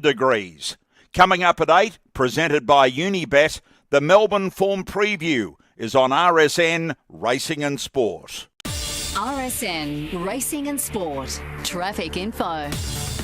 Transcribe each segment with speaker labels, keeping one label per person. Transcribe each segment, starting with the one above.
Speaker 1: degrees. Coming up at 8, presented by Unibet, the Melbourne Form Preview is on RSN Racing and Sport.
Speaker 2: RSN Racing and Sport. Traffic info.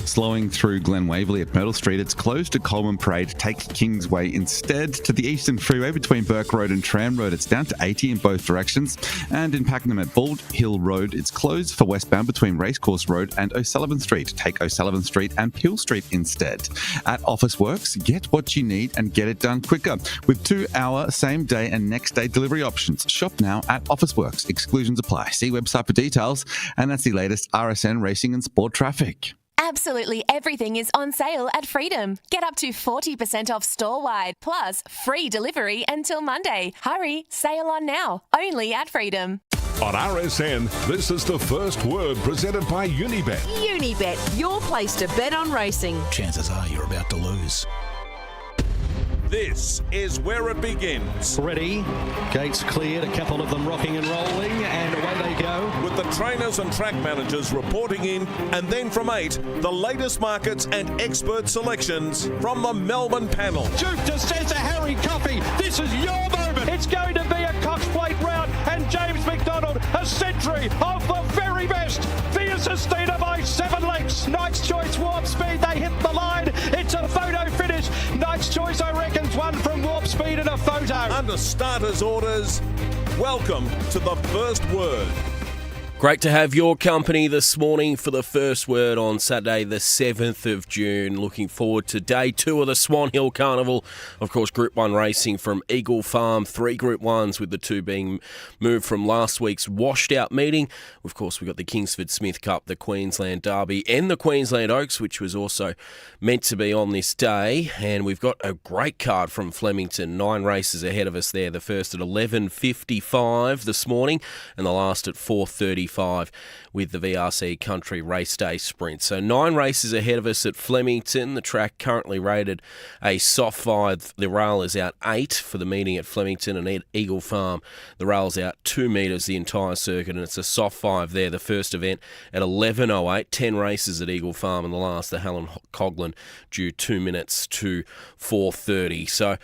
Speaker 3: Slowing through Glen Waverley at Myrtle Street, it's closed to Coleman Parade. Take Kingsway instead. To the Eastern Freeway between Burke Road and Tram Road, it's down to 80 in both directions. And in Pakenham at Bald Hill Road, it's closed for westbound between Racecourse Road and O'Sullivan Street. Take O'Sullivan Street and Peel Street instead. At Office Works, get what you need and get it done quicker with 2-hour same day and next day delivery options. Shop now at Office Works. Exclusions apply. See website for details. And that's the latest RSN Racing and Sport traffic.
Speaker 4: Absolutely everything is on sale at Freedom. Get up to 40% off store-wide, plus free delivery until Monday. Hurry, sale on now, only at Freedom.
Speaker 5: On RSN, this is The First Word presented by Unibet.
Speaker 6: Unibet, your place to bet on racing.
Speaker 7: Chances are you're about to lose.
Speaker 5: This is where it begins.
Speaker 8: Ready, gates cleared, a couple of them rocking and rolling, and away they go.
Speaker 5: With the trainers and track managers reporting in, and then from 8, the latest markets and expert selections from the Melbourne panel.
Speaker 8: Duke to centre, Harry Coffey. This is your moment. It's going to be a Cox Plate round, and James McDonald, a century of the very best. Via Sistina by 7 lengths. Knight's Choice Warp Speed, they hit the line. It's a photo finish. Knight's Choice, I reckon, one from Warp Speed and a photo.
Speaker 5: Under starters' orders, welcome to The First Word.
Speaker 9: Great to have your company this morning for The First Word on Saturday the 7th of June. Looking forward to day 2 of the Swan Hill Carnival. Of course, Group 1 racing from Eagle Farm, 3 Group 1s with the 2 being moved from last week's washed out meeting. Of course, we've got the Kingsford Smith Cup, the Queensland Derby and the Queensland Oaks, which was also meant to be on this day. And we've got a great card from Flemington, 9 races ahead of us there. The first at 11:55 this morning and the last at 4:35. With the VRC Country Race Day Sprint. So 9 races ahead of us at Flemington. The track currently rated a soft 5. The rail is out 8 for the meeting at Flemington and at Eagle Farm. The rail's out 2 metres the entire circuit, and it's a soft 5 there. The first event at 11:08. 10 races at Eagle Farm, and the last, the Helen Coghlan, due 2 minutes to 4:30. So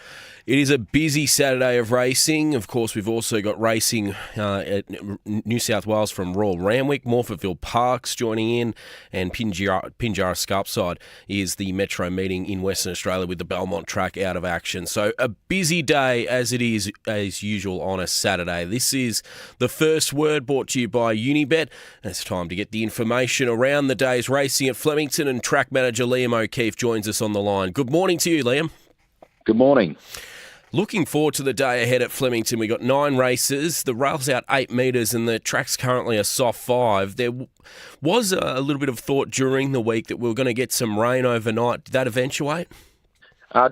Speaker 9: it is a busy Saturday of racing. Of course, we've also got racing at New South Wales from Royal Randwick. Morphettville Parks joining in, and Pinjarra Scarpside is the metro meeting in Western Australia with the Belmont track out of action. So a busy day as it is as usual on a Saturday. This is The First Word brought to you by Unibet. And it's time to get the information around the day's racing at Flemington, and track manager Liam O'Keefe joins us on the line. Good morning to you, Liam.
Speaker 10: Good morning.
Speaker 9: Looking forward to the day ahead at Flemington. We've got 9 races. The rail's out 8 metres and the track's currently a soft 5. There was a little bit of thought during the week that we were going to get some rain overnight. Did that eventuate?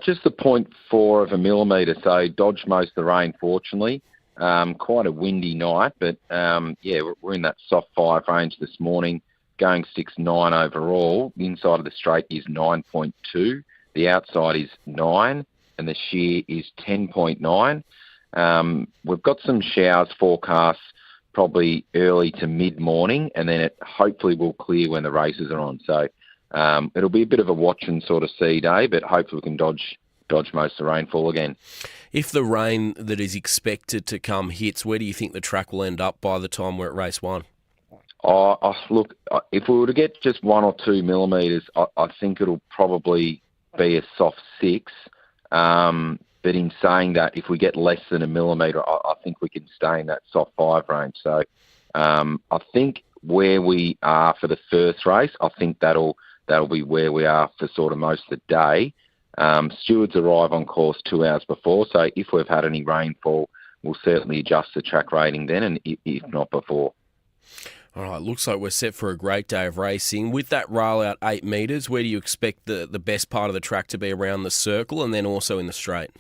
Speaker 10: Just a 0.4 of a millimetre, so dodged most of the rain, fortunately. Quite a windy night, but we're in that soft 5 range this morning, going 6.9 overall. The inside of the straight is 9.2. The outside is 9. And the shear is 10.9. We've got some showers forecast probably early to mid-morning, and then it hopefully will clear when the races are on. So it'll be a bit of a watch and sort of see day, but hopefully we can dodge most of the rainfall again.
Speaker 9: If the rain that is expected to come hits, where do you think the track will end up by the time we're at race 1?
Speaker 10: Look, if we were to get just 1 or 2 millimetres, I think it'll probably be a soft 6. But in saying that, if we get less than a millimetre, I think we can stay in that soft 5 range. So I think where we are for the first race, I think that'll be where we are for sort of most of the day. Stewards arrive on course 2 hours before, so if we've had any rainfall, we'll certainly adjust the track rating then, and if not before.
Speaker 9: All right, looks like we're set for a great day of racing. With that rail out 8 metres, where do you expect the best part of the track to be around the circle and then also in the straight?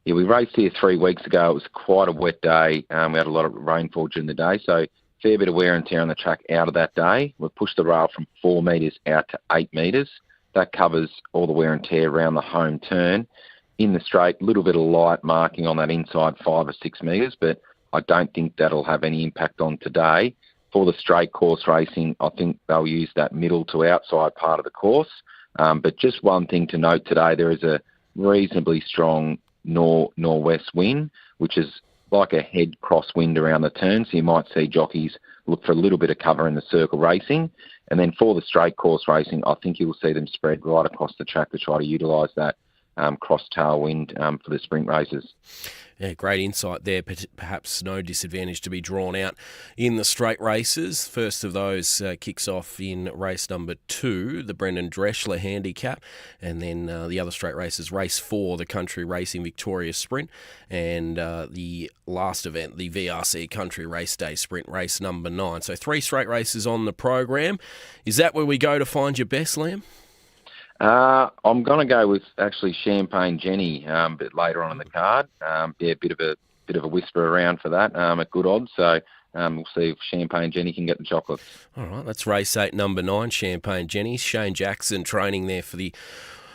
Speaker 10: Yeah, we raced here 3 weeks ago. It was quite a wet day. We had a lot of rainfall during the day, so fair bit of wear and tear on the track out of that day. We've pushed the rail from 4 metres out to 8 metres. That covers all the wear and tear around the home turn. In the straight, a little bit of light marking on that inside 5 or 6 metres, but I don't think that'll have any impact on today. For the straight course racing, I think they'll use that middle to outside part of the course. But just one thing to note today, there is a reasonably strong northwest wind, which is like a head crosswind around the turn, so you might see jockeys look for a little bit of cover in the circle racing. And then for the straight course racing, I think you'll see them spread right across the track to try to utilise that cross tailwind for the sprint races.
Speaker 9: Yeah, great insight there. Perhaps no disadvantage to be drawn out in the straight races. First of those kicks off in race number 2, the Brendan Dreschler handicap, and then the other straight races, race 4, the Country Racing Victoria Sprint, and the last event, the VRC Country Race Day Sprint, race number 9. So 3 straight races on the program. Is that where we go to find your best, Liam?
Speaker 10: I'm going to go with actually Champagne Jenny a bit later on in the card. A bit of a whisper around for that at good odds. So we'll see if Champagne Jenny can get the chocolates.
Speaker 9: All right, that's race 8, number 9, Champagne Jenny. Shane Jackson training there for the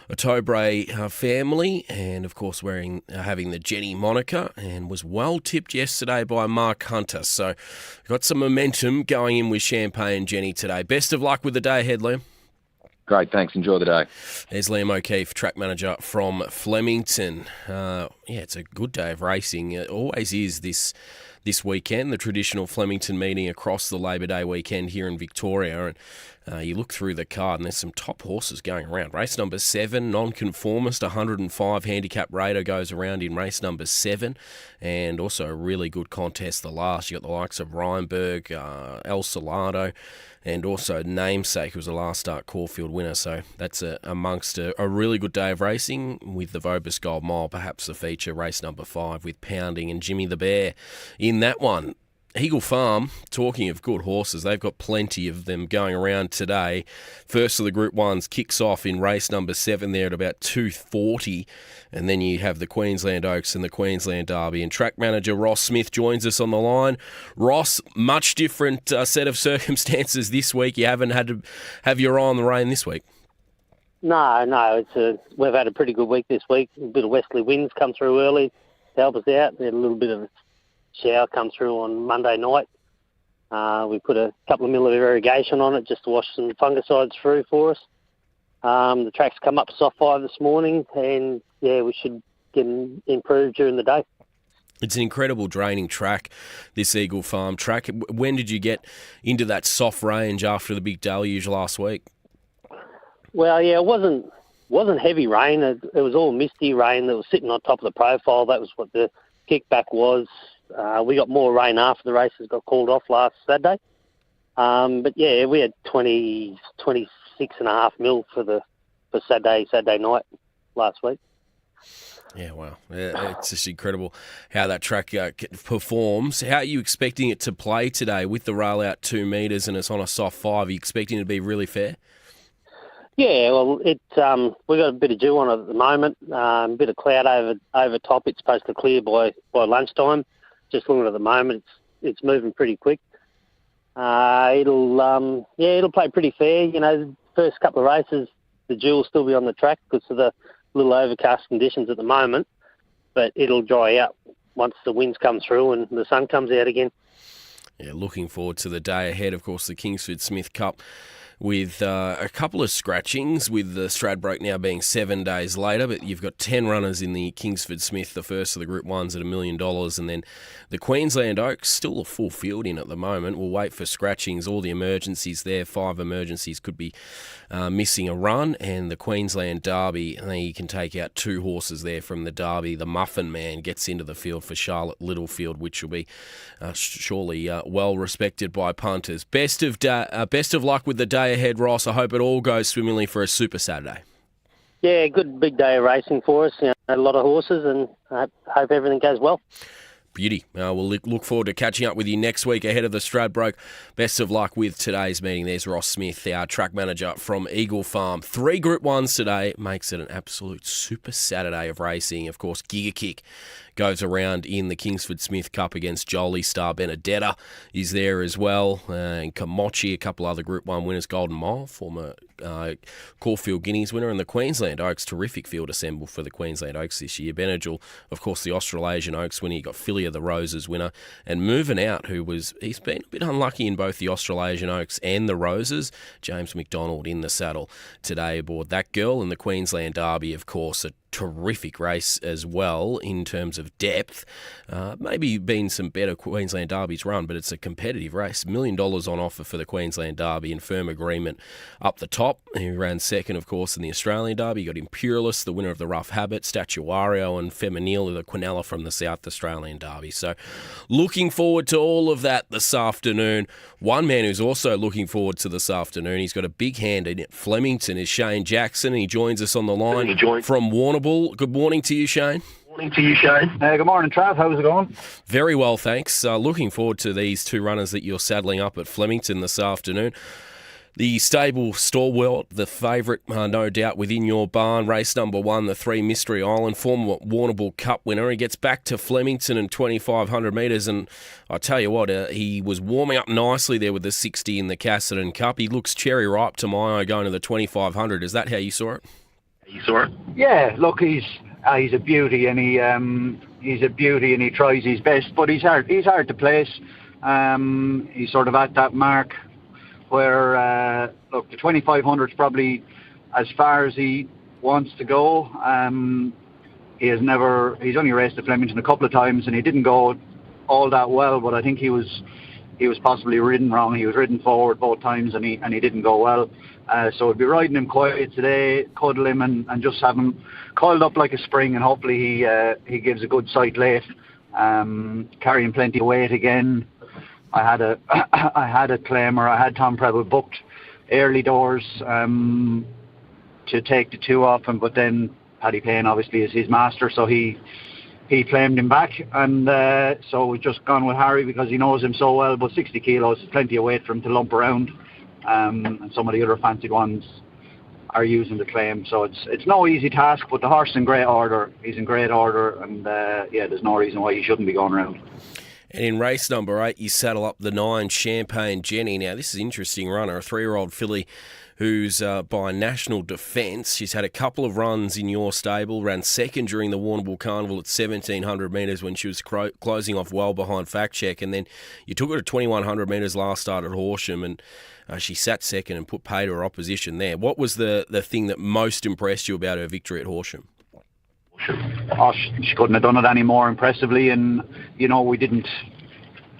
Speaker 9: Otobre family, and of course having the Jenny moniker, and was well tipped yesterday by Mark Hunter. So got some momentum going in with Champagne Jenny today. Best of luck with the day ahead, Liam.
Speaker 10: Great, thanks. Enjoy the day.
Speaker 9: There's Liam O'Keefe, track manager from Flemington. It's a good day of racing. It always is this weekend, the traditional Flemington meeting across the Labor Day weekend here in Victoria. And you look through the card and there's some top horses going around. Race number 7, nonconformist, 105 handicap Raider goes around in race number 7. And also a really good contest, the last. You got the likes of Ryanberg, El Salado, and also Namesake, who was a last start Caulfield winner. So that's amongst a really good day of racing, with the Vobis Gold Mile perhaps the feature, race number 5 with Pounding and Jimmy the Bear in that one. Eagle Farm, talking of good horses, they've got plenty of them going around today. First of the Group 1s kicks off in race number 7 there at about 2:40. And then you have the Queensland Oaks and the Queensland Derby. And track manager Ross Smith joins us on the line. Ross, much different set of circumstances this week. You haven't had to have your eye on the rein this week.
Speaker 11: No, we've had a pretty good week this week. A bit of westerly winds come through early to help us out. We had a little bit of shower come through on Monday night. We put a couple of mil of irrigation on it just to wash some fungicides through for us. The track's come up to soft 5 this morning, and we should get improved during the day.
Speaker 9: It's an incredible draining track, this Eagle Farm track. When did you get into that soft range after the big deluge last week?
Speaker 11: Well, it wasn't heavy rain. It was all misty rain that was sitting on top of the profile. That was what the kickback was. We got more rain after the races got called off last Saturday. We had 26.5 mil for Saturday night last week.
Speaker 9: Yeah, wow. It's just incredible how that track performs. How are you expecting it to play today with the rail out 2 metres and it's on a soft 5? Are you expecting it to be really fair?
Speaker 11: Yeah, well, we've got a bit of dew on it at the moment, a bit of cloud over top. It's supposed to clear by lunchtime. Just looking at the moment, it's moving pretty quick. It'll play pretty fair. The first couple of races, the dew will still be on the track because of the little overcast conditions at the moment, but it'll dry out once the winds come through and the sun comes out again.
Speaker 9: Yeah, looking forward to the day ahead. Of course, the Kingsford Smith Cup with a couple of scratchings, with the Stradbroke now being 7 days later, but you've got 10 runners in the Kingsford Smith, the first of the Group 1s at $1 million, and then the Queensland Oaks, still a full field in at the moment. We'll wait for scratchings, all the emergencies there, 5 emergencies could be missing a run, and the Queensland Derby, you can take out 2 horses there from the Derby. The Muffin Man gets into the field for Charlotte Littlefield, which will be surely well respected by punters. Best of luck with the day ahead, Ross. I hope it all goes swimmingly for a Super Saturday.
Speaker 11: Yeah, good big day of racing for us. A lot of horses, and I hope everything goes well.
Speaker 9: Beauty. We'll look forward to catching up with you next week ahead of the Stradbroke. Best of luck with today's meeting. There's Ross Smith, our track manager from Eagle Farm. 3 Group 1s today makes it an absolute Super Saturday of racing. Of course, Giga Kick goes around in the Kingsford Smith Cup against Jolie Star Benedetta is there as well. And Kamochi, a couple other Group 1 winners. Golden Mile, former Caulfield Guineas winner, and the Queensland Oaks. Terrific field assembled for the Queensland Oaks this year. Benadryl, of course, the Australasian Oaks winner. You got Philly Australia, the Roses winner, and moving out, he's been a bit unlucky in both the Australasian Oaks and the Roses. James McDonald in the saddle today aboard that girl, and the Queensland Derby, of course, a terrific race as well in terms of depth. Maybe been some better Queensland Derbies run, but it's a competitive race. $1 million on offer for the Queensland Derby in firm agreement up the top. He ran second, of course, in the Australian Derby. You got Imperialist, the winner of the Rough Habit, Statuario, and Feminile, the Quinella from the South Australian Derby. So looking forward to all of that this afternoon. One man who's also looking forward to this afternoon, he's got a big hand in it. Flemington is Shane Jackson. He joins us on the line from Warrnambool. Good morning to you, Shane.
Speaker 12: Good morning, Trav. How's it going?
Speaker 9: Very well, thanks. Looking forward to these two runners that you're saddling up at Flemington this afternoon. The stable stalwart, the favourite, no doubt, within your barn. Race number 1, the 3 Mystery Island, former Warrnambool Cup winner. He gets back to Flemington in 2,500 metres, and I tell you what, he was warming up nicely there with the 60 in the Cassidy Cup. He looks cherry ripe to my eye going to the 2,500. Is that how you saw it?
Speaker 12: Yeah, look, he's a beauty, and he tries his best, but he's hard to place. He's sort of at that mark where look, the 2,500 is probably as far as he wants to go. He's only raced at Flemington a couple of times, and he didn't go all that well, but I think he was possibly ridden wrong. He was ridden forward both times, and he didn't go well. So I'd be riding him quiet today, cuddle him, and just have him coiled up like a spring, and hopefully he gives a good sight late. Carrying plenty of weight again. I had a claimer. I had Tom Preble booked early doors to take the 2 off him, but then Paddy Payne obviously is his master, so he claimed him back, and so we've just gone with Harry because he knows him so well. But 60 kilos is plenty of weight for him to lump around, and some of the other fancied ones are using the claim, so it's no easy task. But the horse is in great order. He's in great order, and there's no reason why he shouldn't be going around.
Speaker 9: And in race number 8, you saddle up the 9 Champagne Jenny. Now, this is an interesting runner, a 3-year-old filly who's by National Defence. She's had a couple of runs in your stable, ran second during the Warrnambool Carnival at 1,700 metres when she was closing off well behind Fact Check, and then you took her to 2,100 metres last start at Horsham, and she sat second and put pay to her opposition there. What was the thing that most impressed you about her victory at Horsham?
Speaker 12: Oh, she couldn't have done it any more impressively, and we didn't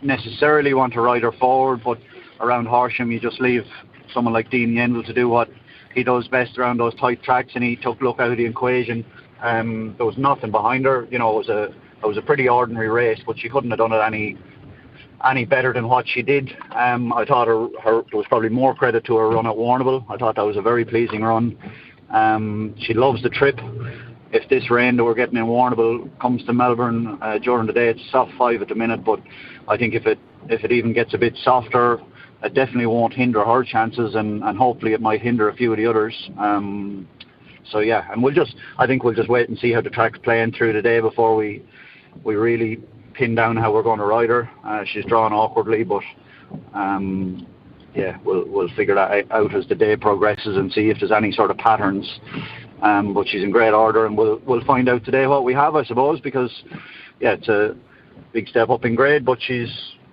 Speaker 12: necessarily want to ride her forward, but around Horsham you just leave someone like Dean Yendall to do what he does best around those tight tracks, and he took luck out of the equation. There was nothing behind her. It was a pretty ordinary race, but she couldn't have done it any better than what she did. I thought there was probably more credit to her run at Warrnambool. I thought that was a very pleasing run. She loves the trip. If this rain that we're getting in Warrnambool comes to Melbourne during the day, it's soft 5 at the minute, but I think if it even gets a bit softer, it definitely won't hinder her chances, and hopefully it might hinder a few of the others. So yeah, and I think we'll just wait and see how the track's playing through the day before we really pin down how we're going to ride her. She's drawn awkwardly, but we'll figure that out as the day progresses and see if there's any sort of patterns. But she's in great order, and we'll find out today what we have, I suppose, because it's a big step up in grade, but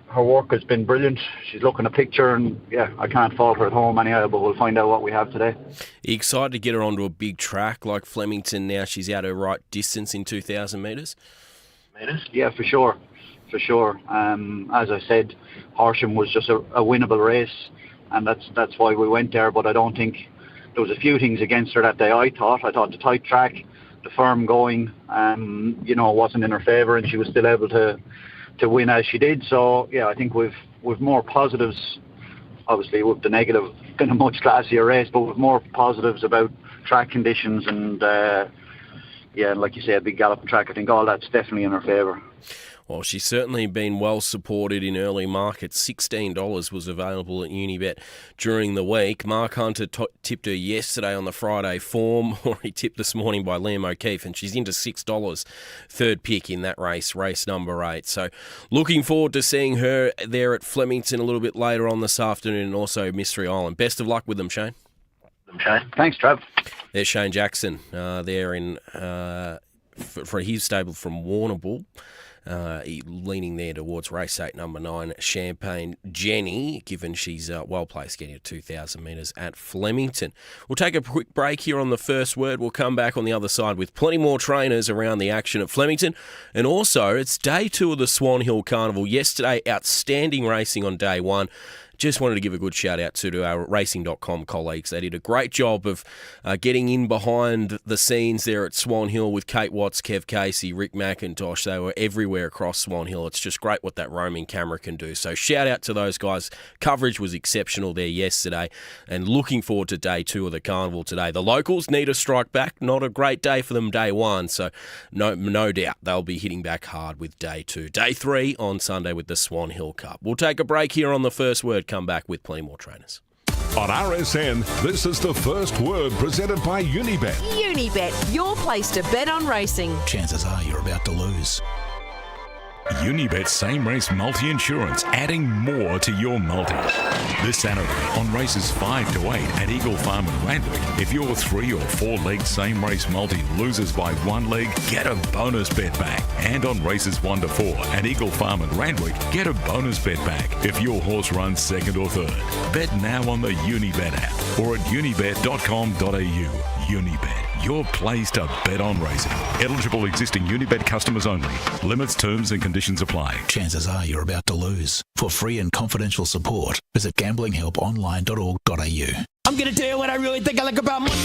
Speaker 12: her work has been brilliant. She's looking a picture, and I can't fault her at home anyhow, but we'll find out what we have today.
Speaker 9: Are you excited to get her onto a big track like Flemington now? She's out her right distance in 2,000 metres?
Speaker 12: Yeah, for sure. As I said, Horsham was just a winnable race, and that's why we went there, but I don't think there was a few things against her that day. I thought the tight track, the firm going, wasn't in her favour, and she was still able to win as she did. So I think we've more positives. Obviously, with the negative, been a much classier race, but with more positives about track conditions, and like you say, a big galloping track. I think all that's definitely in her favour.
Speaker 9: Well, she's certainly been well supported in early markets. $16 was available at Unibet during the week. Mark Hunter tipped her yesterday on the Friday form, or he tipped this morning by Liam O'Keefe, and she's into $6. Third pick in that race number 8. So looking forward to seeing her there at Flemington a little bit later on this afternoon, and also Mystery Island. Best of luck with them, Shane.
Speaker 12: Thanks, Trav.
Speaker 9: There's Shane Jackson there in for his stable from Warrnambool. leaning there towards race 8, number 9, Champagne Jenny, given she's well placed getting to 2,000 metres at Flemington. We'll take a quick break here on the first word. We'll come back on the other side with plenty more trainers around the action at Flemington. And also, it's day 2 of the Swan Hill Carnival. Yesterday, outstanding racing on day 1. Just wanted to give a good shout out to our racing.com colleagues. They did a great job of getting in behind the scenes there at Swan Hill with Kate Watts, Kev Casey, Rick McIntosh. They were everywhere across Swan Hill. It's just great what that roaming camera can do. So shout out to those guys. Coverage was exceptional there yesterday, and looking forward to day 2 of the carnival today. The locals need a strike back. Not a great day for them day 1, so no doubt they'll be hitting back hard with day 2. Day 3 on Sunday with the Swan Hill Cup. We'll take a break here on the first word. Come back with plenty more trainers.
Speaker 5: On RSN, this is the first word presented by Unibet.
Speaker 6: Unibet, your place to bet on racing.
Speaker 7: Chances are you're about to lose.
Speaker 13: Unibet Same Race Multi-Insurance, adding more to your multi. This Saturday on races 5 to 8 at Eagle Farm and Randwick, if your 3 or 4 leg same race multi loses by 1 leg, get a bonus bet back. And on races 1 to 4 at Eagle Farm and Randwick, get a bonus bet back if your horse runs 2nd or 3rd. Bet now on the Unibet app or at unibet.com.au. Unibet, your place to bet on racing. Eligible existing Unibet customers only. Limits, terms and conditions apply.
Speaker 7: Chances are you're about to lose. For free and confidential support, visit gamblinghelponline.org.au.
Speaker 14: I'm going to tell you what I really think I like about Mondays.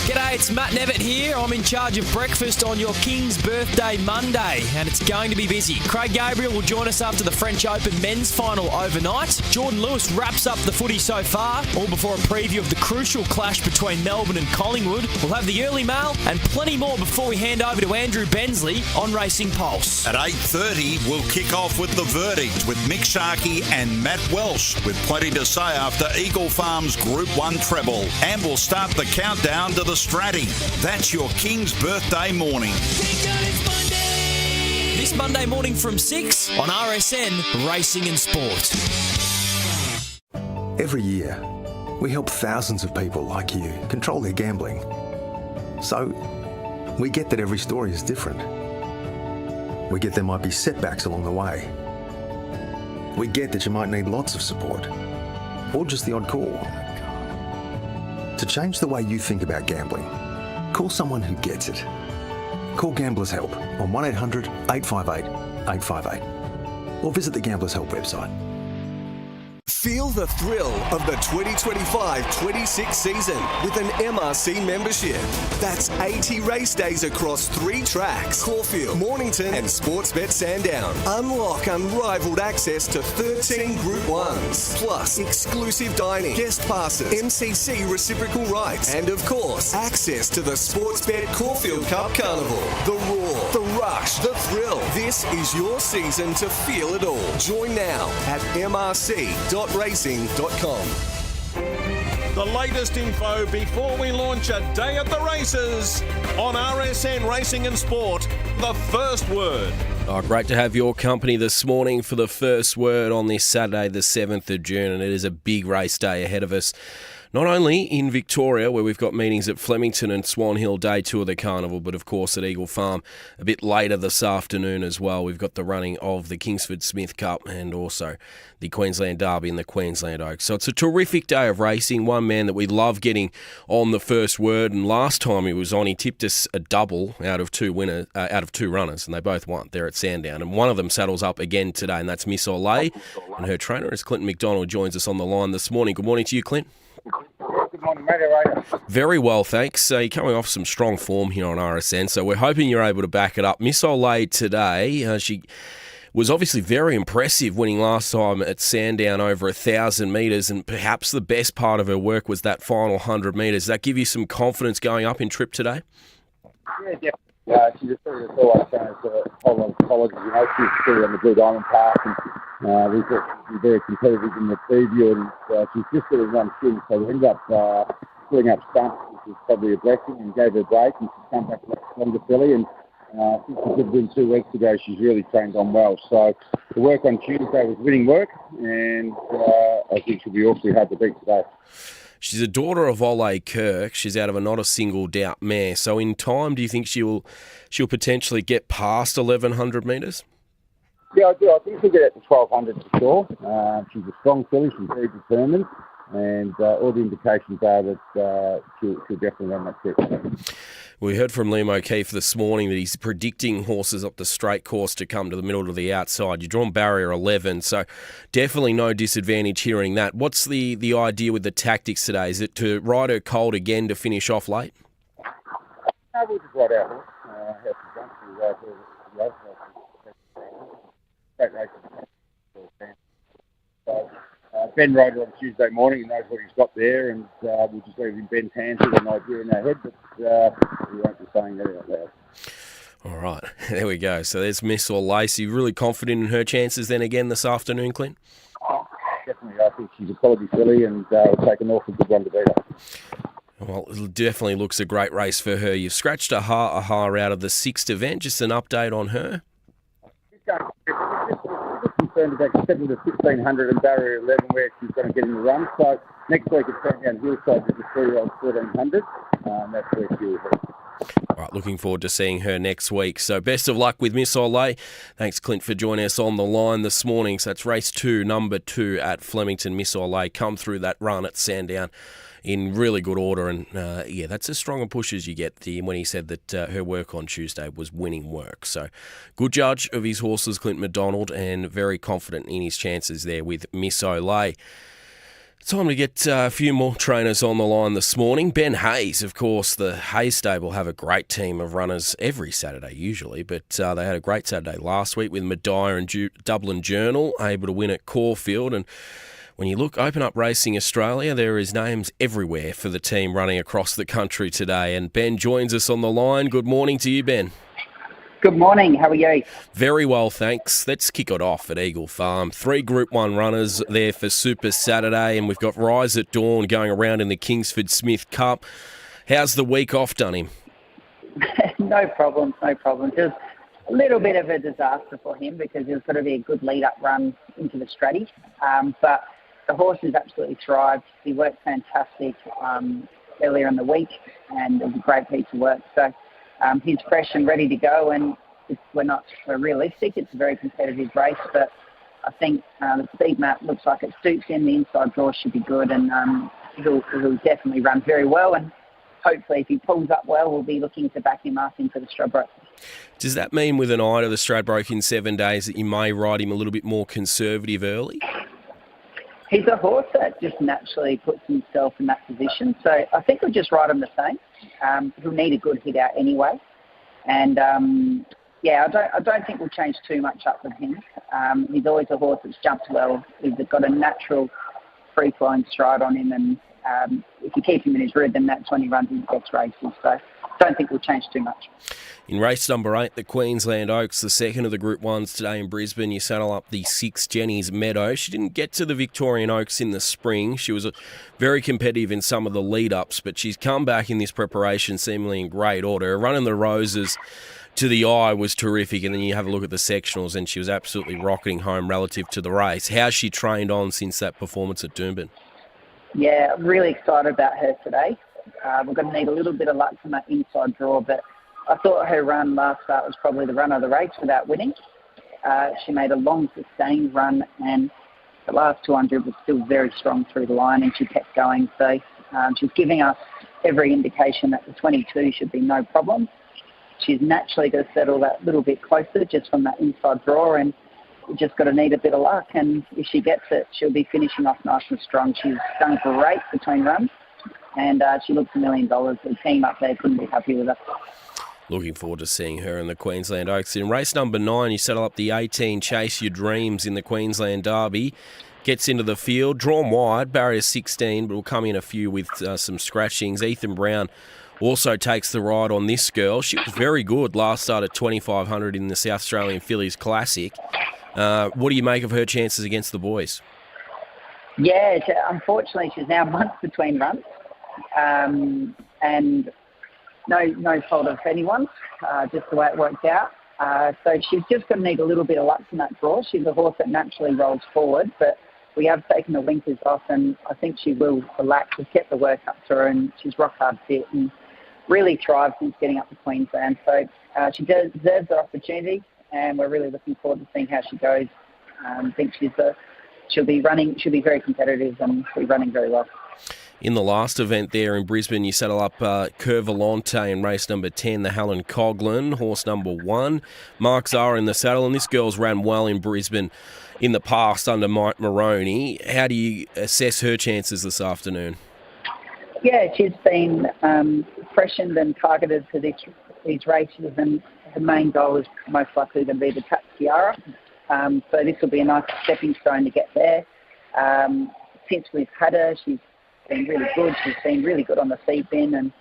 Speaker 14: G'day, it's Matt Nevitt here. I'm in charge of breakfast on your King's Birthday Monday, and it's going to be busy. Craig Gabriel will join us after the French Open men's final overnight. Jordan Lewis wraps up the footy so far, all before a preview of the crucial clash between Melbourne and Collingwood. We'll have the early mail and plenty more before we hand over to Andrew Bensley on Racing Pulse.
Speaker 1: At 8:30, we'll kick off with the verdict with Mick Sharkey and Matt Welsh, with plenty to say after Eagle Farm's Group 1 treble. And we'll start the countdown to the Stratty. That's your King's Birthday morning.
Speaker 14: This Monday morning from 6 on RSN Racing and Sport.
Speaker 15: Every year, we help thousands of people like you control their gambling. So, we get that every story is different. We get there might be setbacks along the way. We get that you might need lots of support, or just the odd call. To change the way you think about gambling, call someone who gets it. Call Gamblers Help on 1800 858 858 or visit the Gamblers Help website.
Speaker 16: Feel the thrill of the 2025-26 season with an MRC membership. That's 80 race days across 3 tracks: Caulfield, Mornington and Sportsbet Sandown. Unlock unrivaled access to 13 Group 1s, plus exclusive dining, guest passes, MCC reciprocal rights, and of course, access to the Sportsbet Caulfield Cup Carnival. The roar, the rush, the thrill. This is your season to feel it all. Join now at mrc.racing.com.
Speaker 5: The latest info before we launch a day at the races on RSN Racing and Sport. The first word.
Speaker 9: Oh, great to have your company this morning for the first word on this Saturday, the 7th of June, and it is a big race day ahead of us. Not only in Victoria, where we've got meetings at Flemington and Swan Hill, day 2 of the carnival, but of course at Eagle Farm a bit later this afternoon as well. We've got the running of the Kingsford Smith Cup and also the Queensland Derby and the Queensland Oaks. So it's a terrific day of racing. One man that we love getting on the first word, and last time he was on, he tipped us a double out of 2 runners, and they both won there at Sandown. And one of them saddles up again today, and that's Miss Olay, and her trainer is Clinton McDonald, joins us on the line this morning. Good morning to you, Clint.
Speaker 17: Good morning, mate. How are you?
Speaker 9: Very well, thanks. So you're coming off some strong form here on RSN, so we're hoping you're able to back it up. Miss Olay today, she was obviously very impressive, winning last time at Sandown over 1,000 metres, and perhaps the best part of her work was that final 100 metres. Does that give you some confidence going up in trip today?
Speaker 17: Yeah, definitely. She's a pretty good always shown us a whole lot of qualities. You know, she's still on the Blue Diamond Park, and we thought she was very competitive in the preview, and she's just sort of run through, so we ended up pulling up stumps, which was probably a blessing, and gave her a break, and she's come back a lot stronger filly, and since she did win 2 weeks ago, she's really trained on well. So the work on Tuesday was winning work, and I think she'll be awfully hard to beat today.
Speaker 9: She's a daughter of Olay Kirk. She's out of a not a single doubt mare. So in time, do you think she'll potentially get past 1,100 metres?
Speaker 17: Yeah, I do. I think she'll get at the 1200 for sure. She's a strong filly. She's very determined. And all the indications are that she'll definitely run that trip.
Speaker 9: We heard from Liam O'Keefe this morning that he's predicting horses up the straight course to come to the middle to the outside. You're drawn barrier 11, so definitely no disadvantage hearing that. What's the idea with the tactics today? Is it to ride her cold again to finish off late?
Speaker 17: No, we'll just ride our horse. Have some jumps. We'll ride her great race. Ben rode her on Tuesday morning. He knows what he's got there, and we'll just leave in Ben's hands with an idea in our head, but we won't be saying that out loud.
Speaker 9: All right, there we go. So there's Miss or Lacey. Really confident in her chances then again this afternoon, Clint?
Speaker 17: Definitely. I think she's a quality filly, and we'll take an awful good one to beat her.
Speaker 9: Well, it definitely looks a great race for her. You've scratched a out of the 6th event. Just an update on her?
Speaker 17: Concerned about 7 to 1600 and barrier 11 where she's going to get in the run. So next week it's going down hillside with the 3-year-old 1400. That's where she'll be.
Speaker 9: All right, looking forward to seeing her next week. So best of luck with Miss Olay. Thanks, Clint, for joining us on the line this morning. So that's race 2, number 2 at Flemington. Miss Olay come through that run at Sandown in really good order. And, that's as strong a push as you get when he said that her work on Tuesday was winning work. So good judge of his horses, Clint McDonald, and very confident in his chances there with Miss Olay. Time to get a few more trainers on the line this morning. Ben Hayes, of course, the Hayes stable have a great team of runners every Saturday usually, but they had a great Saturday last week with Madeira and Dublin Journal, able to win at Caulfield. And when you open up Racing Australia, there is names everywhere for the team running across the country today. And Ben joins us on the line. Good morning to you, Ben.
Speaker 18: Good morning. How are you?
Speaker 9: Very well, thanks. Let's kick it off at Eagle Farm. 3 Group 1 runners there for Super Saturday, and we've got Rise at Dawn going around in the Kingsford Smith Cup. How's the week off done him?
Speaker 18: No problem. Just a little bit of a disaster for him because it was going to be a good lead-up run into the Stratty. But the horse has absolutely thrived. He worked fantastic earlier in the week, and it was a great piece of work. So he's fresh and ready to go, and we're realistic. It's a very competitive race, but I think the speed map looks like it suits him. The inside draw should be good, and he'll definitely run very well. And hopefully, if he pulls up well, we'll be looking to back him up into the Stradbroke.
Speaker 9: Does that mean, with an eye to the Stradbroke in 7 days, that you may ride him a little bit more conservative early?
Speaker 18: He's a horse that just naturally puts himself in that position. So I think we'll just ride him the same. He'll need a good hit out anyway. And, I don't think we'll change too much up with him. He's always a horse that's jumped well. He's got a natural free-flowing stride on him. And if you keep him in his rhythm, that's when he runs his best races. So I don't think we'll change too much.
Speaker 9: In race number 8, the Queensland Oaks, the second of the Group 1s today in Brisbane, you saddle up the 6 Jenny's Meadow. She didn't get to the Victorian Oaks in the spring. She was very competitive in some of the lead-ups, but she's come back in this preparation seemingly in great order. Her run in the Roses to the eye was terrific, and then you have a look at the sectionals, and she was absolutely rocketing home relative to the race. How's she trained on since that performance at Doomben?
Speaker 18: Yeah, I'm really excited about her today. We're going to need a little bit of luck from that inside draw, but I thought her run last start was probably the run of the race without winning. She made a long, sustained run, and the last 200 was still very strong through the line, and she kept going. So she's giving us every indication that the 22 should be no problem. She's naturally going to settle that little bit closer just from that inside draw, and we just got to need a bit of luck. And if she gets it, she'll be finishing off nice and strong. She's done great between runs, and she looks $1 million. The team up there couldn't be happy with her.
Speaker 9: Looking forward to seeing her in the Queensland Oaks. In race number 9, you settle up the 18 Chase Your Dreams in the Queensland Derby. Gets into the field, drawn wide, barrier 16, but will come in a few with some scratchings. Ethan Brown also takes the ride on this girl. She was very good last start at 2,500 in the South Australian Fillies Classic. What do you make of her chances against the boys?
Speaker 18: Yeah, unfortunately, she's now months between runs. And no fault of anyone's, just the way it worked out. So she's just going to need a little bit of luck from that draw. She's a horse that naturally rolls forward, but we have taken the blinkers off, and I think she will relax. We've kept the work up to her, and she's rock hard fit and really thrived since getting up to Queensland. So she deserves the opportunity. and we're really looking forward to seeing how she goes. I think she'll be very competitive and be running very well.
Speaker 9: In the last event there in Brisbane, you settle up Curvolante in race number 10, the Helen Coghlan, horse number 1. Mark Zahra in the saddle, and this girl's ran well in Brisbane in the past under Mike Moroney. How do you assess her chances this afternoon?
Speaker 18: Yeah, she's been freshened and targeted for these races, and her main goal is most likely going to be the Cat Tiara. So this will be a nice stepping stone to get there. Since we've had her, she's been really good. She's been really good on the feed bin, and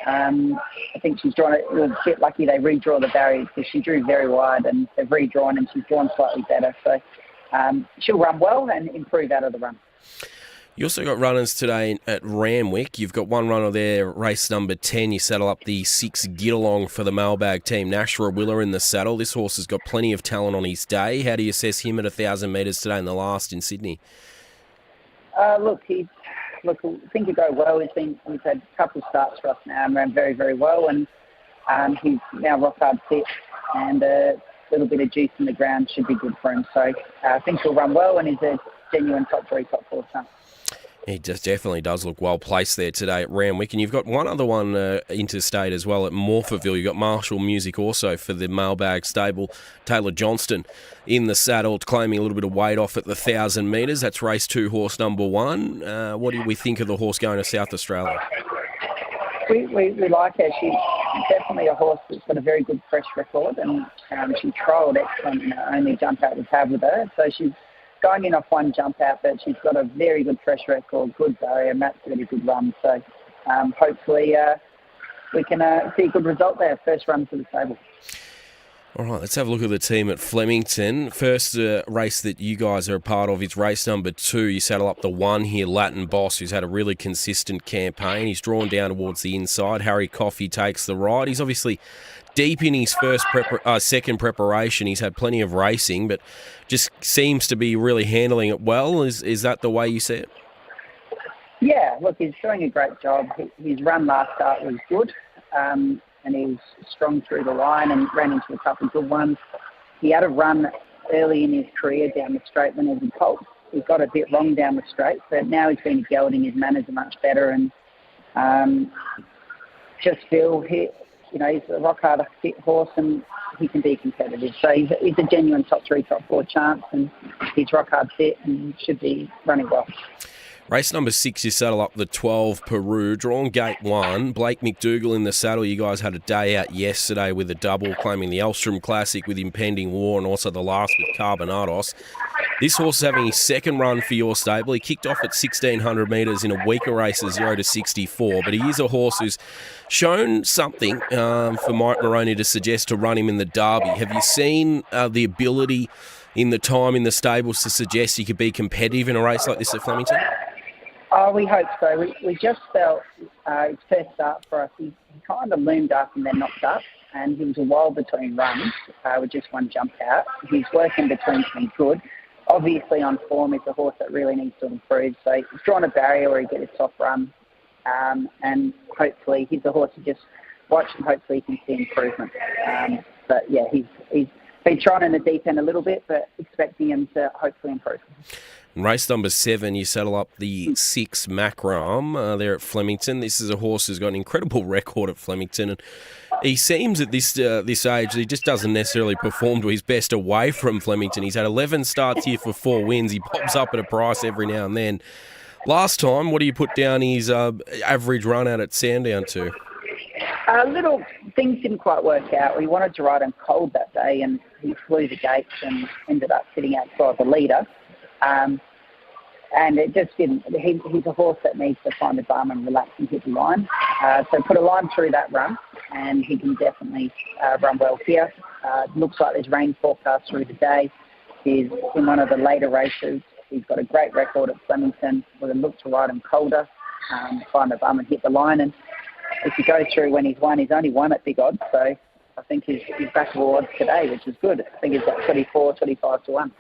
Speaker 18: I think she's drawn it. It was a bit lucky they redraw the barriers because she drew very wide, and they've redrawn, and she's drawn slightly better. So she'll run well and improve out of the run.
Speaker 9: You also got runners today at Randwick. You've got one runner there, race number 10. You saddle up the 6 Get-Along for the mailbag team. Nashra Willer in the saddle. This horse has got plenty of talent on his day. How do you assess him at 1,000 metres today in the last in Sydney?
Speaker 18: I think he'll go well. He's had a couple of starts for us now and ran very, very well. And he's now rock hard fit, and a little bit of juice in the ground should be good for him. So I think he'll run well, and he's a genuine top 3, top 4 chance.
Speaker 9: He just definitely does look well placed there today at Randwick. And you've got one other one interstate as well at Morphettville. You've got Marshall Music also for the mailbag stable. Taylor Johnston in the saddle, claiming a little bit of weight off at the 1,000 metres. That's race 2, horse number 1. What do we think of the horse going to South Australia?
Speaker 18: We like her. She's definitely a horse that's got a very good fresh record, and she trialled excellent in her only jump out we've had with her. So she's going in off one jump out, but she's got a very good fresh record, good barrier. Matt's got a good run. So hopefully we can see a good result there. First run for the stable.
Speaker 9: All right, let's have a look at the team at Flemington. First race that you guys are a part of is race number 2. You saddle up the 1 here, Latin Boss, who's had a really consistent campaign. He's drawn down towards the inside. Harry Coffey takes the ride. He's obviously deep in his second preparation. He's had plenty of racing, but just seems to be really handling it well. Is that the way you see it?
Speaker 18: Yeah, look, he's doing a great job. His run last start was good, and he was strong through the line and ran into a couple of good ones. He had a run early in his career down the straight when he was in colt. He got a bit wrong down the straight, but now he's been gelding. His manners are much better, and just feel he's a rock hard fit horse, and he can be competitive. So he's a genuine top 3, top 4 chance, and he's rock hard fit and should be running well.
Speaker 9: Race number 6, you saddle up the 12 Peru, drawn gate 1. Blake McDougall in the saddle. You guys had a day out yesterday with a double, claiming the Elstrom Classic with Impending War and also the last with Carbonados. This horse is having his second run for your stable. He kicked off at 1,600 metres in a weaker race of 0 to 64, but he is a horse who's shown something for Mike Moroney to suggest to run him in the Derby. Have you seen the ability in the time in the stables to suggest he could be competitive in a race like this at Flemington?
Speaker 18: Oh, we hope so. We just felt his first start for us, he kind of loomed up and then knocked up, and he was a while between runs with just one jump out. His work in between's been good. Obviously on form, he's a horse that really needs to improve. So he's drawn a barrier where he gets a soft run, and hopefully he's a horse you just watch and hopefully he can see improvement. But yeah, he's been trying in the deep end a little bit, but expecting him to hopefully improve.
Speaker 9: In race number 7, you saddle up the 6 Macram there at Flemington. This is a horse who's got an incredible record at Flemington, and he seems at this age he just doesn't necessarily perform to his best away from Flemington. He's had 11 starts here for 4 wins. He pops up at a price every now and then. Last time, what do you put down his average run out at Sandown to?
Speaker 18: Little things didn't quite work out. We wanted to ride him cold that day, and he flew the gates and ended up sitting outside the leader. And it just didn't. He's a horse that needs to find the bum and relax and hit the line. So put a line through that run, and he can definitely run well here. Looks like there's rain forecast through the day. He's in one of the later races. He's got a great record at Flemington. We're going to look to ride him colder, find the bum and hit the line. And if he goes through when he's only won at big odds. So I think he's backable odds today, which is good. I think he's got 24, 25 to 1.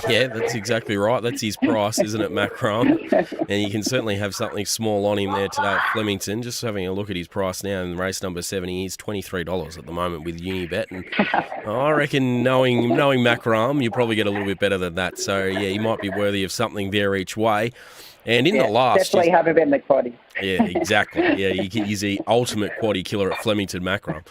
Speaker 9: Yeah, that's exactly right. That's his price, isn't it, Macron? And you can certainly have something small on him there today at Flemington. Just having a look at his price now in race number 7, he is $23 at the moment with Unibet. And I reckon knowing Macron, you probably get a little bit better than that. So, yeah, he might be worthy of something there each way. And in the last...
Speaker 18: Definitely have him in the quaddy.
Speaker 9: Yeah, exactly. Yeah, he's the ultimate quaddy killer at Flemington Macron.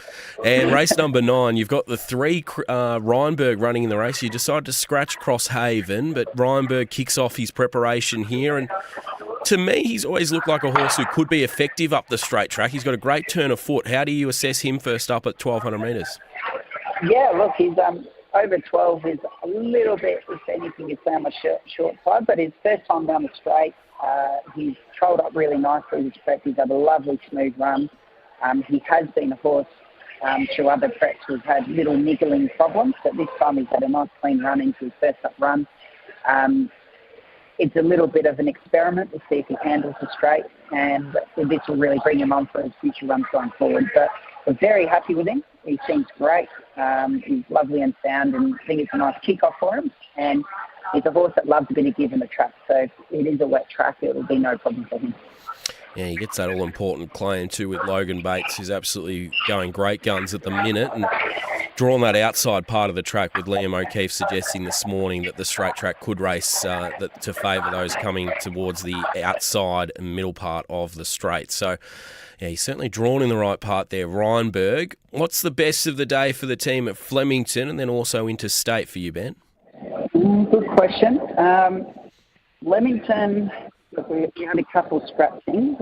Speaker 9: And race number 9, you've got the 3 Rheinberg running in the race. You decide to scratch Crosshaven, but Rheinberg kicks off his preparation here. And to me, he's always looked like a horse who could be effective up the straight track. He's got a great turn of foot. How do you assess him first up at 1,200 metres?
Speaker 18: Yeah, look, he's over 12 is a little bit, if anything, it's on the short side, but his first time down the straight, he's trolled up really nicely with prep. He's had a lovely smooth run. He has been a horse through other preps who's had little niggling problems, but this time he's had a nice clean run into his first up run. It's a little bit of an experiment to see if he handles the straight, and this will really bring him on for his future runs going forward. But we're very happy with him. He seems great. He's lovely and sound, and I think it's a nice kick-off for him. And he's a horse that loves a bit of give in the track, so if it is a wet track, it will be no problem for him.
Speaker 9: Yeah, he gets that all-important claim too with Logan Bates, who's absolutely going great guns at the minute, and drawn that outside part of the track with Liam O'Keefe suggesting this morning that the straight track could race to favour those coming towards the outside and middle part of the straight. So, yeah, he's certainly drawn in the right part there. Rheinberg, what's the best of the day for the team at Flemington and then also interstate for you, Ben?
Speaker 18: Good question. Flemington, we had a couple of scrap things.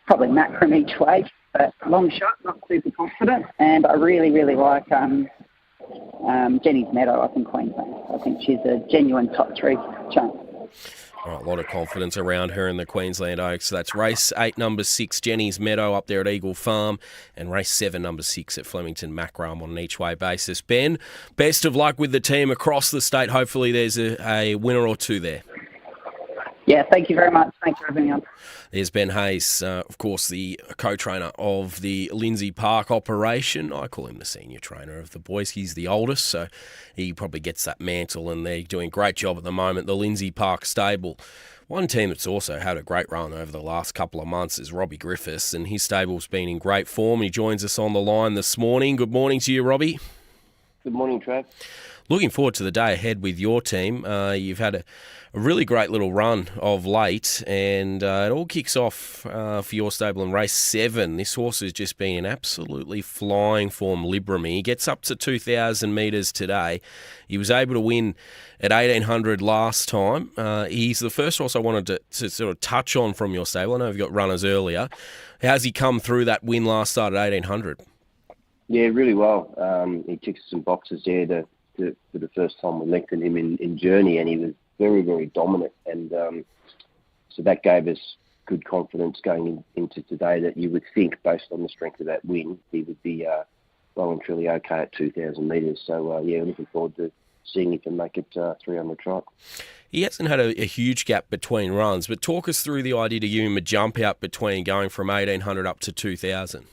Speaker 18: Probably Macron each way, but long shot, not super confident. And I really, really like Jenny's Meadow up in Queensland. I think she's a genuine top 3 chance.
Speaker 9: All right, a lot of confidence around her in the Queensland Oaks. So that's race 8, number 6, Jenny's Meadow up there at Eagle Farm, and race 7, number 6 at Flemington Macron on an each-way basis. Ben, best of luck with the team across the state. Hopefully there's a winner or two there.
Speaker 18: Yeah, thank you very much. Thanks for having me on.
Speaker 9: There's Ben Hayes, of course, the co-trainer of the Lindsay Park operation. I call him the senior trainer of the boys. He's the oldest, so he probably gets that mantle, and they're doing a great job at the moment, the Lindsay Park stable. One team that's also had a great run over the last couple of months is Robbie Griffiths, and his stable's been in great form. He joins us on the line this morning. Good morning to you, Robbie.
Speaker 19: Good morning, Trav.
Speaker 9: Looking forward to the day ahead with your team. You've had a really great little run of late, and it all kicks off for your stable in race 7. This horse has just been in absolutely flying form, Libramy. He gets up to 2,000 metres today. He was able to win at 1,800 last time. He's the first horse I wanted to sort of touch on from your stable. I know you've got runners earlier. How's he come through that win last start at 1,800?
Speaker 19: Yeah, really well. He ticks some boxes there for the first time we lengthened him in Journey, and he was very, very dominant. And so that gave us good confidence going into today that you would think, based on the strength of that win, he would be well and truly okay at 2,000 metres. So, yeah, looking forward to seeing if he can make it 300 trot.
Speaker 9: He hasn't had a huge gap between runs, but talk us through the idea to give him a jump out between going from 1,800 up to 2,000.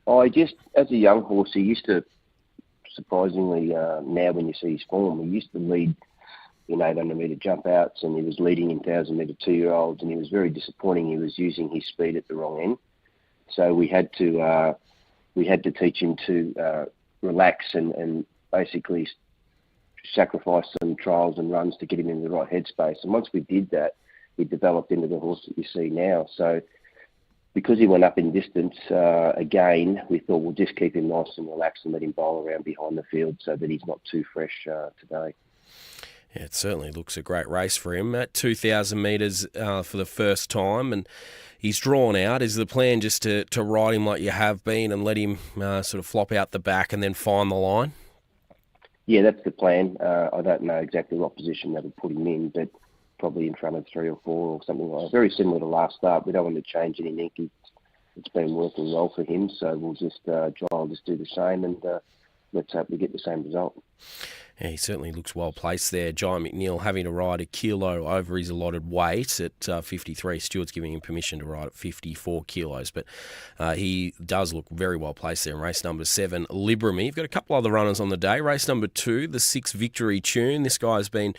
Speaker 19: As a young horse, he used to, surprisingly, now when you see his form, he used to lead in 800 metre jump outs, and he was leading in 1,000 metre 2-year-olds, and he was very disappointing. He was using his speed at the wrong end. So we had to teach him to relax and basically sacrifice some trials and runs to get him in the right headspace. And once we did that, he developed into the horse that you see now. So because he went up in distance again, we thought we'll just keep him nice and relaxed and let him bowl around behind the field so that he's not too fresh today.
Speaker 9: Yeah, it certainly looks a great race for him at 2,000 metres for the first time, and he's drawn out. Is the plan just to ride him like you have been and let him sort of flop out the back and then find the line?
Speaker 19: Yeah, that's the plan. I don't know exactly what position that'll put him in, but probably in front of 3 or 4 or something like that. Very similar to last start. We don't want to change anything. It's been working well for him, so we'll just try and just do the same, and let's hope we get the same result.
Speaker 9: Yeah, he certainly looks well placed there. Giant McNeil having to ride a kilo over his allotted weight at 53. Stewart's giving him permission to ride at 54 kilos, but he does look very well placed there in race number 7, Libramy. You've got a couple other runners on the day. Race number 2, the 6 Victory Tune. This guy's been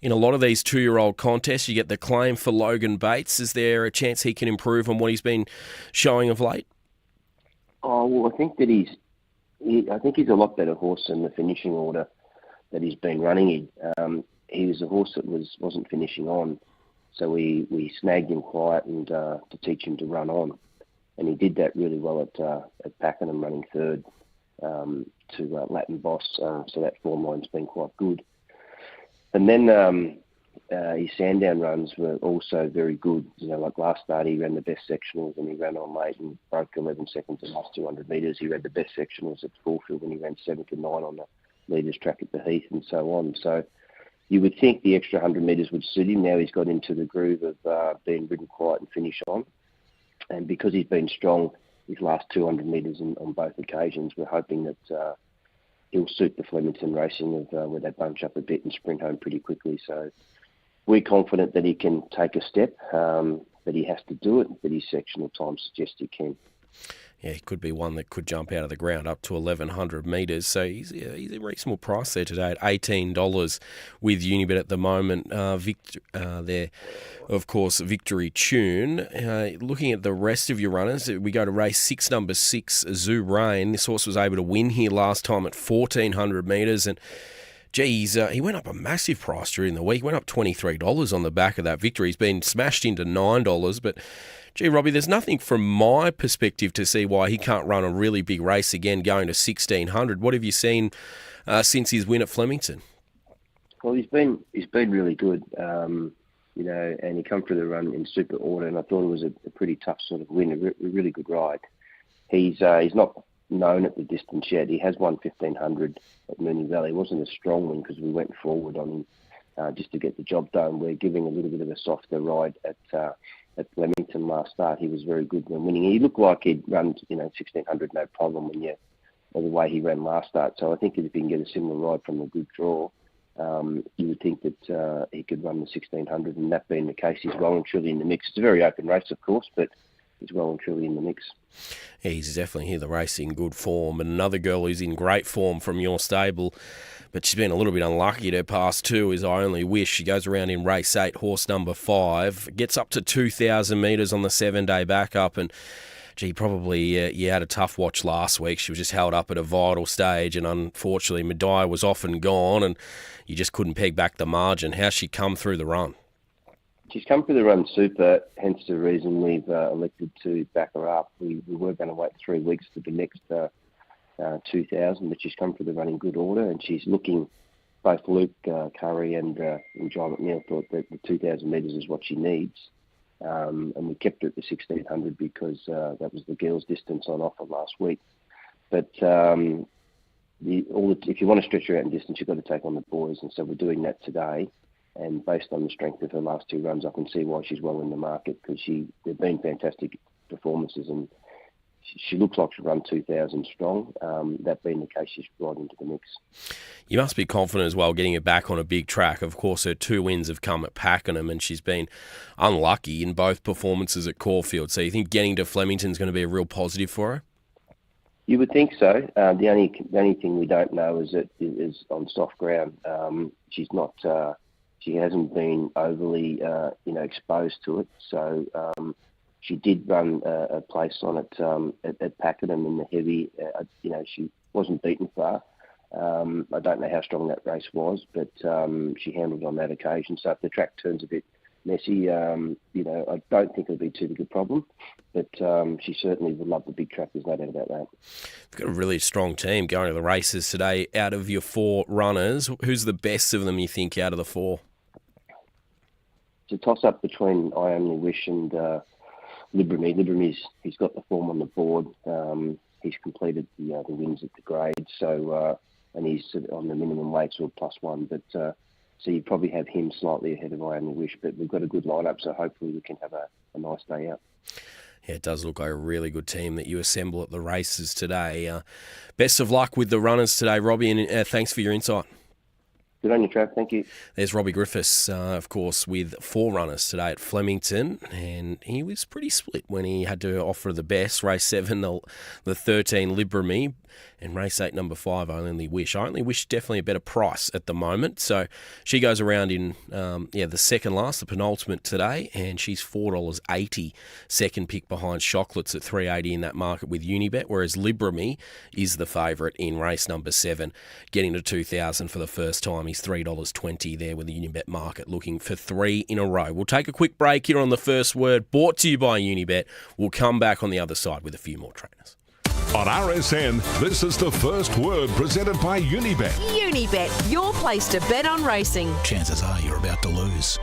Speaker 9: in a lot of these 2-year-old contests. You get the claim for Logan Bates. Is there a chance he can improve on what he's been showing of late?
Speaker 19: Oh, well, I think that he's a lot better horse than the finishing order that he's been running in. He was a horse that wasn't finishing on, so we snagged him quiet and to teach him to run on, and he did that really well at Pakenham, running third to Latin Boss. So that form line's been quite good. And then his Sandown runs were also very good. Like last start, he ran the best sectionals and he ran on late and broke 11 seconds in the last 200 metres. He ran the best sectionals at Caulfield when he ran 7 to 9 on the leaders track at the Heath and so on. So you would think the extra 100 metres would suit him. Now he's got into the groove of being ridden quiet and finish on. And because he's been strong his last 200 metres on both occasions, we're hoping that he'll suit the Flemington racing of where they bunch up a bit and sprint home pretty quickly. So we're confident that he can take a step, but he has to do it, but his sectional time suggests he can.
Speaker 9: Yeah, he could be one that could jump out of the ground up to 1,100 metres. So he's a reasonable price there today at $18 with Unibet at the moment. There, of course, Victory Tune. Looking at the rest of your runners, we go to race 6, number 6, Zoo Rain. This horse was able to win here last time at 1,400 metres, and geez, he went up a massive price during the week. He went up $23 on the back of that victory. He's been smashed into $9, but gee, Robbie, there's nothing from my perspective to see why he can't run a really big race again going to 1,600. What have you seen since his win at Flemington?
Speaker 19: Well, he's been really good, and he come through the run in super order, and I thought it was a pretty tough sort of win, a really good ride. He's not known at the distance yet. He has won 1,500 at Moonee Valley. It wasn't a strong one because we went forward on him just to get the job done. We're giving a little bit of a softer ride at Flemington last start. He was very good when winning. He looked like he'd run 1,600 no problem when the way he ran last start. So I think if he can get a similar ride from a good draw, you would think that he could run the 1,600, and that being the case, he's well and truly in the mix. It's a very open race, of course, but he's well and truly in the mix.
Speaker 9: Yeah, he's definitely here, the race in good form. And another girl who's in great form from your stable, but she's been a little bit unlucky at her past 2, is I Only Wish. She goes around in race 8, horse number 5, gets up to 2,000 metres on the 7-day backup, and gee, probably you had a tough watch last week. She was just held up at a vital stage, and unfortunately Mediah was off and gone, and you just couldn't peg back the margin. How's she come through the run?
Speaker 19: She's come through the run super, hence the reason we've elected to back her up. We were going to wait 3 weeks for the next 2,000, but she's come through the run in good order, and she's looking, both Luke Curry and John McNeil thought that the 2,000 metres is what she needs, and we kept her at the 1,600 because that was the girls' distance on offer last week. But if you want to stretch her out in distance, you've got to take on the boys, and so we're doing that today. And based on the strength of her last 2 runs, I can see why she's well in the market, because they've been fantastic performances, and she looks like she'll run 2,000 strong. That being the case, she's right into the mix.
Speaker 9: You must be confident as well getting her back on a big track. Of course, her 2 wins have come at Pakenham, and she's been unlucky in both performances at Caulfield. So you think getting to Flemington is going to be a real positive for her?
Speaker 19: You would think so. The only thing we don't know is that it is on soft ground. She's not. She hasn't been overly, exposed to it. So she did run a place on it at Pakenham in the heavy. She wasn't beaten far. I don't know how strong that race was, but she handled on that occasion. So if the track turns a bit messy, I don't think it'll be too big a problem. But she certainly would love the big track. There's no doubt about that.
Speaker 9: You've got a really strong team going to the races today. Out of your 4 runners, who's the best of them, you think, out of the 4?
Speaker 19: It's a toss-up between I Only Wish and Libramy. Libramy's he's got the form on the board. He's completed the wins at the grade, so and he's on the minimum weights or +1. But so you probably have him slightly ahead of I Only Wish. But we've got a good lineup, so hopefully we can have a nice day out.
Speaker 9: Yeah, it does look like a really good team that you assemble at the races today. Best of luck with the runners today, Robbie, and thanks for your insight.
Speaker 19: Good on your track, thank you.
Speaker 9: There's Robbie Griffiths, of course, with 4 runners today at Flemington, and he was pretty split when he had to offer the best. Race 7, the 13 Libramy, and race 8, number 5, I Only Wish. I Only Wish definitely a better price at the moment, so she goes around in the second last, the penultimate today, and she's $4.80, second pick behind Chocolates at $3.80 in that market with Unibet, whereas Libramy is the favourite in race number 7, getting to $2,000 for the first time. He's $3.20 there with the Unibet market, looking for 3 in a row. We'll take a quick break here on The First Word, brought to you by Unibet. We'll come back on the other side with a few more trainers.
Speaker 5: On RSN, this is The First Word presented by Unibet.
Speaker 6: Unibet, your place to bet on racing.
Speaker 7: Chances are you're about to lose.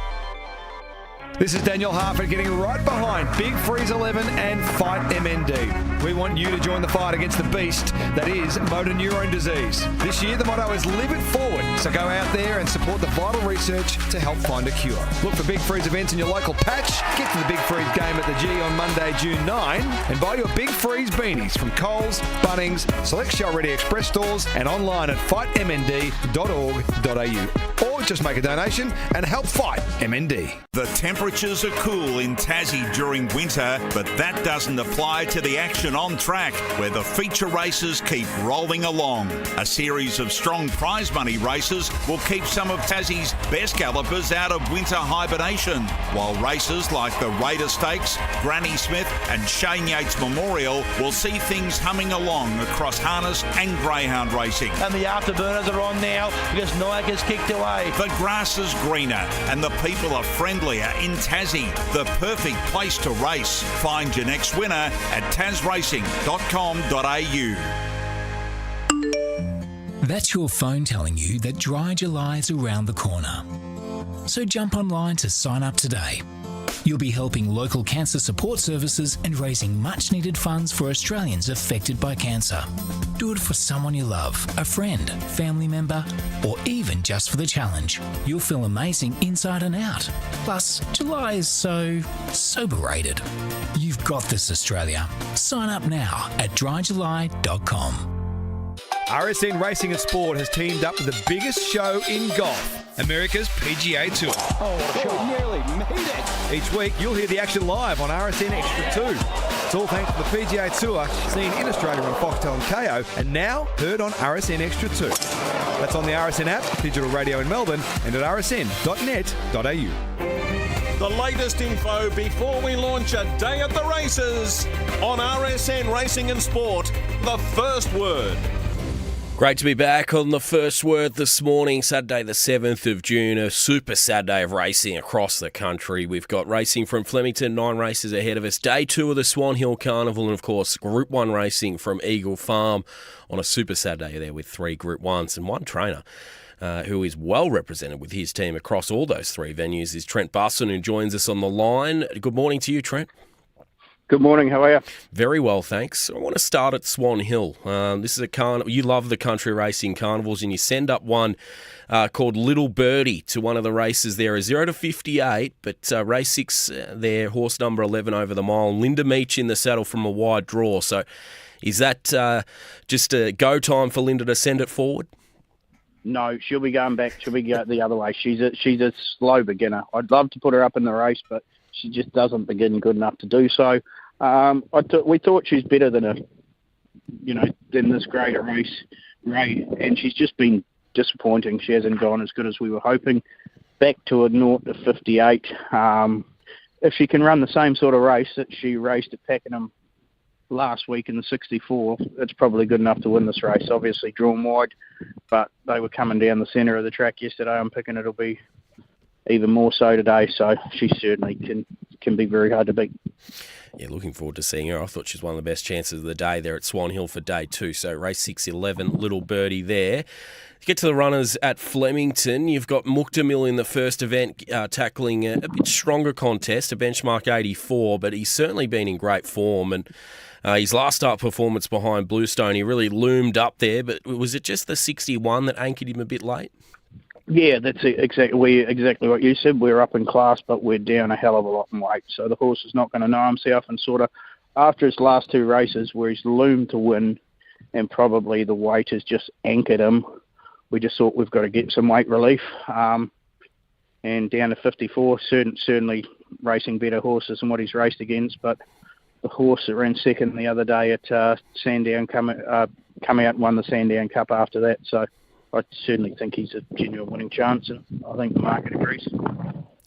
Speaker 20: This is Daniel Harford getting right behind Big Freeze 11 and Fight MND. We want you to join the fight against the beast that is motor neurone disease. This year the motto is Live It Forward, so go out there and support the vital research to help find a cure. Look for Big Freeze events in your local patch, get to the Big Freeze game at the G on Monday, June 9, and buy your Big Freeze beanies from Coles, Bunnings, select show-ready express stores and online at fightmnd.org.au. Or just make a donation and help fight MND.
Speaker 1: The temperatures are cool in Tassie during winter, but that doesn't apply to the action on track, where the feature races keep rolling along. A series of strong prize money races will keep some of Tassie's best gallopers out of winter hibernation, while races like the Raider Stakes, Granny Smith and Shane Yates Memorial will see things humming along across harness and greyhound racing.
Speaker 8: And the afterburners are on now because Nike has kicked away.
Speaker 1: The grass is greener and the people are friendlier in Tassie. The perfect place to race. Find your next winner at tasracing.com.au.
Speaker 7: That's your phone telling you that Dry July is around the corner. So jump online to sign up today. You'll be helping local cancer support services and raising much-needed funds for Australians affected by cancer. Do it for someone you love, a friend, family member, or even just for the challenge. You'll feel amazing inside and out. Plus, July is so sober-rated. You've got this, Australia. Sign up now at dryjuly.com.
Speaker 20: RSN Racing and Sport has teamed up with the biggest show in golf, America's PGA Tour.
Speaker 8: Oh, what a shot. Nearly made it.
Speaker 20: Each week, you'll hear the action live on RSN Extra 2. It's all thanks to the PGA Tour, seen in Australia on Foxtel and KO, and now heard on RSN Extra 2. That's on the RSN app, digital radio in Melbourne, and at rsn.net.au.
Speaker 5: The latest info before we launch a day at the races on RSN Racing and Sport, The First Word.
Speaker 9: Great to be back on The First Word this morning, Saturday the 7th of June, a super sad day of racing across the country. We've got racing from Flemington, 9 races ahead of us. Day 2 of the Swan Hill Carnival and, of course, Group 1 racing from Eagle Farm on a super sad day there with 3 Group 1s and 1 trainer. Who is well represented with his team across all those 3 venues is Trent Busson, who joins us on the line. Good morning to you, Trent.
Speaker 21: Good morning, how are you?
Speaker 9: Very well, thanks. I want to start at Swan Hill. This is a carnival. You love the country racing carnivals, and you send up one called Little Birdie to one of the races there, a 0 to 58, but race 6 there, horse number 11 over the mile. Linda Meach in the saddle from a wide draw. So is that just a go time for Linda to send it forward?
Speaker 21: No, she'll be going back. She'll be going the other way. She's a slow beginner. I'd love to put her up in the race, but she just doesn't begin good enough to do so. We thought she's better than than this greater race, Ray, and she's just been disappointing. She hasn't gone as good as we were hoping. Back to a 0 to 58. If she can run the same sort of race that she raced at Pakenham last week in the 64, it's probably good enough to win this race. Obviously drawn wide, but they were coming down the centre of the track yesterday. I'm picking it'll be even more so today, so she certainly can be very hard to beat.
Speaker 9: Yeah, looking forward to seeing her. I thought she's one of the best chances of the day there at Swan Hill for day 2. So race 6-11, Little Birdie there. To get to the runners at Flemington, you've got Muktamil in the first event tackling a bit stronger contest, a benchmark 84, but he's certainly been in great form. And his last start performance behind Bluestone, he really loomed up there, but was it just the 61 that anchored him a bit late?
Speaker 21: Yeah, that's exactly what you said. We're up in class, but we're down a hell of a lot in weight. So the horse is not going to know himself, and sort of after his last 2 races where he's loomed to win and probably the weight has just anchored him, we just thought we've got to get some weight relief. And down to 54, certainly racing better horses than what he's raced against. But the horse that ran second the other day at Sandown come out and won the Sandown Cup after that. So I certainly think he's a genuine winning chance, and I think the market agrees.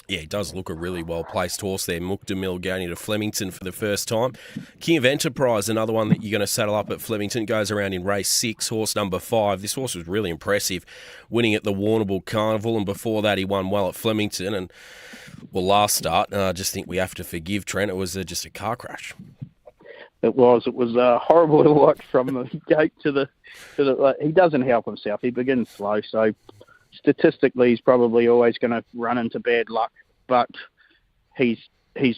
Speaker 9: Yeah, he does look a really well-placed horse there. Mukdamil going into Flemington for the first time. King of Enterprise, another one that you're going to saddle up at Flemington, goes around in race 6, horse number 5. This horse was really impressive, winning at the Warrnambool Carnival, and before that he won well at Flemington. And, well, last start, I just think we have to forgive Trent. It was just a car crash.
Speaker 21: It was horrible to watch from the gate to the he doesn't help himself. He begins slow, so statistically he's probably always going to run into bad luck, but he's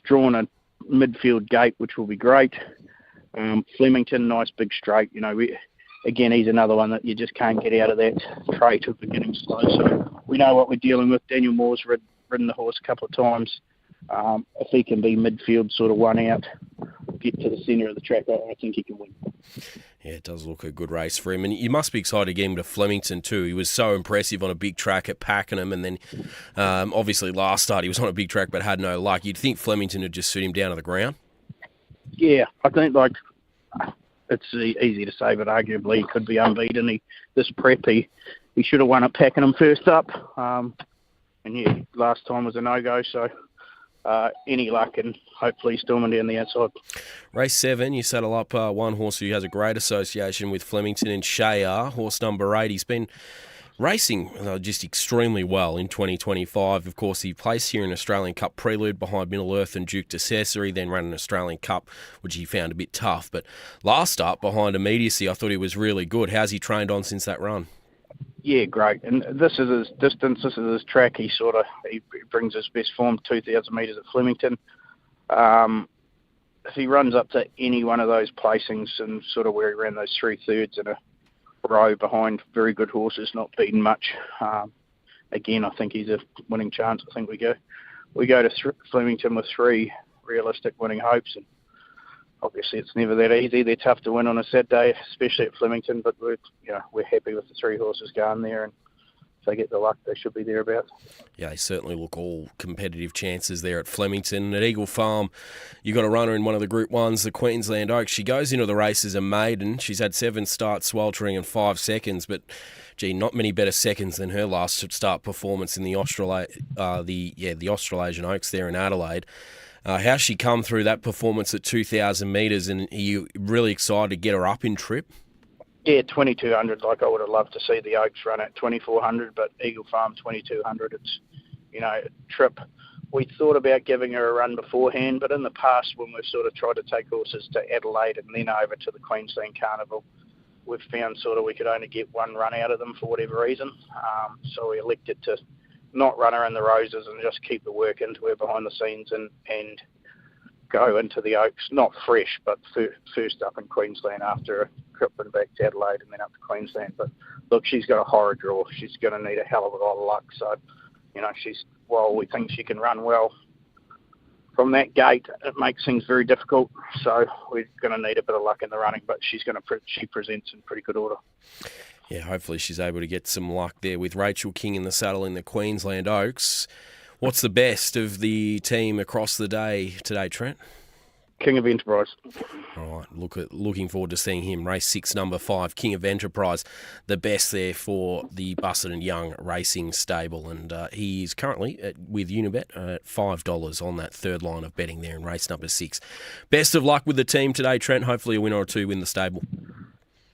Speaker 21: drawn a midfield gate, which will be great. Flemington, nice big straight. Again, he's another one that you just can't get out of that trait of beginning slow. So we know what we're dealing with. Daniel Moore's ridden the horse a couple of times. If he can be midfield sort of one out, get to the centre of the track, I think he can win.
Speaker 9: Yeah, it does look a good race for him. And you must be excited to get him to Flemington too. He was so impressive on a big track at Pakenham, and then obviously last start he was on a big track but had no luck. You'd think Flemington would just suit him down to the ground.
Speaker 21: Yeah, I think it's easy to say, but arguably he could be unbeaten. This prep, he should have won at Pakenham first up. And yeah, last time was a no-go, so any luck, and hopefully storming down the outside.
Speaker 9: Race 7, you saddle up one horse who has a great association with Flemington in Shayar, horse number 8. He's been racing just extremely well in 2025. Of course, he placed here in Australian Cup Prelude behind Middle Earth and Duke de Caesar. He then ran an Australian Cup, which he found a bit tough. But last up behind Immediacy, I thought he was really good. How's he trained on since that run?
Speaker 21: Yeah, great. And this is his distance. This is his track. He brings his best form, 2,000 metres at Flemington. If he runs up to any one of those placings and sort of where he ran those 3/3 in a row behind very good horses, not beaten much, again, I think he's a winning chance. I think we go to Flemington with 3 realistic winning hopes, and obviously it's never that easy. They're tough to win on a Saturday, especially at Flemington, but we're happy with the 3 horses going there, and if they get the luck, they should be thereabouts.
Speaker 9: Yeah, they certainly look all competitive chances there at Flemington. At Eagle Farm, you've got a runner in one of the Group 1s, the Queensland Oaks. She goes into the race as a maiden. She's had 7 starts sweltering and 5 seconds, but gee, not many better seconds than her last start performance in the Australasian Oaks there in Adelaide. How's she come through that performance at 2,000 metres, and are you really excited to get her up in trip?
Speaker 21: Yeah, 2,200. I would have loved to see the Oaks run at 2,400, but Eagle Farm 2,200. It's trip. We thought about giving her a run beforehand, but in the past when we've sort of tried to take horses to Adelaide and then over to the Queensland Carnival, we've found sort of we could only get one run out of them for whatever reason. So we elected to not run her in the Roses and just keep the work into her behind the scenes and go into the Oaks, not fresh, but first up in Queensland after a trip and back to Adelaide and then up to Queensland. But look, she's got a horror draw. She's going to need a hell of a lot of luck. So, while we think she can run well from that gate, it makes things very difficult. So we're going to need a bit of luck in the running, but she presents in pretty good order.
Speaker 9: Yeah, hopefully she's able to get some luck there with Rachel King in the saddle in the Queensland Oaks. What's the best of the team across the day today, Trent?
Speaker 21: King of Enterprise.
Speaker 9: All right, looking forward to seeing him. Race 6, number 5, King of Enterprise, the best there for the Busset and Young Racing stable. And he is currently with Unibet at $5 on that third line of betting there in race number 6. Best of luck with the team today, Trent. Hopefully a winner or two win the stable.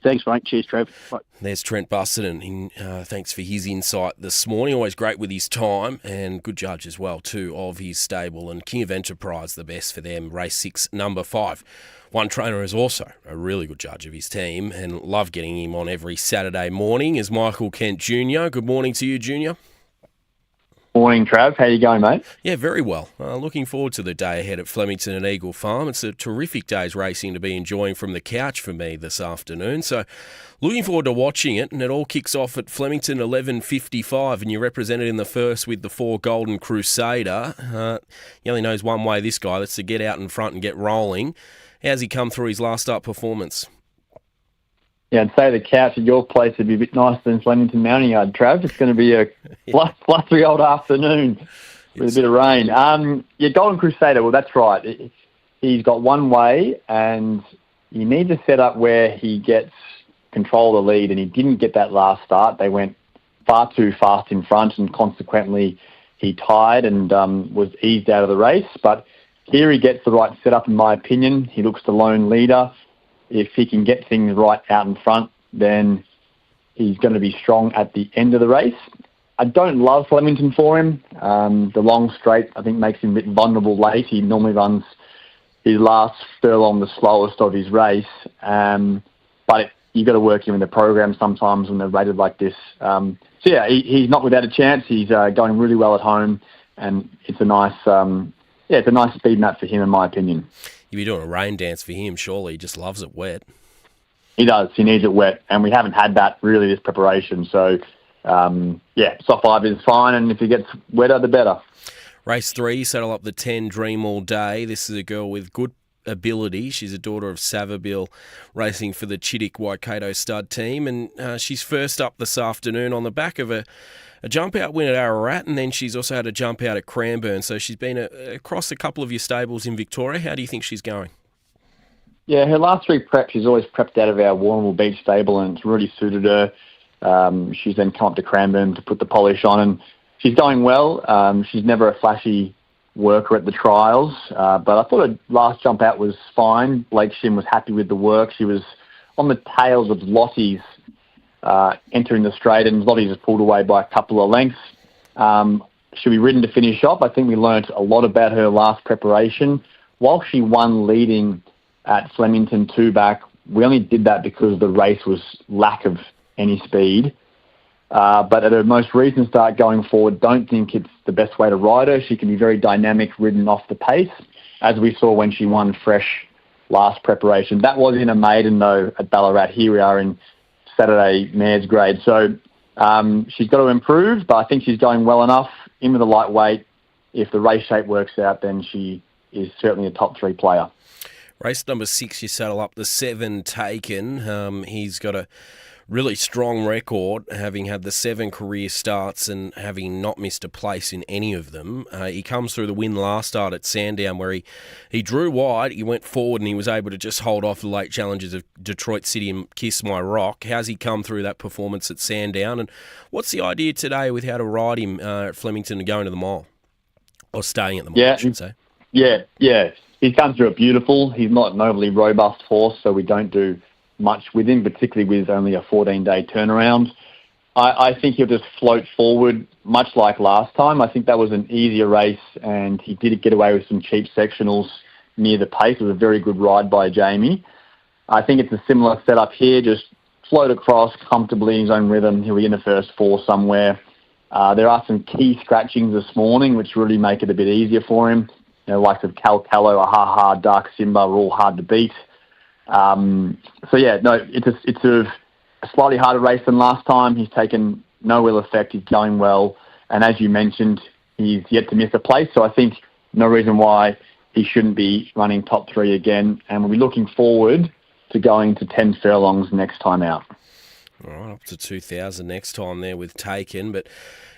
Speaker 21: Thanks, mate. Cheers, Trev. Bye.
Speaker 9: There's Trent Busset, and thanks for his insight this morning. Always great with his time, and good judge as well, too, of his stable. And King of Enterprise, the best for them, race 6, number 5. One trainer is also a really good judge of his team, and love getting him on every Saturday morning, is Michael Kent Jr. Good morning to you, Junior.
Speaker 2: Morning, Trav. How you going, mate?
Speaker 9: Yeah, very well. Looking forward to the day ahead at Flemington and Eagle Farm. It's a terrific day's racing to be enjoying from the couch for me this afternoon. So looking forward to watching it, and it all kicks off at Flemington 11:55, and you're represented in the first with the 4 Golden Crusader. He only knows one way, this guy, that's to get out in front and get rolling. How's he come through his last start performance?
Speaker 2: Yeah, and say the couch at your place would be a bit nicer than Flemington Mounting Yard, Trav. It's going to be a flustery old afternoon with a bit of rain. Yeah, Golden Crusader, well, that's right. He's got one way, and he needs a setup where he gets control of the lead, and he didn't get that last start. They went far too fast in front, and consequently he tied and was eased out of the race. But here he gets the right setup, in my opinion. He looks the lone leader. If he can get things right out in front, then he's going to be strong at the end of the race. I don't love Flemington for him. The long straight, I think, makes him a bit vulnerable late. He normally runs his last furlong the slowest of his race. But you've got to work him in the program sometimes when they're rated like this. So, yeah, he's not without a chance. He's going really well at home, and it's a nice speed map for him, in my opinion.
Speaker 9: You'd be doing a rain dance for him, surely. He just loves it wet.
Speaker 2: He does. He needs it wet, and we haven't had that really this preparation. So, soft 5 is fine, and if he gets wetter, the better.
Speaker 9: Race 3, settle up the 10 Dream All Day. This is a girl with good ability. She's a daughter of Savabeel, racing for the Chittick Waikato stud team, and she's first up this afternoon on the back of a jump out win at Ararat, and then she's also had a jump out at Cranbourne. So she's been across a couple of your stables in Victoria. How do you think she's going?
Speaker 2: Yeah, her last 3 preps, she's always prepped out of our Warrnambool Beach stable, and it's really suited her. She's then come up to Cranbourne to put the polish on, and she's going well. She's never a flashy worker at the trials, but I thought her last jump out was fine. Blake Shim was happy with the work. She was on the tails of Lottie's entering the straight, and Lottie's was pulled away by a couple of lengths. She'll be ridden to finish off. I think we learnt a lot about her last preparation. While she won leading at Flemington 2-back, we only did that because the race was lack of any speed. But at her most recent start going forward, don't think it's the best way to ride her. She can be very dynamic, ridden off the pace, as we saw when she won fresh last preparation. That was in a maiden, though, at Ballarat. Here we are in Saturday mares grade. So she's got to improve, but I think she's going well enough. In with the lightweight. If the race shape works out, then she is certainly a top 3 player.
Speaker 9: Race number 6, you saddle up the 7 Taken. He's got a really strong record, having had the 7 career starts and having not missed a place in any of them. He comes through the win last start at Sandown, where he drew wide, he went forward, and he was able to just hold off the late challenges of Detroit City and Kiss My Rock. How's he come through that performance at Sandown, and what's the idea today with how to ride him at Flemington and going to the mile? Or staying at the mile, I should say.
Speaker 2: Yeah. He's come through it beautiful. He's not an overly robust horse, so we don't do much with him, particularly with only a 14-day turnaround. I think he'll just float forward, much like last time. I think that was an easier race, and he did get away with some cheap sectionals near the pace. It was a very good ride by Jamie. I think it's a similar setup here, just float across comfortably in his own rhythm. He'll be in the first 4 somewhere. There are some key scratchings this morning, which really make it a bit easier for him. Likes of Calcalo, Ahaha, Dark Simba are all hard to beat. It's a slightly harder race than last time. He's taken no ill effect. He's going well. And as you mentioned, he's yet to miss a place. So I think no reason why he shouldn't be running top 3 again. And we'll be looking forward to going to 10 furlongs next time out.
Speaker 9: All right, up to 2,000 next time there with Taken. But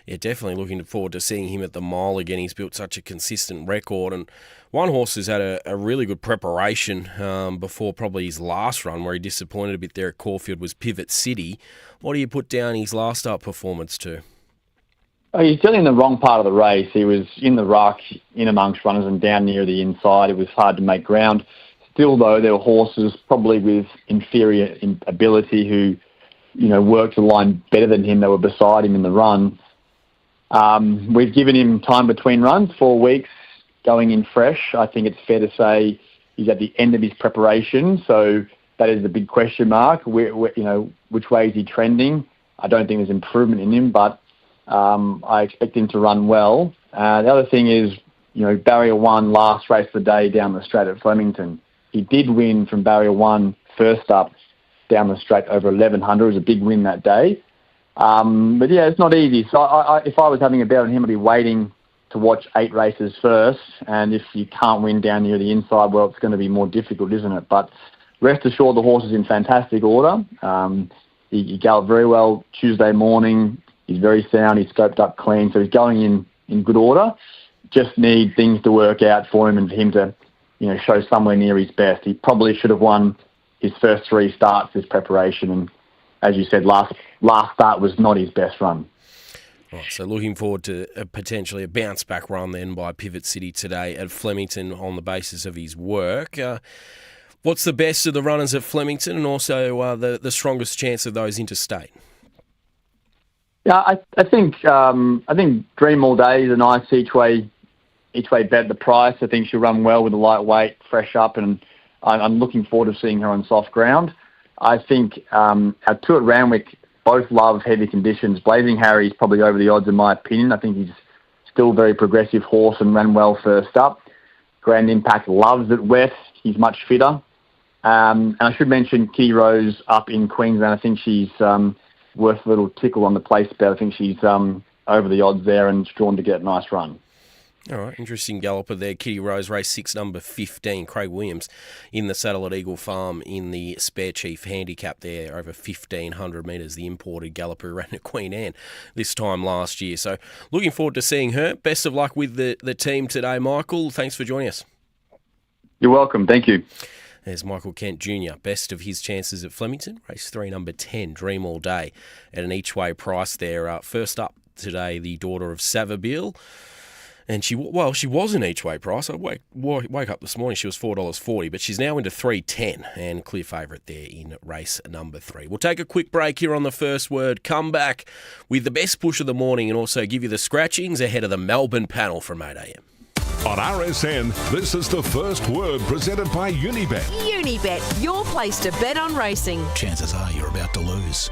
Speaker 9: yeah, definitely looking forward to seeing him at the mile again. He's built such a consistent record, and one horse has had a really good preparation before probably his last run, where he disappointed a bit there at Caulfield, was Pivot City. What do you put down his last start performance to?
Speaker 2: He's still in the wrong part of the race. He was in the ruck, in amongst runners and down near the inside. It was hard to make ground. Still, though, there were horses probably with inferior ability who, worked the line better than him. They were beside him in the run. We've given him time between runs, 4 weeks, going in fresh. I think it's fair to say he's at the end of his preparation, so that is the big question mark. Which way is he trending? I don't think there's improvement in him, but I expect him to run well. The other thing is, Barrier 1 last race of the day down the straight at Flemington. He did win from Barrier 1 first up down the straight over 1,100. It was a big win that day. But yeah, it's not easy. So if I was having a bet on him, I'd be waiting to watch 8 races first. And if you can't win down near the inside, well, it's going to be more difficult, isn't it? But rest assured the horse is in fantastic order. He galloped very well Tuesday morning. He's very sound. He's scoped up clean, so he's going in good order. Just need things to work out for him and for him to, show somewhere near his best. He probably should have won his first 3 starts this preparation, and as you said, last start was not his best run.
Speaker 9: Right, so looking forward to potentially a bounce-back run then by Pivot City today at Flemington on the basis of his work. What's the best of the runners at Flemington, and also the strongest chance of those interstate?
Speaker 2: Yeah, I think Dream All Day is a nice each way bet. The price, I think she'll run well with a lightweight, fresh up, and I'm looking forward to seeing her on soft ground. I think our 2 at Randwick both love heavy conditions. Blazing Harry is probably over the odds in my opinion. I think he's still a very progressive horse and ran well first up. Grand Impact loves it wet. He's much fitter. And I should mention Kitty Rose up in Queensland. I think she's worth a little tickle on the place bet. I think she's over the odds there and drawn to get a nice run.
Speaker 9: All right, interesting galloper there. Kitty Rose, race 6, number 15. Craig Williams in the saddle at Eagle Farm in the Spare Chief handicap there, over 1,500 metres. The imported galloper who ran at Queen Anne this time last year. So looking forward to seeing her. Best of luck with the team today, Michael. Thanks for joining us.
Speaker 2: You're welcome. Thank you.
Speaker 9: There's Michael Kent Jr. Best of his chances at Flemington. Race 3, number 10, Dream All Day at an each-way price there. First up today, the daughter of Savabeel. And she was an each-way price. I woke up this morning, she was $4.40, but she's now into $3.10 and clear favourite there in race number 3. We'll take a quick break here on The First Word, come back with the best push of the morning and also give you the scratchings ahead of the Melbourne panel from 8 a.m.
Speaker 5: On RSN, this is The First Word presented by Unibet.
Speaker 6: Unibet, your place to bet on racing.
Speaker 7: Chances are you're about to lose.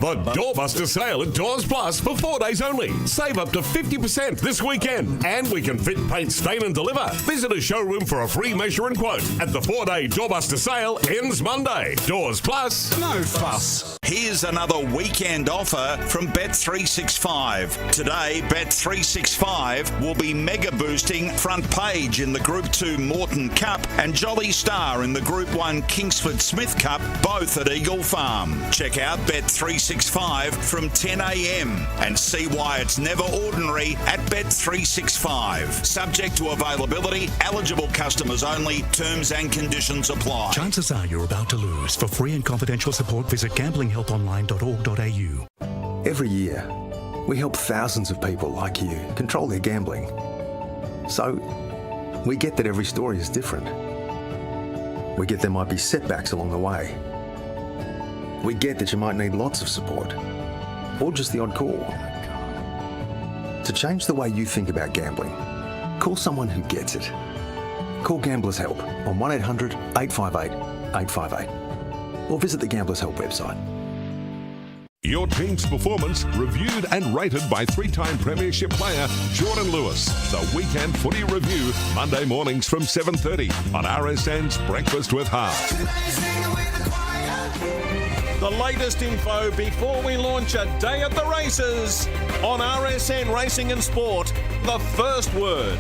Speaker 5: The Doorbuster sale at Doors Plus for 4 days only. Save up to 50% this weekend. And we can fit, paint, stain and deliver. Visit a showroom for a free measure and quote. At the 4-day Doorbuster sale ends Monday. Doors Plus, no fuss.
Speaker 1: Here's another weekend offer from Bet365. Today, Bet365 will be mega boosting Front Page in the Group 2 Moreton Cup and Jolly Star in the Group 1 Kingsford Smith Cup, both at Eagle Farm. Check out Bet365 from 10 a.m. and see why it's never ordinary at Bet365. Subject to availability, eligible customers only, terms and conditions apply.
Speaker 3: Chances are you're about to lose. For free and confidential support, visit gamblinghelponline.org.au.
Speaker 15: Every year, we help thousands of people like you control their gambling. So, we get that every story is different. We get there might be setbacks along the way. We get that you might need lots of support, or just the odd call. To change the way you think about gambling, call someone who gets it. Call Gamblers Help on 1-800-858-858 or visit the Gamblers Help website.
Speaker 5: Your team's performance reviewed and rated by 3-time premiership player Jordan Lewis. The Weekend Footy Review, Monday mornings from 7:30 on RSN's Breakfast with Heart. The latest info before we launch a day at the races on RSN Racing and Sport, The First Word.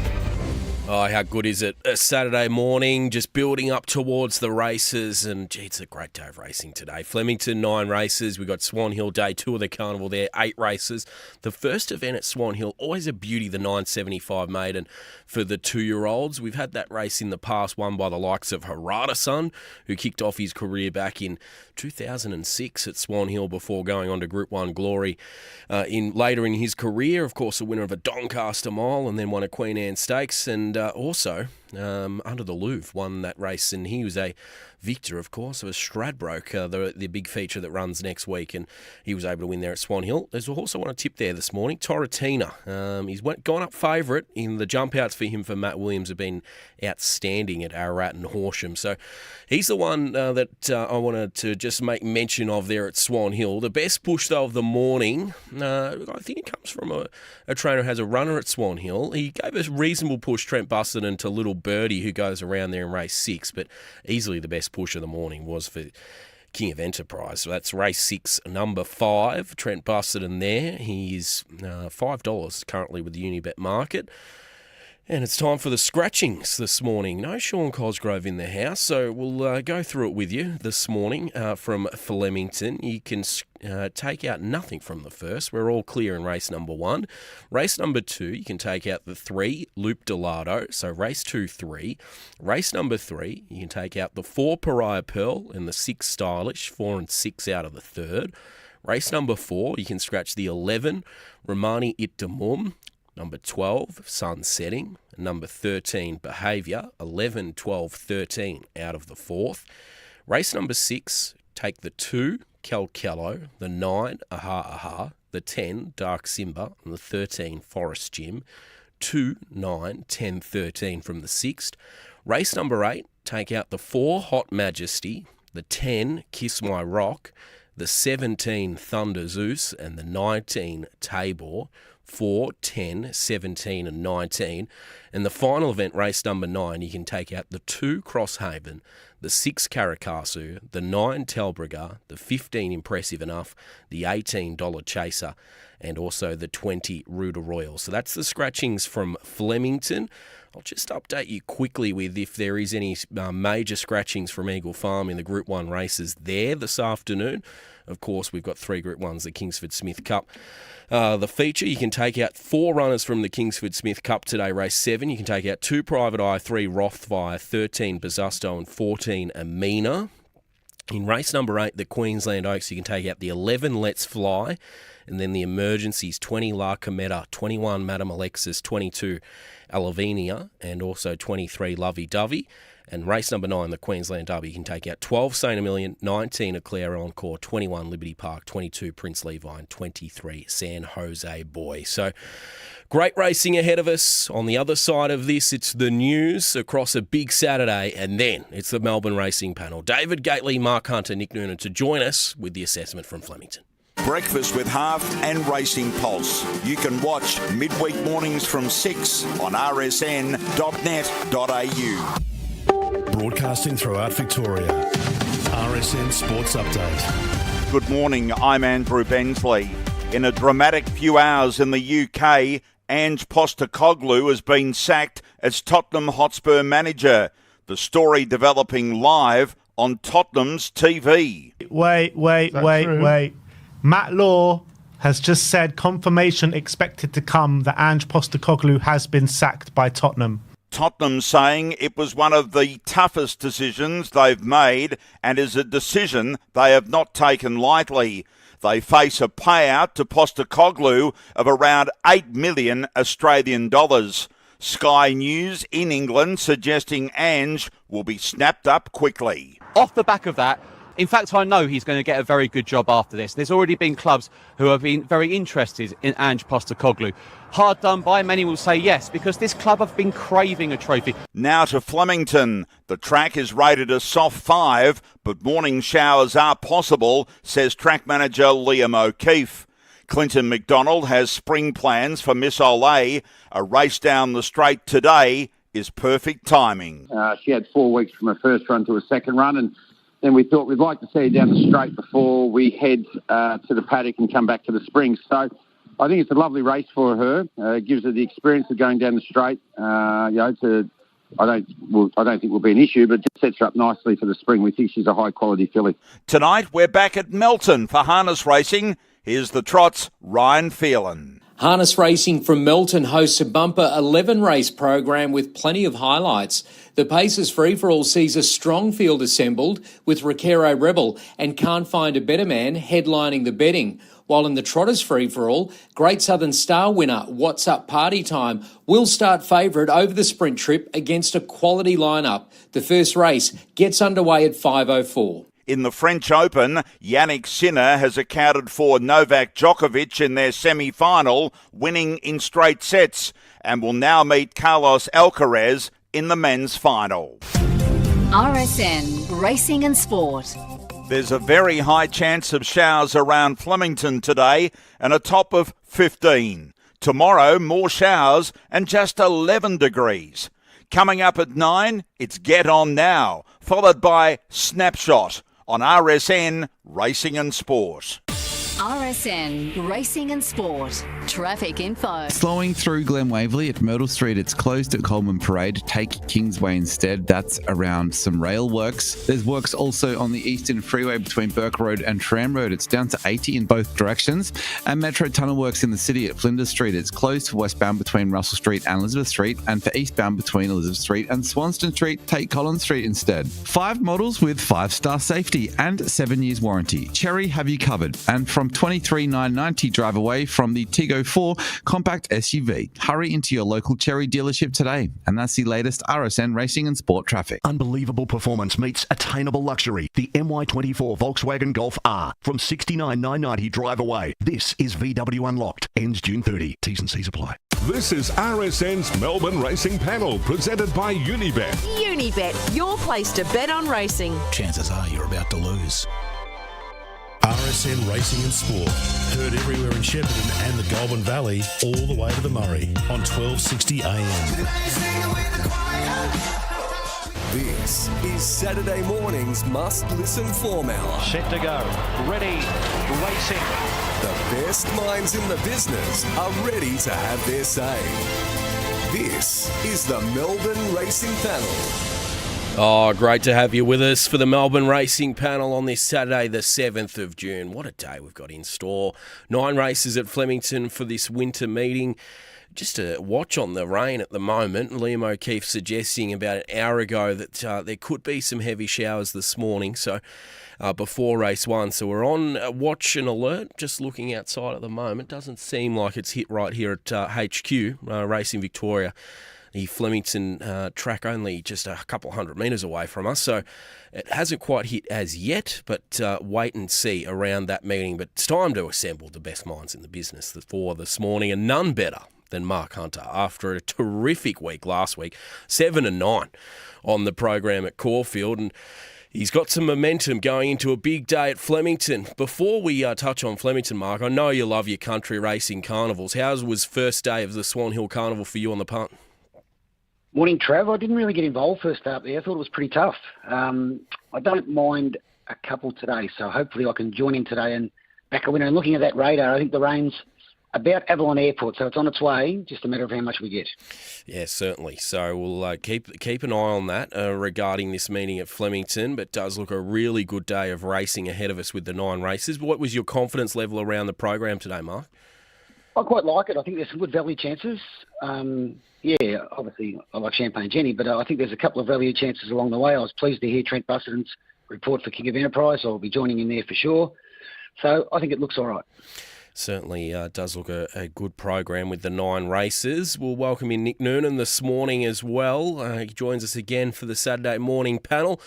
Speaker 9: Oh, how good is it? A Saturday morning, just building up towards the races, and gee, it's a great day of racing today. Flemington, 9 races. We've got Swan Hill Day 2 of the carnival there, 8 races. The first event at Swan Hill, always a beauty, the 975 maiden for the 2-year-olds. We've had that race in the past, won by the likes of Harada-san, who kicked off his career back in 2006 at Swan Hill before going on to Group 1 glory later in his career. Of course, a winner of a Doncaster Mile and then won a Queen Anne Stakes, and also Under the Louvre won that race, and he was a victor, of course, of a Stradbroke, the big feature that runs next week, and he was able to win there at Swan Hill. There's also one tip there this morning, Torretina. He's gone up favourite in the jump outs for him for Matt Williams have been outstanding at Ararat and Horsham. So he's the one that I wanted to just make mention of there at Swan Hill. The best push, though, of the morning, I think it comes from a trainer who has a runner at Swan Hill. He gave a reasonable push, Trent Buston, to Little Birdie, who goes around there in race 6, but easily the best push of the morning was for King of Enterprise. So that's race 6, number 5, Trent Buston there. He's $5 currently with the Unibet market. And it's time for the scratchings this morning. No Sean Cosgrove in the house, so we'll go through it with you this morning from Flemington. You can take out nothing from the first. We're all clear in race number 1. Race number 2, you can take out the 3, Loop Delado. So race 2, 3. Race number 3, you can take out the 4, Pariah Pearl, and the 6, Stylish. 4 and 6 out of the third. Race number 4, you can scratch the 11, Romani Itdamum. Number 12, Sun Setting. Number 13, Behaviour. 11, 12, 13 out of the fourth. Race number 6, take the 2, Kelkello. The 9, Aha Aha. The 10, Dark Simba. And the 13, Forest Gym. 2, 9, 10, 13 from the 6th. Race number 8, take out the 4, Hot Majesty. The 10, Kiss My Rock. The 17, Thunder Zeus. And the 19, Tabor. 4, 10, 17 and 19. And the final event, race number 9, you can take out the 2, Crosshaven, the 6, Caracassu, the 9, Telbrigar, the 15, Impressive Enough, the $18 Chaser, and also the 20, Ruda Royal. So that's the scratchings from Flemington. I'll just update you quickly with if there is any major scratchings from Eagle Farm in the Group 1 races there this afternoon. Of course, we've got 3 Group 1s, the Kingsford Smith Cup. The feature, you can take out 4 runners from the Kingsford Smith Cup today, race 7. You can take out 2 Private Eye, 3 Rothfire, 13 Bazusto and 14 Amina. In race number 8, the Queensland Oaks, you can take out the 11 Let's Fly, and then the emergencies, 20 La Cometa, 21 Madame Alexis, 22 Alavinia, and also 23 Lovey Dovey. And race number 9, the Queensland Derby, you can take out 12 St. Emilion, 19 Eclair Encore, 21 Liberty Park, 22 Prince Levi, and 23 San Jose Boy. So great racing ahead of us. On the other side of this, it's the news across a big Saturday, and then it's the Melbourne Racing Panel. David Gately, Mark Hunter, Nick Noonan to join us with the assessment from Flemington.
Speaker 1: Breakfast with Half and Racing Pulse. You can watch midweek mornings from 6 on rsn.net.au.
Speaker 3: Broadcasting throughout Victoria. RSN Sports Update.
Speaker 1: Good morning, I'm Andrew Bensley. In a dramatic few hours in the UK, Ange Postecoglou has been sacked as Tottenham Hotspur manager. The story developing live on Tottenham's TV.
Speaker 4: Wait. Matt Law has just said confirmation expected to come that Ange Postecoglou has been sacked by Tottenham.
Speaker 1: Tottenham saying it was one of the toughest decisions they've made and is a decision they have not taken lightly. They face a payout to Postecoglou of around 8 million Australian dollars. Sky News in England suggesting Ange will be snapped up quickly.
Speaker 22: Off the back of that, in fact, I know he's going to get a very good job after this. There's already been clubs who have been very interested in Ange Postecoglou. Hard done by, many will say yes, because this club have been craving a trophy.
Speaker 1: Now to Flemington. The track is rated a soft 5, but morning showers are possible, says track manager Liam O'Keefe. Clinton McDonald has spring plans for Miss Olay. A race down the straight today is perfect timing.
Speaker 23: She had 4 weeks from her first run to her second run, and then we thought we'd like to see her down the straight before we head to the paddock and come back to the spring. So I think it's a lovely race for her. It gives her the experience of going down the straight. I don't think will be an issue, but just sets her up nicely for the spring. We think she's a high-quality filly.
Speaker 1: Tonight, we're back at Melton for harness racing. Here's the Trots' Ryan Phelan.
Speaker 24: Harness Racing from Melton hosts a bumper 11-race program with plenty of highlights. The Pacers Free-for-All sees a strong field assembled with Recaro Rebel and Can't Find a Better Man headlining the betting. While in the Trotters Free-for-All, Great Southern Star winner What's Up Party Time will start favourite over the sprint trip against a quality lineup. The first race gets underway at 5:04.
Speaker 1: In the French Open, Yannick Sinner has accounted for Novak Djokovic in their semi-final, winning in straight sets, and will now meet Carlos Alcaraz in the men's final.
Speaker 25: RSN Racing and Sport.
Speaker 1: There's a very high chance of showers around Flemington today and a top of 15. Tomorrow, more showers and just 11 degrees. Coming up at 9, it's Get On Now, followed by Snapshot on RSN Racing and Sport.
Speaker 25: RSN Racing and Sport. Traffic info.
Speaker 10: Slowing through Glen Waverley at Myrtle Street. It's closed at Coleman Parade. Take Kingsway instead. That's around some rail works. There's works also on the Eastern Freeway between Burke Road and Tram Road. It's down to 80 in both directions. And Metro Tunnel works in the city at Flinders Street. It's closed for westbound between Russell Street and Elizabeth Street, and for eastbound between Elizabeth Street and Swanston Street. Take Collins Street instead. 5 models with 5-star safety and 7 years warranty. Cherry have you covered. And from 23,990 drive away from the Tiggo 4 compact SUV. Hurry into your local Cherry dealership today. And that's the latest RSN Racing and Sport traffic.
Speaker 3: Unbelievable performance meets attainable luxury. The MY24 Volkswagen Golf R from 69,990 drive away. This is VW Unlocked. Ends June 30. T's and C's apply.
Speaker 5: This is RSN's Melbourne Racing Panel, presented by Unibet.
Speaker 6: Unibet, your place to bet on racing.
Speaker 3: Chances are you're about to lose. RSN Racing and Sport. Heard everywhere in Shepparton and the Goulburn Valley, all the way to the Murray on 1260 AM.
Speaker 16: This is Saturday morning's must-listen form hour.
Speaker 8: Set to go. Ready. Racing.
Speaker 16: The best minds in the business are ready to have their say. This is the Melbourne Racing Panel.
Speaker 9: Oh, great to have you with us for the Melbourne Racing Panel on this Saturday, the 7th of June. What a day we've got in store. 9 races at Flemington for this winter meeting. Just a watch on the rain at the moment. Liam O'Keefe suggesting about an hour ago that there could be some heavy showers this morning, so before race 1. So we're on watch and alert, just looking outside at the moment. Doesn't seem like it's hit right here at HQ, Racing Victoria. The Flemington track only just a couple hundred metres away from us, so it hasn't quite hit as yet, but wait and see around that meeting. But it's time to assemble the best minds in the business for this morning, and none better than Mark Hunter after a terrific week last week, 7-9 on the program at Caulfield, and he's got some momentum going into a big day at Flemington. Before we touch on Flemington, Mark, I know you love your country racing carnivals. How was first day of the Swan Hill Carnival for you on the punt?
Speaker 11: Morning, Trav. I didn't really get involved first up there. I thought it was pretty tough. I don't mind a couple today, so hopefully I can join in today and back a winner. And looking at that radar, I think the rain's about Avalon Airport, so it's on its way, just a matter of how much we get.
Speaker 9: Yeah, certainly. So we'll keep an eye on that regarding this meeting at Flemington, but it does look a really good day of racing ahead of us with the 9 races. What was your confidence level around the program today, Mark?
Speaker 11: I quite like it. I think there's some good value chances. Yeah, obviously I like Champagne Jenny, but I think there's a couple of value chances along the way. I was pleased to hear Trent Busselton's report for King of Enterprise. I'll be joining in there for sure. So I think it looks all right.
Speaker 9: Certainly does look a good program with the 9 races. We'll welcome in Nick Noonan this morning as well. He joins us again for the Saturday morning panel.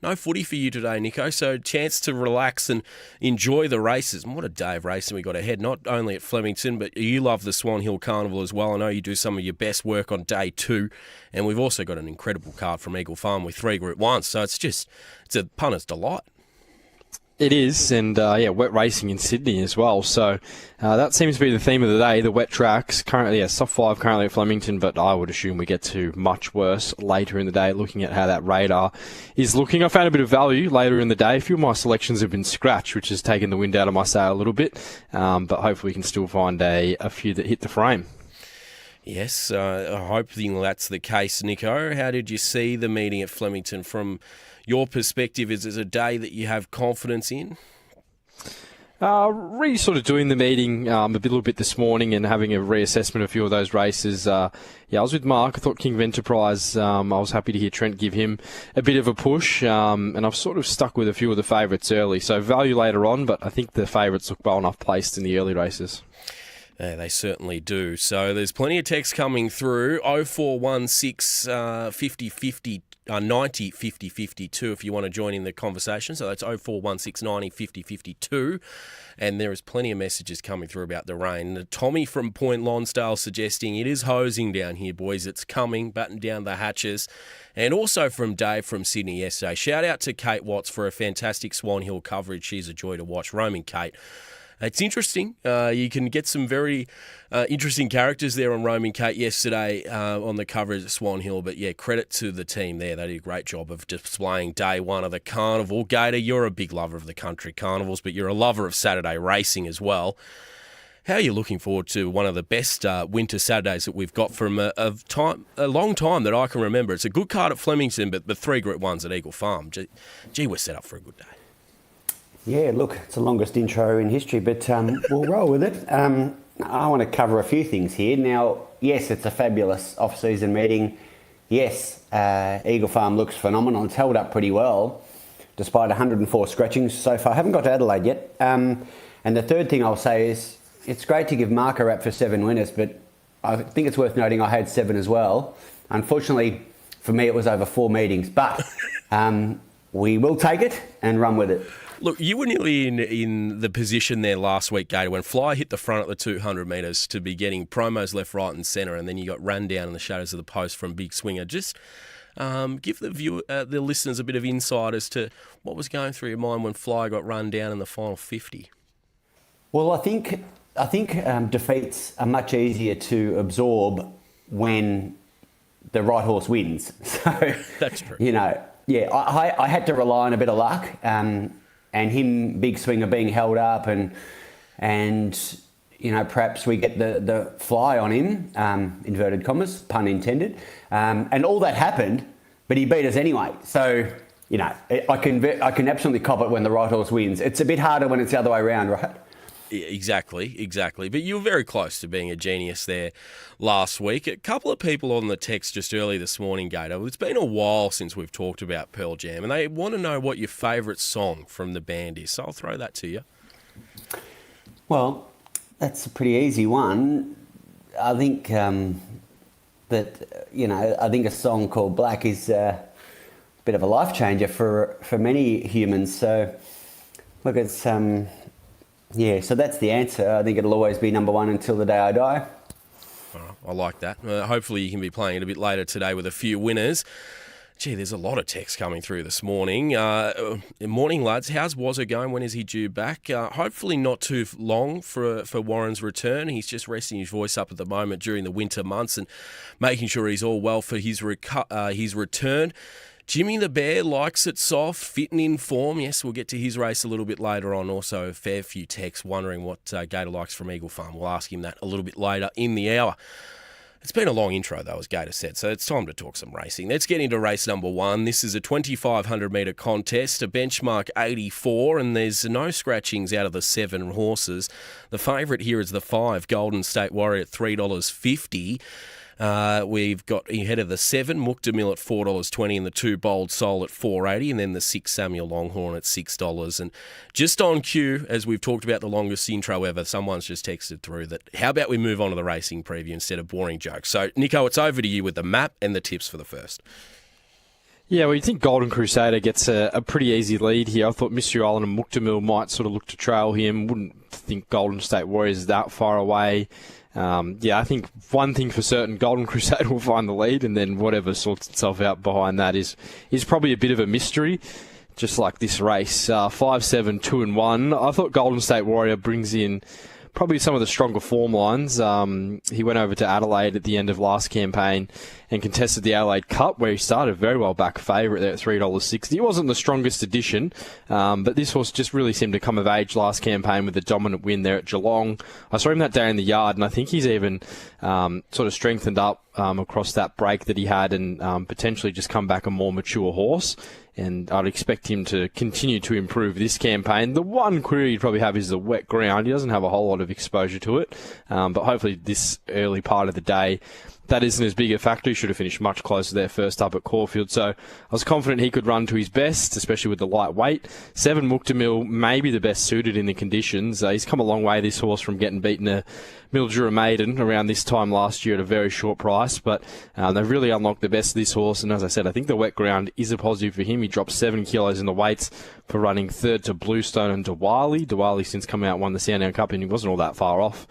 Speaker 9: No footy for you today, Nico, so chance to relax and enjoy the races. And what a day of racing we got ahead, not only at Flemington, but you love the Swan Hill Carnival as well. I know you do some of your best work on day 2, and we've also got an incredible card from Eagle Farm with 3 Group 1, so it's a punter's delight.
Speaker 12: It is, and wet racing in Sydney as well. So that seems to be the theme of the day, the wet tracks. Currently, soft 5 currently at Flemington, but I would assume we get to much worse later in the day, looking at how that radar is looking. I found a bit of value later in the day. A few of my selections have been scratched, which has taken the wind out of my sail a little bit, but hopefully we can still find a few that hit the frame.
Speaker 9: Yes, I hope that's the case, Nico. How did you see the meeting at Flemington from your perspective? Is it a day that you have confidence in?
Speaker 12: Really sort of doing the meeting a little bit this morning and having a reassessment of a few of those races. I was with Mark. I thought King of Enterprise, I was happy to hear Trent give him a bit of a push, and I've sort of stuck with a few of the favourites early. So value later on, but I think the favourites look well enough placed in the early races.
Speaker 9: Yeah, they certainly do. So there's plenty of text coming through. 0416 50 50 90 50 52 if you want to join in the conversation. So that's 0416 90 50 52. And there is plenty of messages coming through about the rain. Tommy from Point Lonsdale suggesting it is hosing down here, boys. It's coming. Batten down the hatches. And also from Dave from Sydney yesterday. Shout out to Kate Watts for a fantastic Swan Hill coverage. She's a joy to watch. Roaming Kate. It's interesting. You can get some very interesting characters there on Roman Kate yesterday on the coverage at Swan Hill. But, yeah, credit to the team there. They did a great job of displaying day one of the carnival. Gator, you're a big lover of the country carnivals, but you're a lover of Saturday racing as well. How are you looking forward to one of the best winter Saturdays that we've got from a long time that I can remember? It's a good card at Flemington, but the 3 Group 1s at Eagle Farm. Gee, we're set up for a good day.
Speaker 13: Yeah, look, it's the longest intro in history, but we'll roll with it. I want to cover a few things here. Now, yes, it's a fabulous off-season meeting. Yes, Eagle Farm looks phenomenal. It's held up pretty well, despite 104 scratchings so far. I haven't got to Adelaide yet. And the third thing I'll say is, it's great to give Mark a rap for 7 winners, but I think it's worth noting I had 7 as well. Unfortunately, for me, it was over 4 meetings, but we will take it and run with it.
Speaker 9: Look, you were nearly in the position there last week, Gator, when Fly hit the front at the 200 metres to be getting promos left, right and centre, and then you got run down in the shadows of the post from Big Swinger. Just give the listeners a bit of insight as to what was going through your mind when Fly got run down in the final 50.
Speaker 13: Well, I think defeats are much easier to absorb when the right horse wins. So
Speaker 9: that's true.
Speaker 13: I had to rely on a bit of luck, and him, Big Swinger, being held up, and perhaps we get the fly on him, inverted commas, pun intended, and all that happened, but he beat us anyway. So I can absolutely cop it when the right horse wins. It's a bit harder when it's the other way around, right?
Speaker 9: Exactly. But you were very close to being a genius there last week. A couple of people on the text just early this morning, Gator. It's been a while since we've talked about Pearl Jam, and they want to know what your favourite song from the band is. So I'll throw that to you.
Speaker 13: Well, that's a pretty easy one. I think I think a song called Black is a bit of a life changer for many humans. So look, it's so that's the answer. I think it'll always be number one until the day I die.
Speaker 9: I like that. Hopefully you can be playing it a bit later today with a few winners. Gee, there's a lot of text coming through this morning. Morning, lads. How's Wazza going? When is he due back? Hopefully not too long for Warren's return. He's just resting his voice up at the moment during the winter months and making sure he's all well for his return. Jimmy the Bear likes it soft, fit and in form. Yes, we'll get to his race a little bit later on. Also, a fair few texts wondering what Gator likes from Eagle Farm. We'll ask him that a little bit later in the hour. It's been a long intro, though, as Gator said, so it's time to talk some racing. Let's get into race number 1. This is a 2,500-metre contest, a benchmark 84, and there's no scratchings out of the 7 horses. The favourite here is the 5, Golden State Warrior at $3.50. We've got ahead of the 7, Muktamil at $4.20 and the 2, Bold Soul at $4.80, and then the 6, Samuel Longhorn at $6. And just on cue, as we've talked about the longest intro ever, someone's just texted through that, how about we move on to the racing preview instead of boring jokes? So, Nico, it's over to you with the map and the tips for the first.
Speaker 12: Yeah, well, you think Golden Crusader gets a pretty easy lead here. I thought Mystery Island and Muktamil might sort of look to trail him. Wouldn't think Golden State Warriors is that far away. I think one thing for certain, Golden Crusader will find the lead, and then whatever sorts itself out behind that is probably a bit of a mystery, just like this race. 5, 7, 2 and 1. I thought Golden State Warrior brings in probably some of the stronger form lines. He went over to Adelaide at the end of last campaign and contested the Adelaide Cup, where he started very well back favourite there at $3.60. He wasn't the strongest addition, but this horse just really seemed to come of age last campaign with a dominant win there at Geelong. I saw him that day in the yard, and I think he's even sort of strengthened up across that break that he had and potentially just come back a more mature horse. And I'd expect him to continue to improve this campaign. The one query you'd probably have is the wet ground. He doesn't have a whole lot of exposure to it, but hopefully this early part of the day, that isn't as big a factor. He should have finished much closer there first up at Caulfield. So I was confident he could run to his best, especially with the light weight. 7, Muktamil, maybe the best suited in the conditions. He's come a long way, this horse, from getting beaten a Mildura Maiden around this time last year at a very short price. But they've really unlocked the best of this horse. And as I said, I think the wet ground is a positive for him. He dropped 7 kilos in the weights for running third to Bluestone and Diwali. Diwali, since coming out, won the Sandown Cup, and he wasn't all that far off.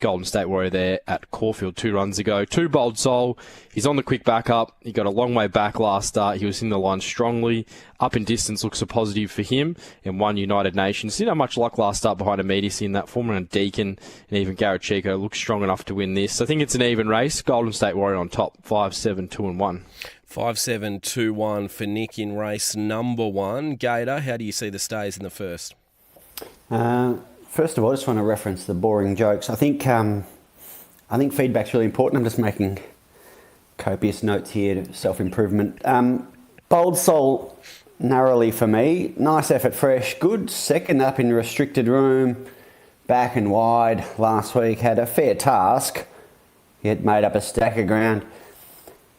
Speaker 12: Golden State Warrior there at Caulfield 2 runs ago. 2 Bold Soul. He's on the quick backup. He got a long way back last start. He was in the line strongly. Up in distance looks a positive for him. And 1 United Nations. Didn't have much luck last start behind immediacy in that form. And Deacon and even Garrett Chico look strong enough to win this. I think it's an even race. Golden State Warrior on top. 5, 7, 2 and 1.
Speaker 9: 5, 7, 2, 1 for Nick in race number 1. Gator, how do you see the stays in the first?
Speaker 13: First of all, I just want to reference the boring jokes. I think feedback's really important. I'm just making copious notes here to self-improvement. Bold Soul, narrowly for me. Nice effort, fresh. Good second up in restricted room. Back and wide last week. Had a fair task. Yet made up a stack of ground.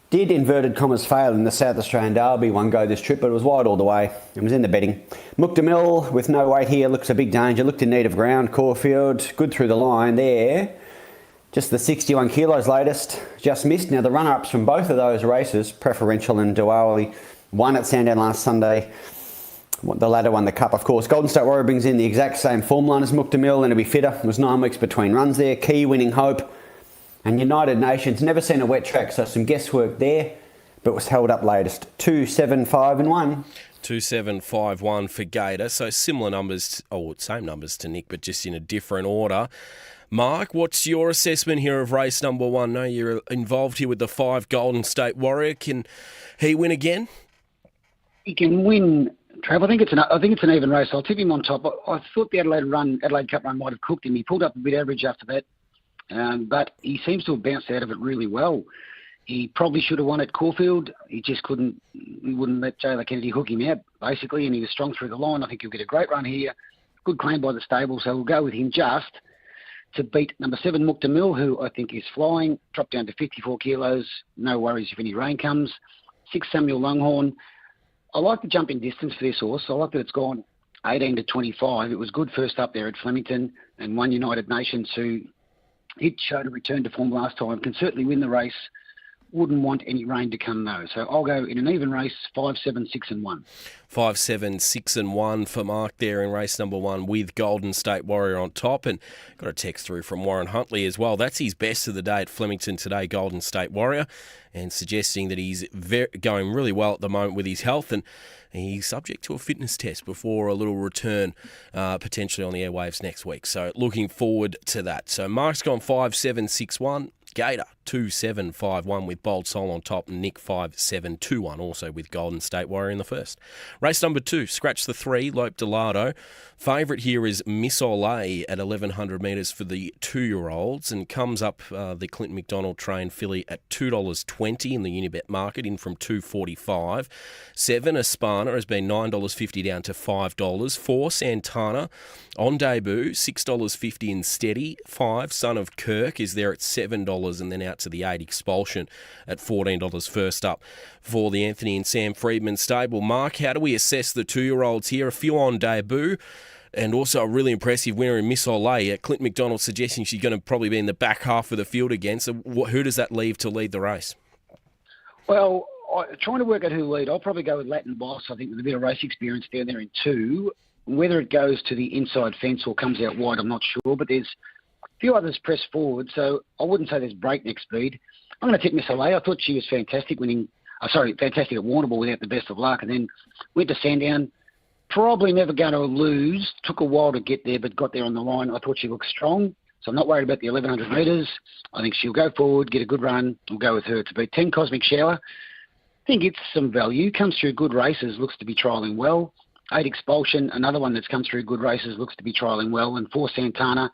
Speaker 13: Did, inverted commas, fail in the South Australian Derby one go this trip, but it was wide all the way. It was in the betting. Mukdamil, with no weight here, looks a big danger. Looked in need of ground. Caulfield, good through the line there. Just the 61 kilos latest, just missed. Now, the runner-ups from both of those races, Preferential and Diwali, won at Sandown last Sunday. The latter won the Cup, of course. Golden State Warrior brings in the exact same form line as Mukdamil, and to be fitter. It was 9 weeks between runs there. Key winning hope. And United Nations, never seen a wet track, so some guesswork there, but was held up latest. 2, 7, 5 and 1.
Speaker 9: 2, 7, 5, 1 for Gator. So similar numbers, same numbers to Nick, but just in a different order. Mark, what's your assessment here of race number 1? No, you're involved here with the 5 Golden State Warrior. Can he win again?
Speaker 11: He can win, Trav. I think it's an even race. I'll tip him on top. I thought the Adelaide Cup run might have cooked him. He pulled up a bit average after that. But he seems to have bounced out of it really well. He probably should have won at Caulfield. He just couldn't. He wouldn't let Jayla Kennedy hook him out, basically, and he was strong through the line. I think he'll get a great run here. Good claim by the stable, so we'll go with him just to beat number 7, Mukdamil, who I think is flying. Dropped down to 54 kilos. No worries if any rain comes. 6, Samuel Longhorn. I like the jump in distance for this horse. I like that it's gone 18 to 25. It was good first up there at Flemington, and 1 United Nations, who it showed a return to form last time, can certainly win the race. Wouldn't want any rain to come though. So I'll go in an even race, 5, 7, 6 and 1.
Speaker 9: 5, 7, 6 and 1 for Mark there in race number 1 with Golden State Warrior on top. And got a text through from Warren Huntley as well. That's his best of the day at Flemington today, Golden State Warrior, and suggesting that he's going really well at the moment with his health, and he's subject to a fitness test before a little return, potentially on the airwaves next week. So looking forward to that. So Mark's gone 5, 7, 6, 1. Gator 2, 7, 5, 1 with Bold Soul on top, and Nick 5, 7, 2, 1 also with Golden State Warrior in the first. Race number 2, scratch the 3, Lope Delado. Favourite here is Miss Olay at 1,100 metres for the 2-year-olds, and comes up the Clinton McDonald trained filly at $2.20 in the Unibet market, in from $2.45. 7, Aspana has been $9.50 down to $5. 4, Santana on debut, $6.50 in steady. 5, Son of Kirk is there at $7, and then out to the 8, Expulsion at $14 first up for the Anthony and Sam Friedman stable. Mark, how do we assess the 2-year-olds here? A few on debut, and also a really impressive winner in Miss Olay. Clint McDonald suggesting she's going to probably be in the back half of the field again. So who does that leave to lead the race?
Speaker 11: Well, trying to work out who lead, I'll probably go with Latin Boss. I think with a bit of race experience down there in 2. Whether it goes to the inside fence or comes out wide, I'm not sure. But there's a few others press forward, so I wouldn't say there's breakneck speed. I'm going to tip Miss Olay. I thought she was fantastic fantastic at Warrnambool without the best of luck, and then went to Sandown. Probably never going to lose. Took a while to get there, but got there on the line. I thought she looked strong, so I'm not worried about the 1,100 metres. I think she'll go forward, get a good run. We'll go with her to beat 10, Cosmic Shower. I think it's some value. Comes through good races, looks to be trialling well. 8, Expulsion, another one that's come through good races, looks to be trialling well. And 4, Santana.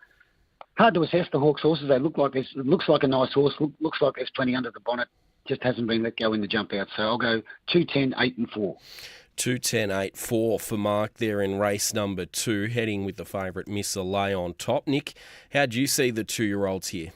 Speaker 11: Hard to assess the Hawks horses. They look like it looks like a nice horse. Looks like there's plenty under the bonnet. Just hasn't been let go in the jump out. So I'll go 2, 10, 8 and 4.
Speaker 9: 2, 10, 8, 4 for Mark there in race number 2, heading with the favourite Miss Olay on top. Nick, how do you see the 2-year-olds here?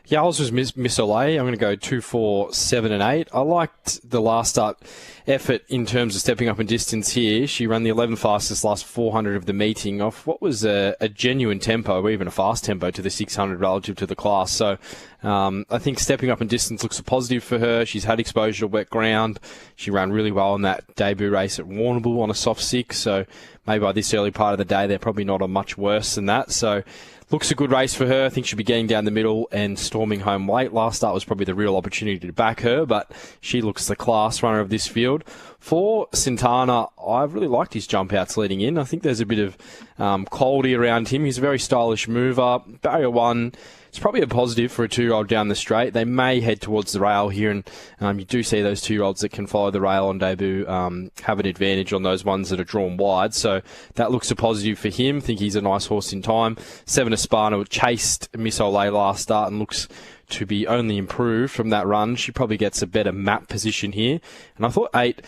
Speaker 12: Yeah, I was with Miss Olay. I'm going to go 2, 4, 7 and 8. I liked the last start effort in terms of stepping up in distance here. She ran the 11 fastest last 400 of the meeting off what was a genuine tempo, or even a fast tempo, to the 600 relative to the class. So I think stepping up in distance looks a positive for her. She's had exposure to wet ground. She ran really well in that debut race at Warrnambool on a soft 6, so maybe by this early part of the day they're probably not on much worse than that. So looks a good race for her. I think she'll be getting down the middle and storming home late. Last start was probably the real opportunity to back her, but she looks the class runner of this field. For Santana, I've really liked his jump outs leading in. I think there's a bit of quality around him. He's a very stylish mover. Barrier 1, it's probably a positive for a 2-year-old down the straight. They may head towards the rail here, and you do see those 2-year-olds that can follow the rail on debut have an advantage on those ones that are drawn wide. So that looks a positive for him. I think he's a nice horse in time. 7 Espana chased Miss Olay last start and looks to be only improved from that run. She probably gets a better map position here. And I thought 8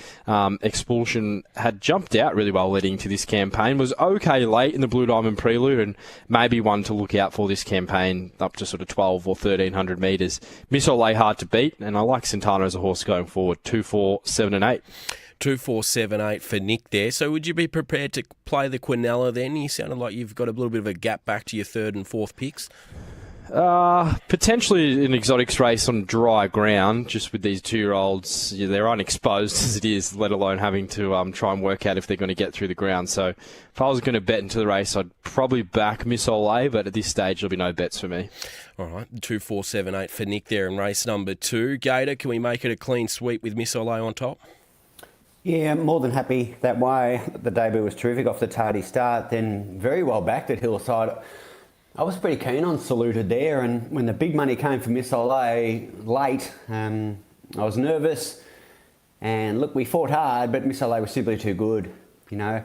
Speaker 12: Expulsion had jumped out really well leading into this campaign, was okay late in the Blue Diamond Prelude, and maybe one to look out for this campaign up to sort of 12 or 1300 metres. Miss Olay hard to beat, and I like Santana as a horse going forward. 2, 4, 7 and 8.
Speaker 9: 2, 4, 7, 8 for Nick there. So would you be prepared to play the Quinella then? You sounded like you've got a little bit of a gap back to your 3rd and 4th picks.
Speaker 12: Potentially an exotics race on dry ground, just with these 2-year-olds. They're unexposed as it is, let alone having to try and work out if they're going to get through the ground. So if I was going to bet into the race, I'd probably back Miss Olay, but at this stage, there'll be no bets for me.
Speaker 9: All right, 2, 4, 7, 8 for Nick there in race number 2. Gator, can we make it a clean sweep with Miss Olay on top?
Speaker 13: Yeah, more than happy that way. The debut was terrific off the tardy start, then very well backed at Hillside. I was pretty keen on Saluted there, and when the big money came for Miss Olay late, I was nervous. And look, we fought hard, but Miss Olay was simply too good, you know.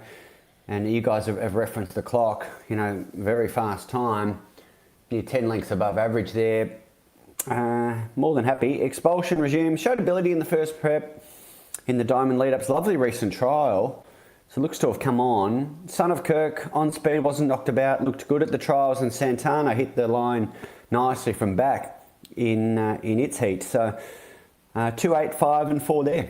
Speaker 13: And you guys have referenced the clock, you know, very fast time, near 10 lengths above average there. More than happy. Expulsion regime, showed ability in the first prep in the Diamond lead-ups. Lovely recent trial. So looks to have come on. Son of Kirk, on speed, wasn't knocked about, looked good at the trials, and Santana hit the line nicely from back in its heat. So 2, 8, 5 and 4 there.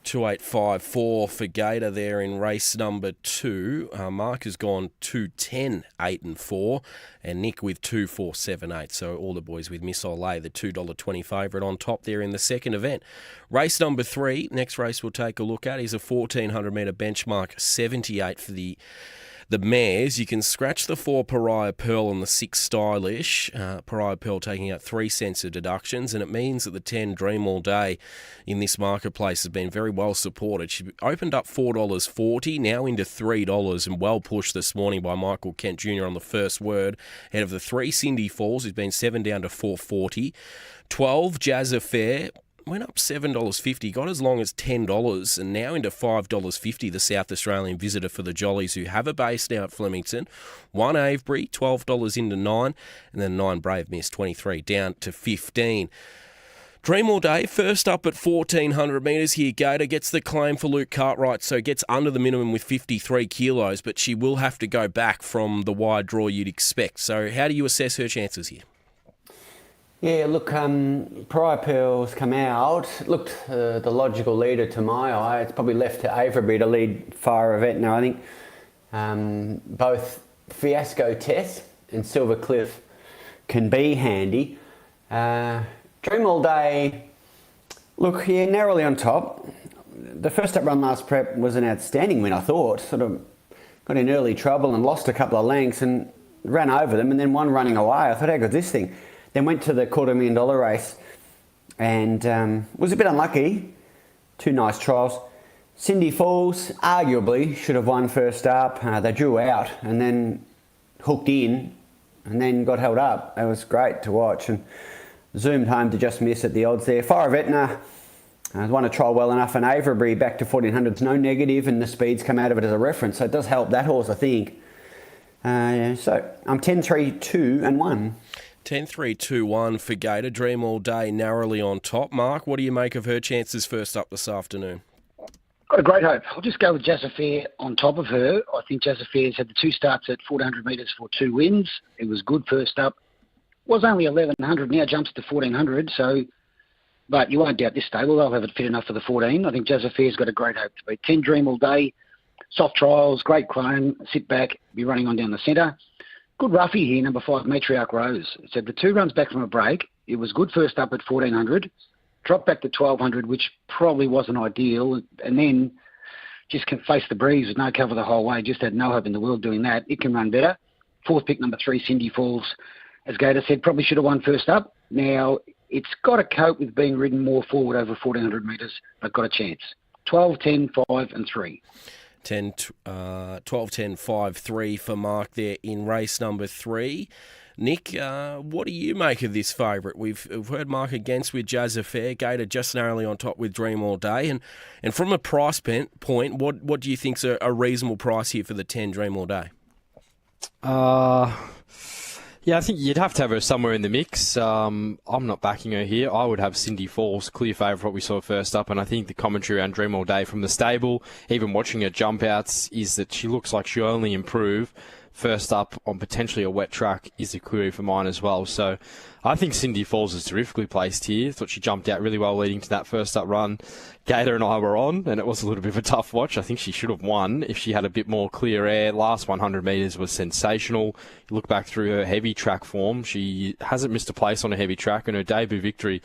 Speaker 9: 2, 8, 5, 4 for Gator there in race number 2. Mark has gone 2, 10, 8 and 4, and Nick with 2, 4, 7, 8. So all the boys with Miss Olay, the $2.20 favourite on top there in the second event. Race number 3, next race we'll take a look at is a 1400 metre benchmark 78 for the mares. You can scratch the 4 Pariah Pearl and the 6 Stylish. Pariah Pearl taking out 3 cents of deductions, and it means that the 10 Dream All Day in this marketplace has been very well supported. She opened up $4.40, now into $3, and well pushed this morning by Michael Kent Jr. on the first word. Ahead of the 3 Cindy Falls, who's been 7 down to $4.40. 12 Jazz Affair went up $7.50, got as long as $10, and now into $5.50, the South Australian visitor for the Jollies, who have a base now at Flemington. 1 Avebury, $12 into 9, and then 9 Brave Miss, 23 down to 15. Dream All Day, first up at 1,400 metres here. Gator gets the claim for Luke Cartwright, so gets under the minimum with 53 kilos, but she will have to go back from the wide draw you'd expect. So how do you assess her chances here?
Speaker 13: Yeah, look, Pariah Pearl's come out. Looked the logical leader to my eye. It's probably left to Avery to lead Fire Event now. I think both Fiasco Test and Silver Cliff can be handy. Dream All Day, look, yeah, narrowly on top. The first up run last prep was an outstanding win, I thought. Sort of got in early trouble and lost a couple of lengths and ran over them, and then one running away. I thought, how good's this thing? Then went to the $250,000 race and was a bit unlucky. 2 nice trials. Cindy Falls arguably should have won first up. They drew out and then hooked in and then got held up. It was great to watch and zoomed home to just miss at the odds there. Fire Vetna won a trial well enough, and Avery back to 1400s, no negative, and the speeds come out of it as a reference. So it does help that horse, I think. So I'm 10, 3, 2 and 1.
Speaker 9: 10, 3, 2, 1 for Gator. Dream All Day narrowly on top. Mark, what do you make of her chances first up this afternoon?
Speaker 11: Got a great hope. I'll just go with Jazz Affair on top of her. I think Jazz Affair's had the 2 starts at 1,400 metres for 2 wins. It was good first up. Was only 1,100, now jumps to 1,400. So, but you won't doubt this stable. They'll have it fit enough for the 14. I think Jazz Affair's got a great hope to beat. 10 Dream All Day, soft trials, great claim, sit back, be running on down the centre. Good roughie here, number 5, Matriarch Rose. So the 2 runs back from a break. It was good first up at 1,400, dropped back to 1,200, which probably wasn't ideal, and then just can face the breeze with no cover the whole way. Just had no hope in the world doing that. It can run better. Fourth pick, number 3, Cindy Falls, as Gator said, probably should have won first up. Now, it's got to cope with being ridden more forward over 1,400 metres, but got a chance. 12, 10, 5 and 3.
Speaker 9: 12, 10, 5, 3 for Mark there in race number 3. Nick, what do you make of this favourite? We've heard Mark against with Jazz Affair, Gator just narrowly on top with Dream All Day. And from a price point, what do you think's a reasonable price here for the 10 Dream All Day?
Speaker 12: Yeah, I think you'd have to have her somewhere in the mix. I'm not backing her here. I would have Cindy Falls, clear favourite for what we saw first up, and I think the commentary around Dream All Day from the stable, even watching her jump outs, is that she looks like she'll only improve. First up on potentially a wet track is a query for mine as well. So I think Cindy Falls is terrifically placed here. Thought she jumped out really well leading to that first up run. Gator and I were on, and it was a little bit of a tough watch. I think she should have won if she had a bit more clear air. Last 100 metres was sensational. You look back through her heavy track form, she hasn't missed a place on a heavy track, and her debut victory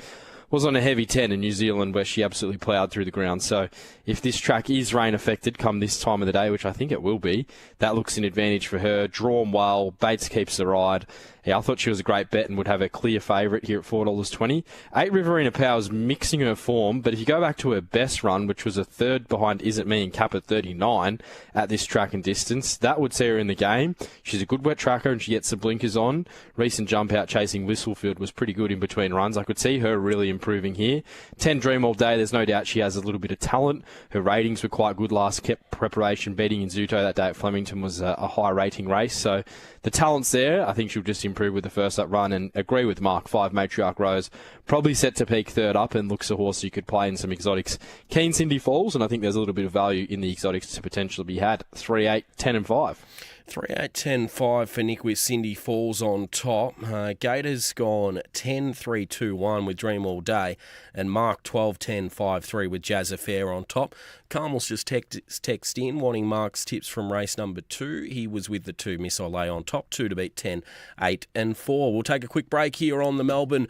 Speaker 12: was on a heavy 10 in New Zealand where she absolutely ploughed through the ground. So if this track is rain affected come this time of the day, which I think it will be, that looks an advantage for her. Drawn well, Bates keeps the ride. Yeah, I thought she was a great bet and would have a clear favourite here at $4.20. 8 Riverina Power's mixing her form, but if you go back to her best run, which was a third behind Is It Me and Cap at 39 at this track and distance, that would see her in the game. She's a good wet tracker and she gets the blinkers on. Recent jump out chasing Whistlefield was pretty good in between runs. I could see her really improving here. 10 Dream All Day, there's no doubt she has a little bit of talent. Her ratings were quite good last preparation. Beating Inzuto that day at Flemington was a high rating race, so the talent's there. I think she'll just improve with the first up run, and agree with Mark. 5 Matriarch Rose probably set to peak third up and looks a horse you could play in some exotics. Keen Cindy Falls, and I think there's a little bit of value in the exotics to potentially be had. 3, 8, 10 and 5.
Speaker 9: 3, 8, 10, 5 for Nick with Cindy Falls on top. Gator's gone 10, 3, 2, 1 with Dream All Day, and Mark 12, 10, 5, 3 with Jazz Affair on top. Carmel's just text in wanting Mark's tips from race number 2. He was with the 2 Miss Olay on top, 2 to beat 10, 8 and 4. We'll take a quick break here on the Melbourne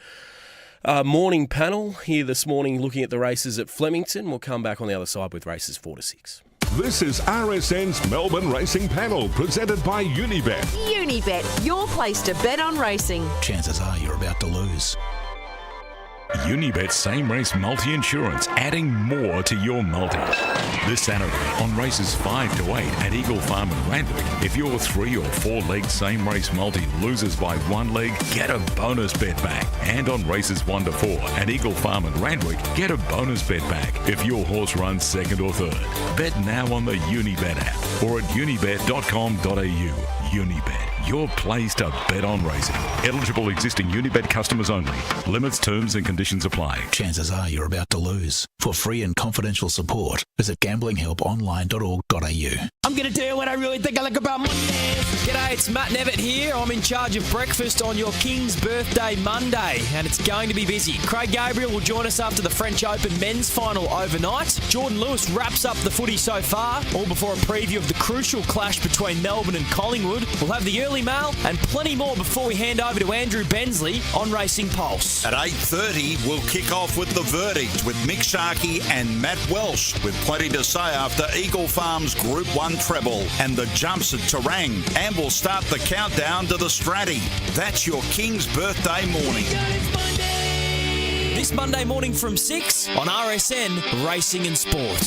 Speaker 9: morning panel here this morning looking at the races at Flemington. We'll come back on the other side with races 4 to 6.
Speaker 5: This is RSN's Melbourne Racing Panel, presented by Unibet.
Speaker 6: Unibet, your place to bet on racing.
Speaker 3: Chances are you're about to lose. Unibet same race multi-insurance, adding more to your multi. This Saturday on races 5 to 8 at Eagle Farm in Randwick, if your 3 or 4 leg same race multi loses by 1 leg, get a bonus bet back. And on races 1 to 4 at Eagle Farm in Randwick, get a bonus bet back if your horse runs 2nd or 3rd. Bet now on the Unibet app or at unibet.com.au. Unibet, your place to bet on racing. Eligible existing Unibet customers only. Limits, terms and conditions apply. Chances are you're about to lose. For free and confidential support, visit gamblinghelponline.org.au.
Speaker 14: I'm going to tell you what I really think I like about Mondays. G'day, it's Matt Nevitt here. I'm in charge of breakfast on your King's Birthday Monday, and it's going to be busy. Craig Gabriel will join us after the French Open men's final overnight. Jordan Lewis wraps up the footy so far, all before a preview of the crucial clash between Melbourne and Collingwood. We'll have the early mail and plenty more before we hand over to Andrew Bensley on Racing Pulse.
Speaker 1: At 8:30, we'll kick off with The Verdict with Mick Sharkey and Matt Welsh, with plenty to say after Eagle Farm's Group 1 treble and the jumps at Terang. And we'll start the countdown to the Stratty. That's your King's Birthday morning.
Speaker 14: This Monday morning from 6 on RSN Racing and Sport.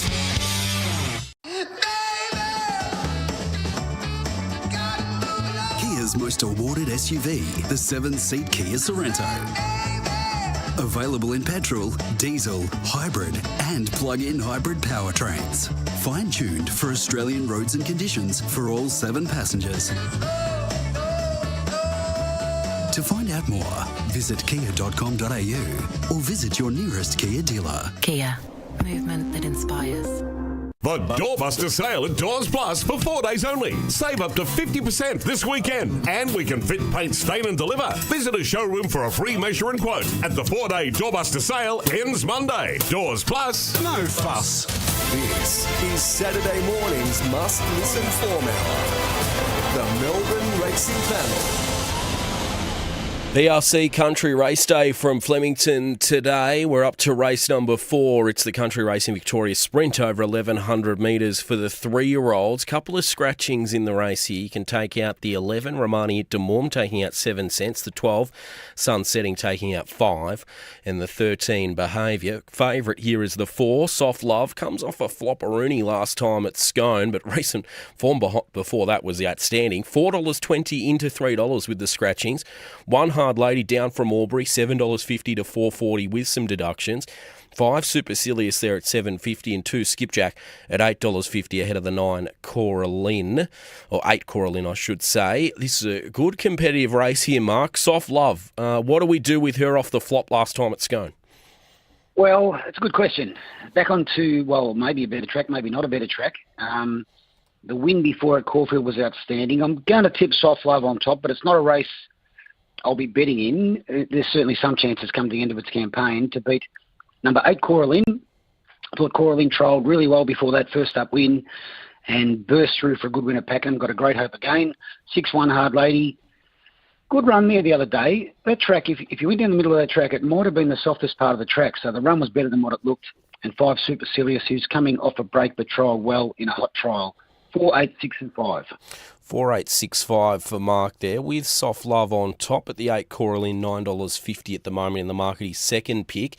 Speaker 17: Kia's most awarded SUV, the 7-seat Kia Sorento. Available in petrol, diesel, hybrid and plug-in hybrid powertrains. Fine-tuned for Australian roads and conditions for all 7 passengers. To find out more, visit kia.com.au or visit your nearest Kia dealer.
Speaker 25: Kia, movement that inspires.
Speaker 5: The Doorbuster sale at Doors Plus for 4 days only. Save up to 50% this weekend. And we can fit, paint, stain and deliver. Visit a showroom for a free measure and quote. At the 4-day Doorbuster sale ends Monday. Doors Plus, no fuss.
Speaker 16: This is Saturday morning's must-listen form hour. The Melbourne Racing Panel.
Speaker 9: BRC Country Race Day from Flemington today. We're up to race number 4. It's the Country Racing Victoria Sprint over 1,100 metres for the 3-year-olds. Couple of scratchings in the race here. You can take out the 11, Romani at Demorm, taking out 7 cents. The 12, Sunsetting, taking out 5. And the 13, Behaviour. Favourite here is the 4, Soft Love. Comes off a flopperoonie last time at Scone, but recent form before that was outstanding. $4.20 into $3 with the scratchings. One Hard Lady down from Albury, $7.50 to $4.40 with some deductions. 5 Supercilious there at $7.50 and 2 Skipjack at $8.50 ahead of the 9 Coraline, or 8 Coraline I should say. This is a good competitive race here, Mark. Soft Love, what do we do with her off the flop last time at Scone?
Speaker 11: Well, it's a good question. Back onto, well, maybe a better track, maybe not a better track. The win before at Caulfield was outstanding. I'm going to tip Soft Love on top, but it's not a race I'll be betting in. There's certainly some chances come to the end of its campaign to beat number 8 Coraline. I thought Coraline trialled really well before that first up win and burst through for a good win at Packham. Got a great hope again. 6-1 Hard Lady. Good run there the other day. That track, if you went down the middle of that track, it might have been the softest part of the track, so the run was better than what it looked. And 5 Supercilious, who's coming off a break but trialled well in a hot trial. 4, 8, 6 and 5.
Speaker 9: 4, 8, 6, 5 for Mark there, with Soft Love on top at the 8 Coraline, $9.50 at the moment in the market. His second pick.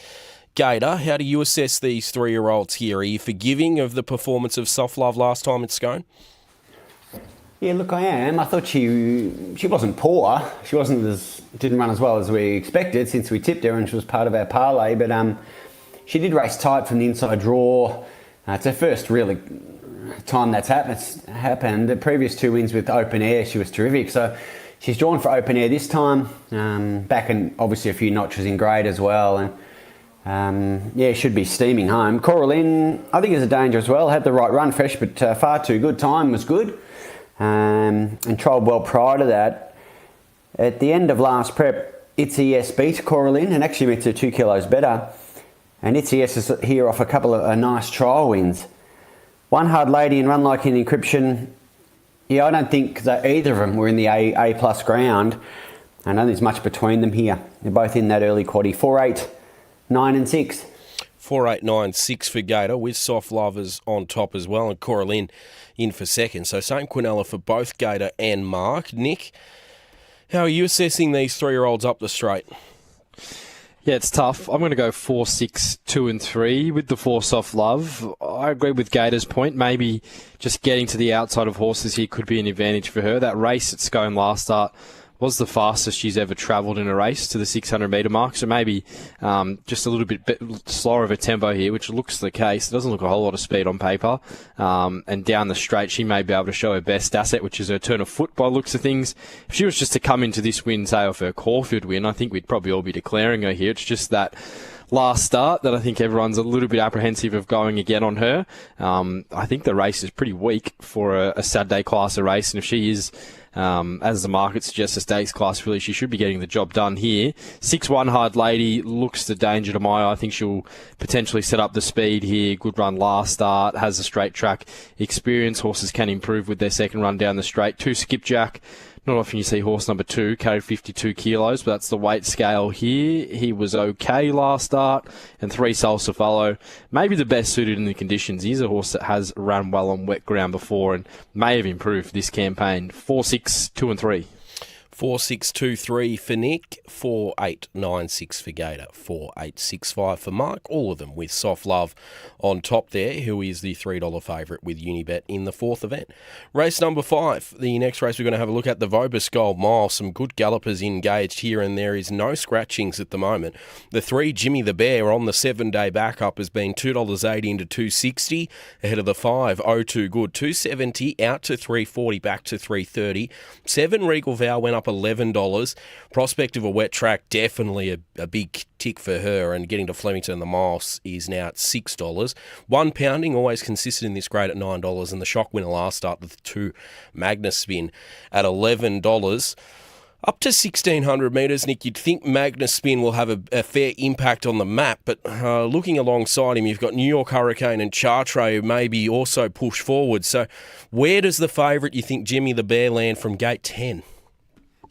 Speaker 9: Gator, how do you assess these 3-year-olds here? Are you forgiving of the performance of Soft Love last time at Scone?
Speaker 13: Yeah, look, I am. I thought she wasn't poor. She didn't run as well as we expected since we tipped her and she was part of our parlay. But she did race tight from the inside draw. It's her first really time that's happened. The previous 2 wins with Open Air, she was terrific. So she's drawn for Open Air this time. Back and obviously a few notches in grade as well. And should be steaming home. Coraline, I think, is a danger as well. Had the right run, fresh, but far too good. Time was good. And trialled well prior to that. At the end of last prep, It's a Yes beat Coraline and actually went to 2 kilos better. And It's a Yes is here off a couple of nice trial wins. 1 Hard Lady and Run Like an Encryption. Yeah, I don't think that either of them were in the A plus ground. I don't think there's much between them here. They're both in that early quaddie. 4, 8, 9 and 6.
Speaker 9: 4, 8, 9, 6 for Gator, with Soft Lovers on top as well, and Coraline in for second. So same quinella for both Gator and Mark. Nick, how are you assessing these 3-year-olds up the straight?
Speaker 12: Yeah, it's tough. I'm going to go 4, 6, 2 and 3 with the 4 Soft Love. I agree with Gator's point. Maybe just getting to the outside of horses here could be an advantage for her. That race at Scone last start was the fastest she's ever travelled in a race to the 600-metre mark. So maybe just a little bit slower of a tempo here, which looks the case. It doesn't look a whole lot of speed on paper. And down the straight, she may be able to show her best asset, which is her turn of foot by looks of things. If she was just to come into this win, say, off her Caulfield win, I think we'd probably all be declaring her here. It's just that last start that I think everyone's a little bit apprehensive of going again on her. I think the race is pretty weak for a Saturday class of race, and if she is, as the market suggests, a stakes class, really, she should be getting the job done here. 6-1 Hard Lady looks the danger to my eye. I think she'll potentially set up the speed here. Good run last start, has a straight track experience. Horses can improve with their second run down the straight. 2 Skipjack. Not often you see horse number 2 carry 52 kilos, but that's the weight scale here. He was okay last start. And 3 Salsa Follow, maybe the best suited in the conditions. He's a horse that has run well on wet ground before and may have improved this campaign. 4, 6, 2 and 3.
Speaker 9: 4, 6, 2, 3 for Nick, 4, 8, 9, 6 for Gator, 4, 8, 6, 5 for Mark, all of them with Soft Love on top there, who is the $3 favourite with Unibet in the 4th event. Race number 5, the next race we're going to have a look at, the Vobis Gold Mile. Some good gallopers engaged here, and there is no scratchings at the moment. The 3 Jimmy the Bear on the 7-day backup has been $2.80 into $2.60, ahead of the 5 0-2 Good, $2.70 out to $3.40, back to $3.30. 7 Regal Vow went up $11. Prospect of a wet track, definitely a big tick for her, and getting to Flemington the miles is now at $6. 1 Pounding, always consistent in this grade at $9, and the shock winner last start with 2 Magnus Spin at $11. Up to 1,600 metres, Nick, you'd think Magnus Spin will have a fair impact on the map, but looking alongside him, you've got New York Hurricane and Chartre who maybe also push forward. So where does the favourite, you think, Jimmy the Bear, land from gate 10?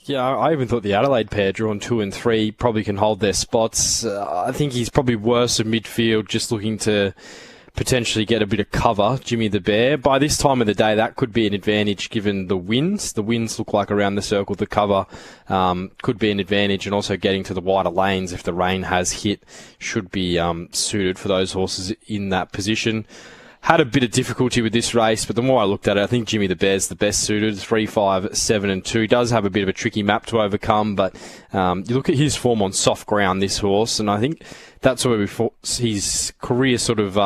Speaker 12: Yeah, I even thought the Adelaide pair, drawn 2 and 3, probably can hold their spots. I think he's probably worse in midfield, just looking to potentially get a bit of cover, Jimmy the Bear. By this time of the day, that could be an advantage given the winds. The winds look like around the circle. The cover could be an advantage, and also getting to the wider lanes if the rain has hit should be suited for those horses in that position. Had a bit of difficulty with this race, but the more I looked at it, I think Jimmy the Bear's the best suited, 3, 5, 7 and 2. He does have a bit of a tricky map to overcome, but you look at his form on soft ground, this horse, and I think that's where his career sort of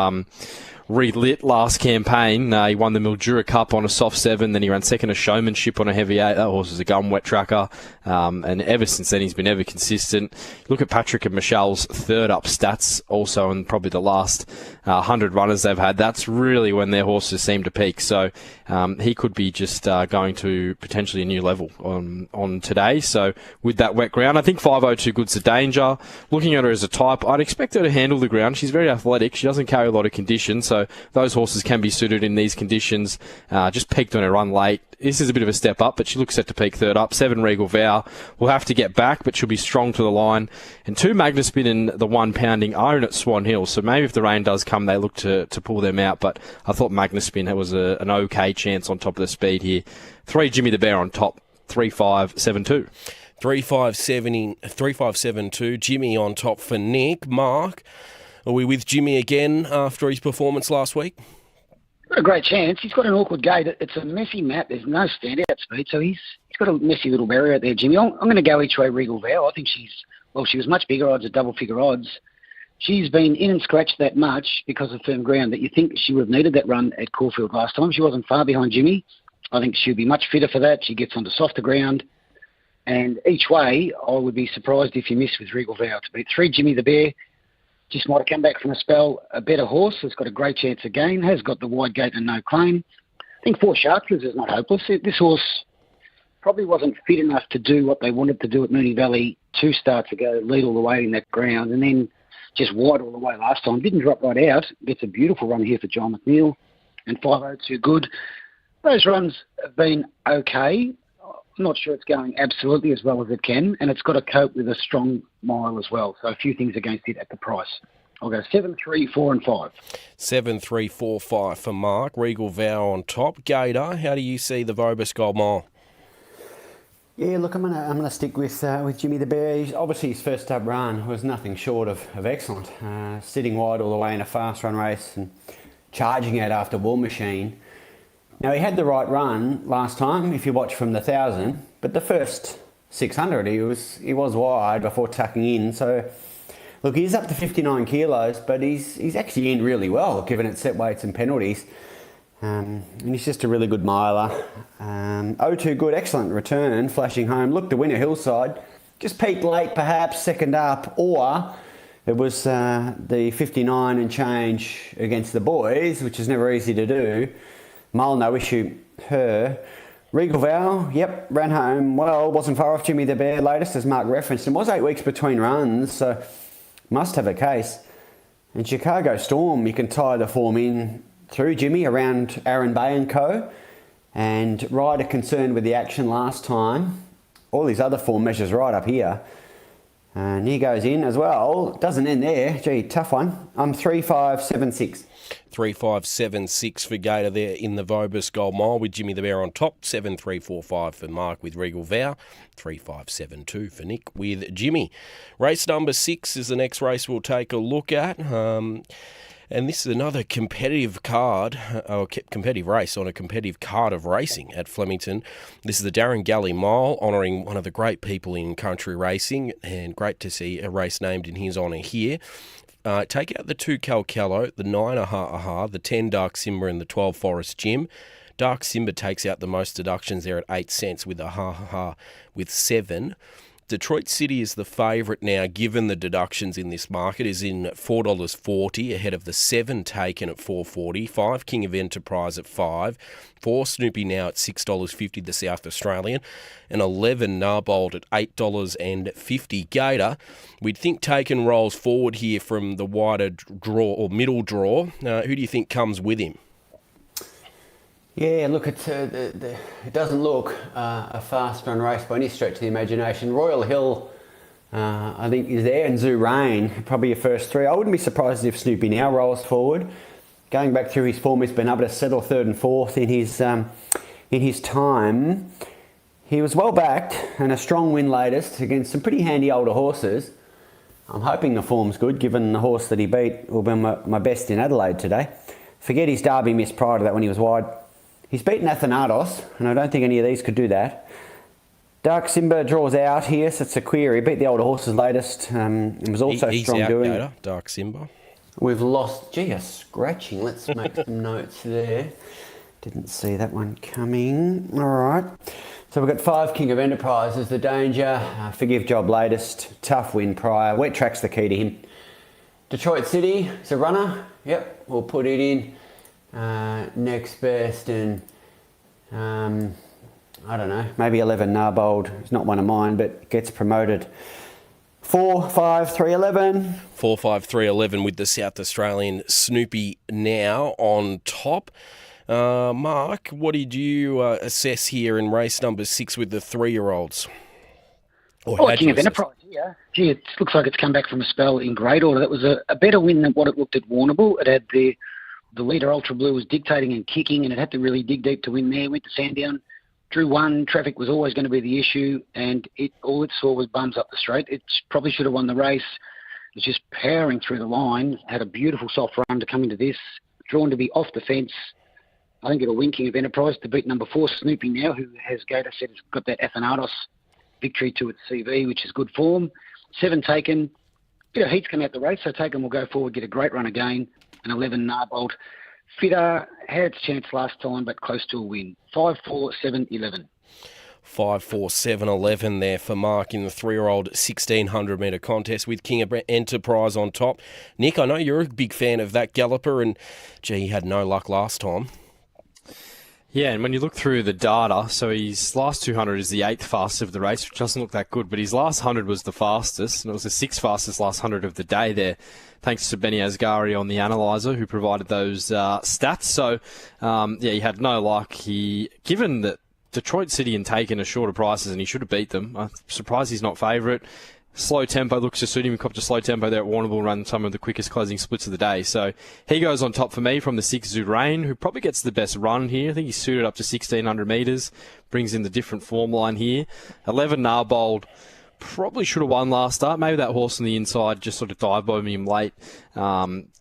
Speaker 12: relit last campaign. He won the Mildura Cup on a soft 7, then he ran second of Showmanship on a heavy 8. That horse was a gun wet tracker, and ever since then he's been ever consistent. Look at Patrick and Michelle's third up stats also, and probably the last 100 runners they've had. That's really when their horses seem to peak, so he could be just going to potentially a new level on today. So with that wet ground, I think 502 Good's a danger. Looking at her as a type, I'd expect her to handle the ground. She's very athletic. She doesn't carry a lot of condition, so those horses can be suited in these conditions. Just peaked on her run late. This is a bit of a step up, but she looks set to peak third up. 7 Regal Vow will have to get back, but she'll be strong to the line. And 2 Magnaspin and the 1 Pounding own at Swan Hill, so maybe if the rain does come, they look to pull them out. But I thought Magnaspin was an okay chance on top of the speed here. 3 Jimmy the Bear on top, 3, 5, 7, 2.
Speaker 9: 3, 5, 7, 2. Jimmy on top for Nick. Mark, are we with Jimmy again after his performance last week?
Speaker 11: A great chance. He's got an awkward gate. It's a messy map. There's no standout speed, so he's got a messy little barrier out there, Jimmy. I'm going to go each way Regal Vow. I think she was much bigger odds at double-figure odds. She's been in and scratched that much because of firm ground that you think she would have needed that run at Caulfield last time. She wasn't far behind Jimmy. I think she'll be much fitter for that. She gets onto softer ground. And each way, I would be surprised if you miss with Regal Vow. To beat 3 Jimmy the Bear, just might have come back from a spell. A better horse has got a great chance again, has got the wide gate and no claim. I think 4 Sharpers is not hopeless. This horse probably wasn't fit enough to do what they wanted to do at Moonee Valley 2 starts ago, lead all the way in that ground, and then just wide all the way last time. Didn't drop right out. Gets a beautiful run here for John McNeil. And 502 Good. Those runs have been okay. I'm not sure it's going absolutely as well as it can, and it's got to cope with a strong mile as well. So a few things against it at the price. I'll go 7, 3, 4 and 5.
Speaker 9: 7, 3, 4, 5 for Mark. Regal Vow on top. Gator, how do you see the Vobis Gold Mile?
Speaker 13: Yeah, look, I'm gonna stick with Jimmy the Bear. Obviously, his first up run was nothing short of excellent. Sitting wide all the way in a fast run race and charging out after War Machine. Now, he had the right run last time, if you watch from the 1,000, but the first 600, he was wide before tucking in. So, look, he's up to 59 kilos, but he's actually in really well, given its set weights and penalties. And he's just a really good miler. 0-2 Good, excellent return, flashing home. Look, the winner, Hillside, just peaked late, perhaps, second up, or it was the 59 and change against the boys, which is never easy to do. Mile, no issue, her. Regal Vow, yep, ran home well, wasn't far off Jimmy the Bear, latest as Mark referenced. It was 8 weeks between runs, so must have a case. And Chicago Storm, you can tie the form in through Jimmy around Aaron Bay and co. And Ryder concerned with the action last time. All his other form measures right up here. And he goes in as well. Doesn't end there. Gee, tough one. I'm 3, 5, 7, 6.
Speaker 9: 3, 5, 7, 6 for Gator there in the Vobis Gold Mile with Jimmy the Bear on top. 7, 3, 4, 5 for Mark with Regal Vow. 3, 5, 7, 2 for Nick with Jimmy. Race number 6 is the next race we'll take a look at. And this is another competitive race on a competitive card of racing at Flemington. This is the Darren Galley Mile, honouring one of the great people in country racing, and great to see a race named in his honour here. Take out the 2 Calcallo, the 9 Aha, the 10 Dark Simba and the 12 Forest Jim. Dark Simba takes out the most deductions there at 8 cents with Aha with 7. Detroit City is the favourite now, given the deductions in this market, is in $4.40 ahead of the 7 Taken at $4.40, 5 King of Enterprise at $5, 4 Snoopy now at $6.50, the South Australian, and 11 Narbold at $8.50. Gator, we'd think Taken rolls forward here from the wider draw or middle draw. Who do you think comes with him?
Speaker 13: Yeah, look, it doesn't look a fast-run race by any stretch of the imagination. Royal Hill, I think, is there, and Zoo Rain, probably your first three. I wouldn't be surprised if Snoopy now rolls forward. Going back through his form, he's been able to settle third and fourth in his time. He was well backed and a strong win latest against some pretty handy older horses. I'm hoping the form's good, given the horse that he beat will be my best in Adelaide today. Forget his Derby miss prior to that when he was wide. He's beaten Athanatos, and I don't think any of these could do that. Dark Simba draws out here, so it's a query. Beat the older horses latest. It was also strong
Speaker 9: out,
Speaker 13: doing.
Speaker 9: Gator, Dark Simba.
Speaker 13: We've lost, a scratching. Let's make some notes there. Didn't see that one coming. All right. So we've got 5 King of Enterprises, the danger. Forgive Job latest. Tough win prior. Wet track's the key to him. Detroit City is a runner. Yep, we'll put it in. Next best, and I don't know, maybe 11 Narbold. It's not one of mine, but gets promoted. 4, 5, 3, 11.
Speaker 9: 4, 5, 3, 11 with the South Australian Snoopy now on top. Mark, what did you assess here in race number 6 with the 3-year-olds?
Speaker 11: King of Enterprise, yeah. Gee, it looks like it's come back from a spell in great order. That was a better win than what it looked at Warrnambool. It had the leader, Ultra Blue, was dictating and kicking, and it had to really dig deep to win there. Went to Sandown, drew 1. Traffic was always going to be the issue, and all it saw was bums up the straight. It probably should have won the race. It's just powering through the line. Had a beautiful soft run to come into this. Drawn to be off the fence. I think it'll win King of Enterprise to beat number 4, Snoopy now, who, as Gator said, has got that Athanatos victory to its CV, which is good form. 7 Taken. Bit of heat's come out the race, so Taken will go forward, get a great run again. And 11 Narbold. Fitter had its chance last time, but close to a win. 5, 4, 7, 11.
Speaker 9: 5, 4, 7, 11 there for Mark in the 3-year-old 1,600 metre contest with King of Enterprise on top. Nick, I know you're a big fan of that galloper, and gee, he had no luck last time.
Speaker 12: Yeah, and when you look through the data, so his last 200 is the 8th fastest of the race, which doesn't look that good, but his last 100 was the fastest, and it was the 6th fastest last 100 of the day there, thanks to Benny Asghari on the analyzer, who provided those stats. So, he had no luck. Given that Detroit City and Taken are shorter prices, and he should have beat them, I'm surprised he's not favourite. Slow tempo looks to suit him. He copped a slow tempo there at Warrnambool, run some of the quickest closing splits of the day. So he goes on top for me from the 6 Zoo Rain, who probably gets the best run here. I think he's suited up to 1,600 metres, brings in the different form line here. 11 Narbold probably should have won last start. Maybe that horse on the inside just sort of dive-bombed him late,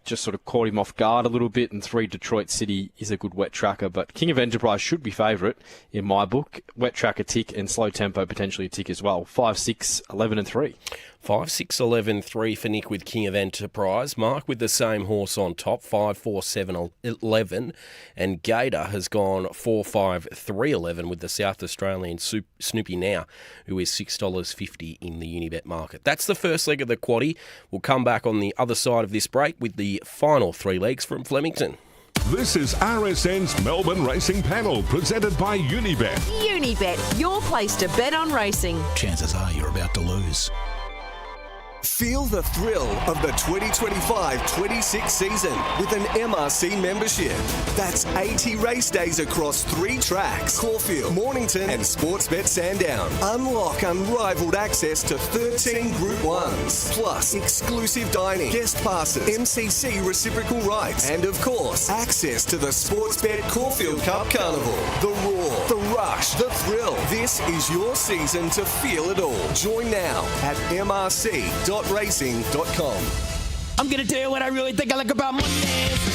Speaker 12: just sort of caught him off guard a little bit. And 3 Detroit City is a good wet tracker, but King of Enterprise should be favourite in my book. Wet tracker tick and slow tempo potentially a tick as well. 5, 6, 11 and 3.
Speaker 9: 5, 6, 11, 3 for Nick with King of Enterprise. Mark with the same horse on top, 5, 4, 7, 11. And Gator has gone 4, 5, 3, 11 with the South Australian Snoopy now, who is $6.50 in the Unibet market. That's the first leg of the quaddie. We'll come back on the other side of this break with the final 3 legs from Flemington.
Speaker 5: This is RSN's Melbourne Racing Panel, presented by Unibet.
Speaker 6: Unibet, your place to bet on racing.
Speaker 3: Chances are you're about to lose.
Speaker 16: Feel the thrill of the 2025-26 season with an MRC membership. That's 80 race days across 3 tracks: Caulfield, Mornington and Sportsbet Sandown. Unlock unrivaled access to 13 Group 1s, plus exclusive dining, guest passes, MCC reciprocal rights, and of course, access to the Sportsbet Caulfield Cup Carnival. The roar, the rush, the thrill. This is your season to feel it all. Join now at mrc.racing.com.
Speaker 14: I'm going to tell you what I really think I like about Mondays.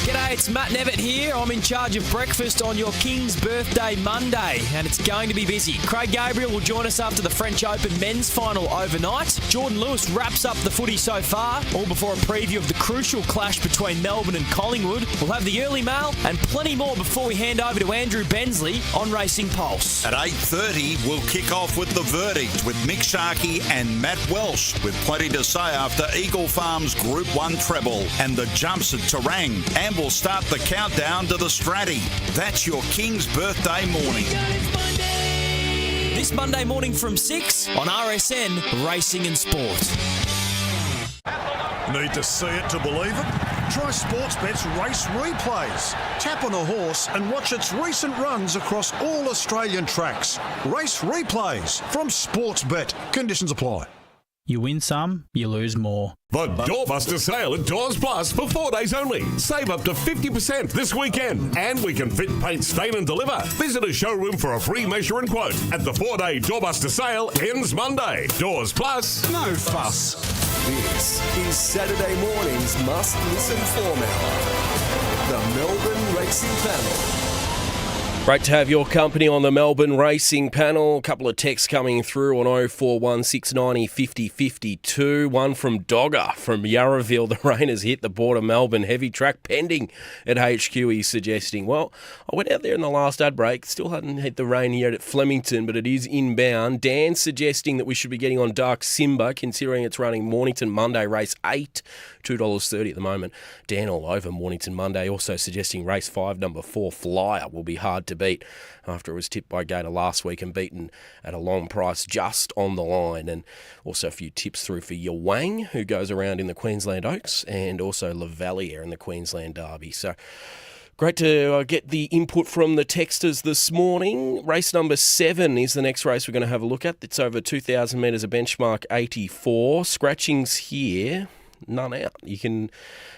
Speaker 14: G'day, it's Matt Nevitt here. I'm in charge of breakfast on your King's Birthday Monday, and it's going to be busy. Craig Gabriel will join us after the French Open men's final overnight. Jordan Lewis wraps up the footy so far, all before a preview of the crucial clash between Melbourne and Collingwood. We'll have the early mail and plenty more before we hand over to Andrew Bensley on Racing Pulse.
Speaker 1: At 8:30, we'll kick off with The Verdict with Mick Sharkey and Matt Welsh, with plenty to say after Eagle Farm's Group 1 treble and the jumps at Terang. And we'll start the countdown to the Stratty. That's your King's Birthday morning.
Speaker 14: This Monday morning from 6 on RSN Racing and Sport.
Speaker 2: Need to see it to believe it? Try Sportsbet's race replays. Tap on a horse and watch its recent runs across all Australian tracks. Race replays from Sportsbet. Conditions apply.
Speaker 18: You win some, you lose more.
Speaker 5: The Doorbuster sale at Doors Plus for 4 days only. Save up to 50% this weekend. And we can fit, paint, stain and deliver. Visit a showroom for a free measure and quote. At the 4-day Doorbuster sale ends Monday. Doors Plus.
Speaker 2: No fuss.
Speaker 16: This is Saturday morning's must-listen format. The Melbourne Racing Panel.
Speaker 9: Great to have your company on the Melbourne Racing Panel. A couple of texts coming through on 041690 50 52. One from Dogger from Yarraville. The rain has hit the border Melbourne. Heavy track pending at HQ, he's suggesting. Well, I went out there in the last ad break. Still hadn't hit the rain here at Flemington, but it is inbound. Dan's suggesting that we should be getting on Dark Simba, considering it's running Mornington Monday, race 8, $2.30 at the moment. Dan all over Mornington Monday, also suggesting race 5, number 4, Flyer, will be hard to beat after it was tipped by Gator last week and beaten at a long price just on the line. And also a few tips through for Yawang, who goes around in the Queensland Oaks, and also Lavalier in the Queensland Derby. So great to get the input from the texters this morning. Race number 7 is the next race we're going to have a look at. It's over 2,000 metres, a benchmark 84. Scratchings here. None out. You can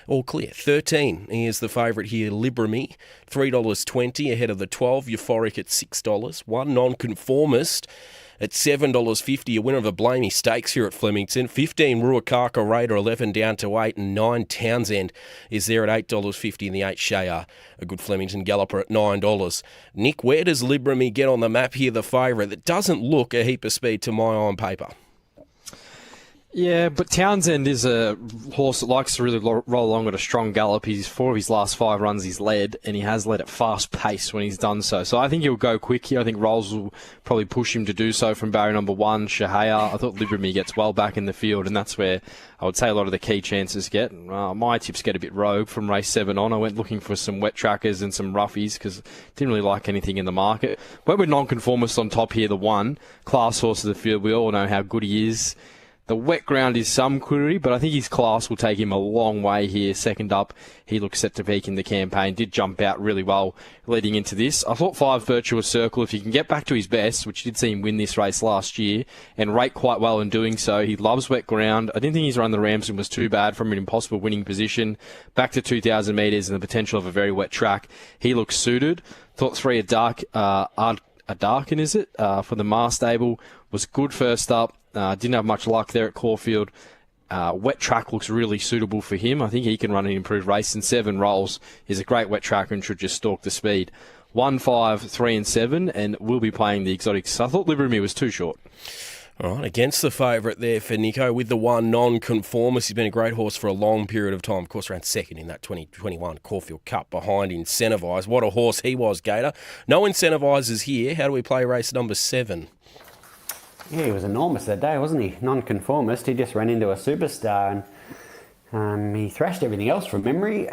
Speaker 9: all clear. 13 is the favourite here, Libramy, $3.20 ahead of the 12. Euphoric at $6. One nonconformist at $7.50. A winner of a Blamey Stakes here at Flemington. 15 Ruakaka Raider, 11 down to 8, and 9 Townsend is there at $8.50 in the 8 Shayar, a good Flemington galloper at $9. Nick, where does Libramy get on the map here, the favourite? That doesn't look a heap of speed to my eye on paper.
Speaker 12: Yeah, but Townsend is a horse that likes to really roll along at a strong gallop. He's 4 of his last 5 runs he's led, and he has led at fast pace when he's done so. So I think he'll go quick here. I think Rolls will probably push him to do so from barrier number 1, Shahaya. I thought Libramy gets well back in the field, and that's where I would say a lot of the key chances get. My tips get a bit rogue from race 7 on. I went looking for some wet trackers and some roughies because didn't really like anything in the market. Went with nonconformist on top here, the 1. Class horse of the field. We all know how good he is. The wet ground is some query, but I think his class will take him a long way here. Second up, he looks set to peak in the campaign. Did jump out really well leading into this. I thought 5 Virtuous Circle, if he can get back to his best, which did see him win this race last year, and rate quite well in doing so. He loves wet ground. I didn't think his run the Ramsden was too bad from an impossible winning position. Back to 2,000 metres and the potential of a very wet track. He looks suited. Thought 3 Adarkin, is it? For the Mar stable was good first up. Didn't have much luck there at Caulfield. Wet track looks really suitable for him. I think he can run an improved race, and 7 Rolls is a great wet tracker and should just stalk the speed. 1, 5, 3 and 7, and we'll be playing the exotics. I thought Libramy was too short.
Speaker 9: All right, against the favourite there for Nico with the 1 nonconformist. He's been a great horse for a long period of time. Of course, ran second in that 2021 Caulfield Cup behind Incentivise. What a horse he was, Gator. No Incentivises here. How do we play race number 7?
Speaker 13: Yeah, he was enormous that day, wasn't he? Nonconformist. He just ran into a superstar and he thrashed everything else from memory.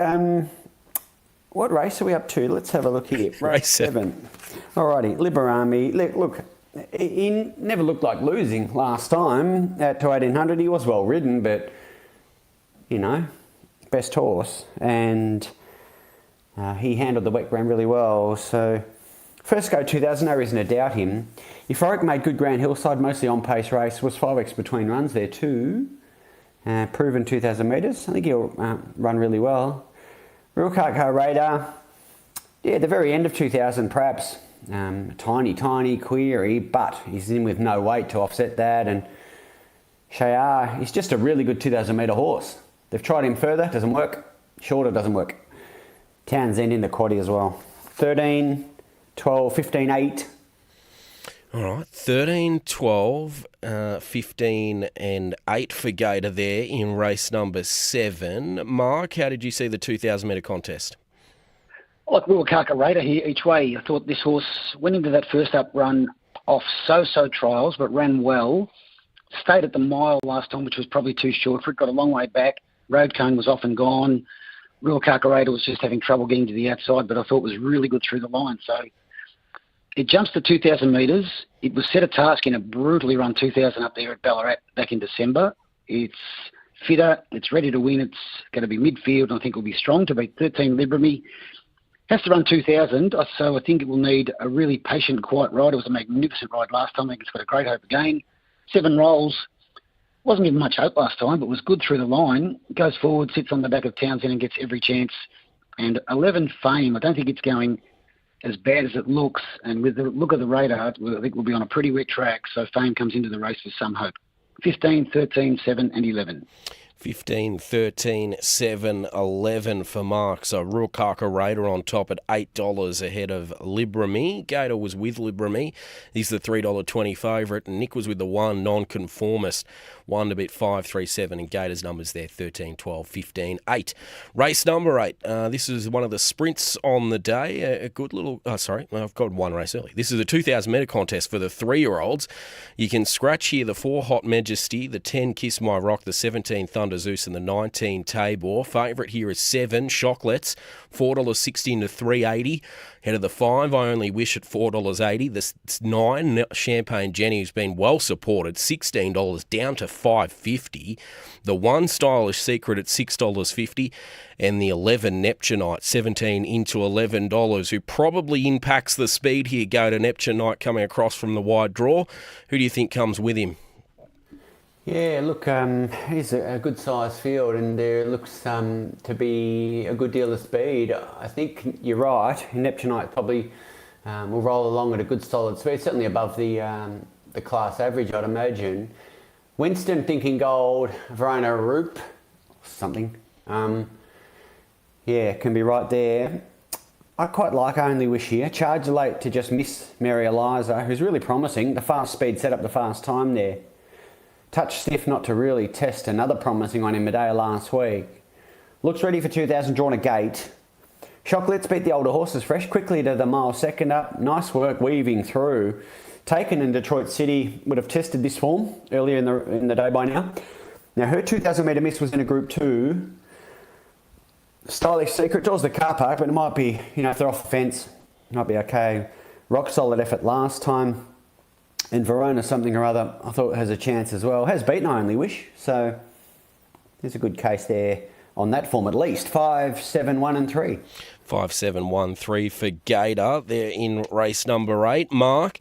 Speaker 13: What race are we up to? Let's have a look here. Race 7. Alrighty, Libramy. Look, he never looked like losing last time to 1800. He was well ridden, but, you know, best horse. And he handled the wet ground really well. So, first go 2000, no reason to doubt him. Euphoric made good ground hillside, mostly on pace race. Was 5x between runs there too. Proven 2,000 metres. I think he'll run really well. Ruakaka Radar. Yeah, the very end of 2000 perhaps. Tiny query, but he's in with no weight to offset that. And Shayar, he's just a really good 2,000 metre horse. They've tried him further, doesn't work. Shorter, doesn't work. Townsend in the quaddie as well. 13, 12, 15, 8.
Speaker 9: All right, 13, 12, 15 and 8 for Gator there in race number 7. Mark, how did you see the 2,000 metre contest?
Speaker 11: Like Ruakaka Raider here each way. I thought this horse went into that first up run off so-so trials, but ran well. Stayed at the mile last time, which was probably too short for it. Got a long way back. Road cone was off and gone. Ruakaka Raider was just having trouble getting to the outside, but I thought was really good through the line. So it jumps to 2,000 metres. It was set a task in a brutally run 2,000 up there at Ballarat back in December. It's fitter. It's ready to win. It's going to be midfield, and I think it will be strong to beat 13 Libramy. Has to run 2,000, so I think it will need a really patient, quiet ride. It was a magnificent ride last time. I think it's got a great hope again. 7 rolls. Wasn't given much hope last time, but was good through the line. Goes forward, sits on the back of Townsend and gets every chance. And 11 Fame, I don't think it's going as bad as it looks. And with the look of the radar, I think we'll be on a pretty wet track, so Fame comes into the race with some hope. 15, 13, 7 and 11.
Speaker 9: 15, 13, 7, 11 for Mark. So Ruakaka Raider on top at $8 ahead of Libramy. Gator was with Libramy. He's the $3.20 favourite. And Nick was with the 1 non-conformist. 1 to beat 5, 3, 7. And Gator's numbers there 13, 12, 15, 8. Race number 8. This is one of the sprints on the day. A good little... I've got one race early. This is a 2,000 metre contest for the 3-year-olds. You can scratch here the 4 Hot Majesty, the 10 Kiss My Rock, the 17 Thunder Zeus and the 19 Tabor. Favourite here is 7 Chocolates, $4.60 to $3.80. Head of the 5, I Only Wish at $4.80. The 9 Champagne Jenny, who's been well supported, $16 down to $5.50. The 1 Stylish Secret at $6.50. And the 11 Neptunite, 17 into $11, who probably impacts the speed here. Go to Neptunite coming across from the wide draw. Who do you think comes with him?
Speaker 13: Yeah, look, it's a good size field, and there looks to be a good deal of speed. I think you're right. Neptunite probably will roll along at a good solid speed, certainly above the class average, I'd imagine. Winston thinking gold, Verona Roop, something. Yeah, can be right there. I quite like I Only Wish here. Charge late to just miss Mary Eliza, who's really promising. The fast speed set up the fast time there. Touch stiff not to really test another promising one in Medea last week. Looks ready for 2,000, drawn a gate. Chocolates beat the older horses fresh quickly to the mile second up. Nice work weaving through. Taken in Detroit City, would have tested this form earlier in the day by now. Now her 2,000 metre miss was in a Group 2. Stylish Secret draws the car park, but it might be, if they're off the fence, it might be okay. Rock solid effort last time. And Verona something or other, I thought has a chance as well. Has beaten I Only Wish, so there's a good case there on that form at least. 5, 7, 1 and 3.
Speaker 9: 5, 7, 1, 3 for Gator. They're in race number 8. Mark,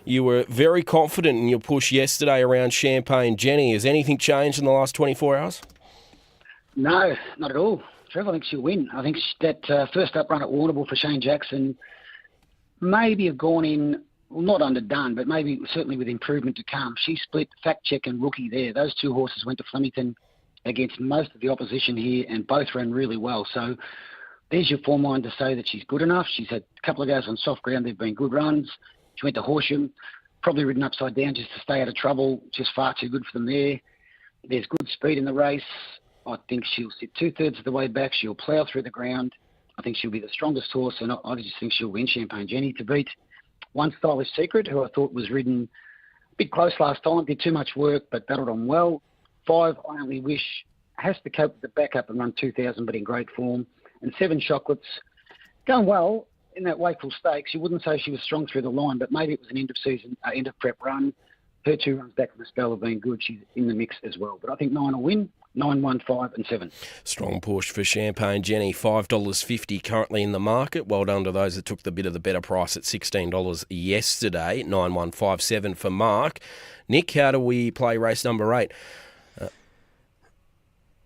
Speaker 9: you were very confident in your push yesterday around Champagne Jenny. Has anything changed in the last 24 hours?
Speaker 11: No, not at all. Trevor, I think she'll win. I think that first up run at Warrnambool for Shane Jackson maybe have gone in... Well, not underdone, but maybe certainly with improvement to come. She split Fact Check and Rookie there. Those 2 horses went to Flemington against most of the opposition here and both ran really well. So there's your form line to say that she's good enough. She's had a couple of goes on soft ground. They've been good runs. She went to Horsham, probably ridden upside down just to stay out of trouble. Just far too good for them there. There's good speed in the race. I think she'll sit 2/3 of the way back. She'll plough through the ground. I think she'll be the strongest horse, and I just think she'll win Champagne Jenny to beat 1 Stylish Secret, who I thought was ridden a bit close last time, did too much work, but battled on well. 5, I Only Wish, has to cope with the backup and run 2,000, but in great form. And 7 Chocolates, going well in that Wakeful Stakes. You wouldn't say she was strong through the line, but maybe it was an end of prep run. Her 2 runs back from the spell have been good. She's in the mix as well. But I think 9 will win. 9, 1, 5 and 7.
Speaker 9: Strong push for Champagne Jenny, $5.50 currently in the market. Well done to those that took the bit of the better price at $16 yesterday. 9, 1, 5, 7 for Mark. Nick, how do we play race number 8?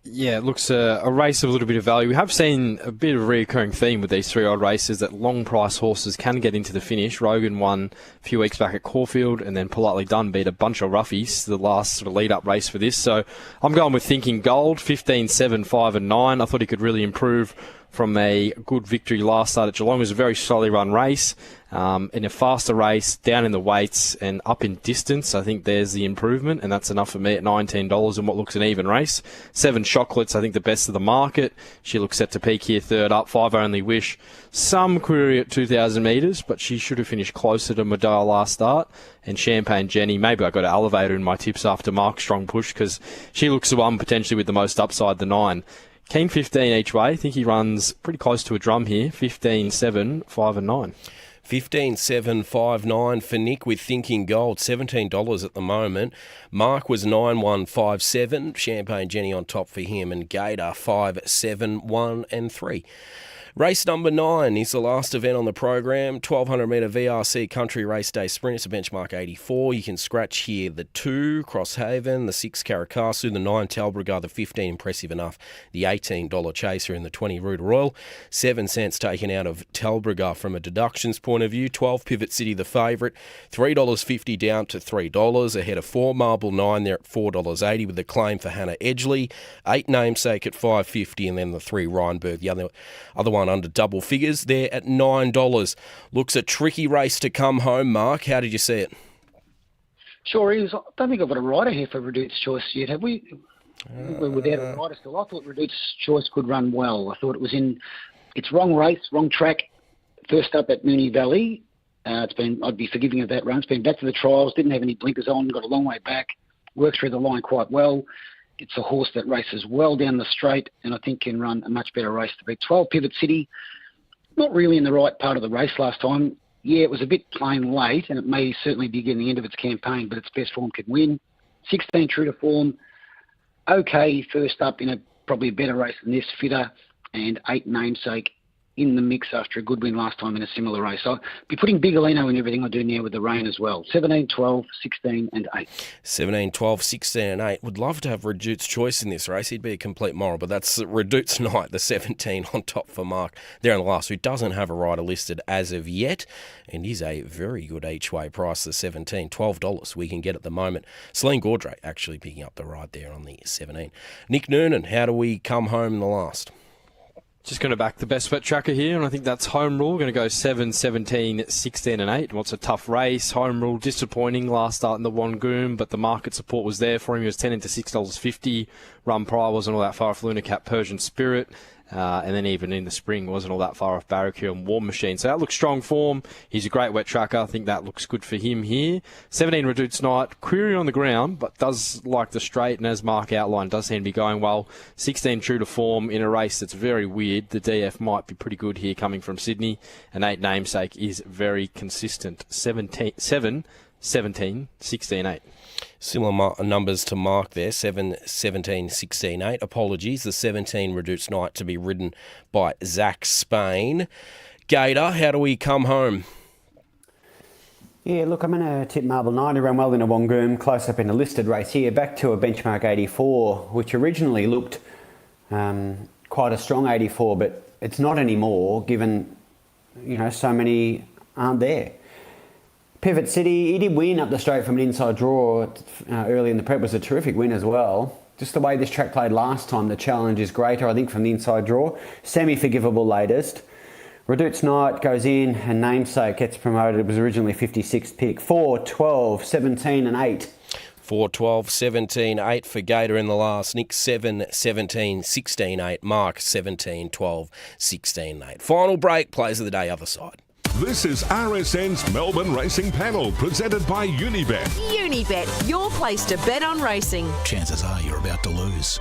Speaker 12: Yeah, it looks a race of a little bit of value. We have seen a bit of a recurring theme with these 3-year-old races that long price horses can get into the finish. Rogan won a few weeks back at Caulfield, and then Politely Done beat a bunch of roughies, the last sort of lead-up race for this. So I'm going with Thinking Gold, 15, 7, 5 and 9. I thought he could really improve from a good victory last start at Geelong. It was a very slowly run race. In a faster race, down in the weights and up in distance, I think there's the improvement, and that's enough for me at $19 in what looks an even race. 7 Chocolates, I think the best of the market. She looks set to peak here, 3rd up. 5 Only Wish, some query at 2,000 metres, but she should have finished closer to Medea last start. And Champagne Jenny, maybe I got to elevate her in my tips after Mark's strong push, because she looks the one potentially with the most upside, the 9. Keen 15 each way. I think he runs pretty close to a drum here. 15, 7, 5 and 9.
Speaker 9: 15,759 for Nick with Thinking Gold, $17 at the moment. Mark was 9,157. Champagne Jenny on top for him, and Gator 5, 7, 1 and 3. Race number 9 is the last event on the program. 1,200 metre VRC Country Race Day Sprint. It's a benchmark 84. You can scratch here the 2, Crosshaven, the 6, Carricasu, the 9, Talbragar, the 15, Impressive Enough, the $18 Chaser, and the 20, Rude Royal. 7 cents taken out of Talbragar from a deductions point of view. 12, Pivot City, the favourite. $3.50 down to $3. Ahead of 4, Marble 9 there at $4.80 with the claim for Hannah Edgley. 8, Namesake at $5.50, and then the 3, Rheinberg, the other one under double figures there at $9. Looks a tricky race to come home, Mark. How did you see it?
Speaker 11: Sure is. I don't think I've got a rider here for Reduced Choice yet, have we? We're without a rider still. I thought Reduced Choice could run well. I thought it was in its wrong race, wrong track. First up at Moonee Valley. I'd be forgiving of that run. It's been back to the trials, didn't have any blinkers on, got a long way back, worked through the line quite well. It's a horse that races well down the straight and I think can run a much better race to beat. 12, Pivot City, not really in the right part of the race last time. Yeah, it was a bit plain late and it may certainly be getting the end of its campaign, but its best form can win. 16, True to Form, okay, first up in probably a better race than this, fitter, and 8, Namesake, in the mix after a good win last time in a similar race. I'll be putting Bigolino in everything I do now with the rain as well. 17, 12, 16 and 8. 17, 12, 16 and 8. Would love to have Reduced Choice in this race. He'd be a complete moral, but that's Reduced Night, the 17 on top for Mark there in the last, who doesn't have a rider listed as of yet, and is a very good each-way price, the 17, $12 we can get at the moment. Celine Gaudray actually picking up the ride there on the 17. Nick Noonan, how do we come home in the last?
Speaker 12: Just going to back the best bet tracker here, and I think that's Home Rule. Going to go 7, 17, 16 and 8. What's a tough race. Home Rule disappointing last start in the Wangoom, but the market support was there for him. He was 10 into $6.50. Run prior wasn't all that far off Lunacat Persian Spirit. And then even in the spring wasn't all that far off Barracuda and War Machine. So that looks strong form. He's a great wet tracker. I think that looks good for him here. 17 Reduced Night, query on the ground, but does like the straight, and as Mark outlined, does seem to be going well. 16 True to Form in a race that's very weird. The DF might be pretty good here coming from Sydney. And 8 Namesake is very consistent. 7, 17, 16, 8.
Speaker 9: Similar numbers to Mark there, 7, 17, 16, 8. Apologies, the 17 Reduced Night to be ridden by Zach Spain. Gator, how do we come home?
Speaker 13: Yeah, look, I'm going to tip Marble 9 to run well in a Wangoom, close up in a listed race here, back to a benchmark 84, which originally looked quite a strong 84, but it's not anymore, given, so many aren't there. Pivot City, he did win up the straight from an inside draw early in the prep. Was a terrific win as well. Just the way this track played last time, the challenge is greater, I think, from the inside draw. Semi-forgivable latest. Reduced Night goes in and Namesake gets promoted. It was originally 56th pick. 4, 12, 17 and 8.
Speaker 9: 4, 12, 17, 8 for Gator in the last. Nick 7, 17, 16, 8. Mark 17, 12, 16, 8. Final break, plays of the day, other side.
Speaker 5: This is RSN's Melbourne Racing Panel, presented by Unibet.
Speaker 6: Unibet, your place to bet on racing.
Speaker 17: Chances are you're about to lose.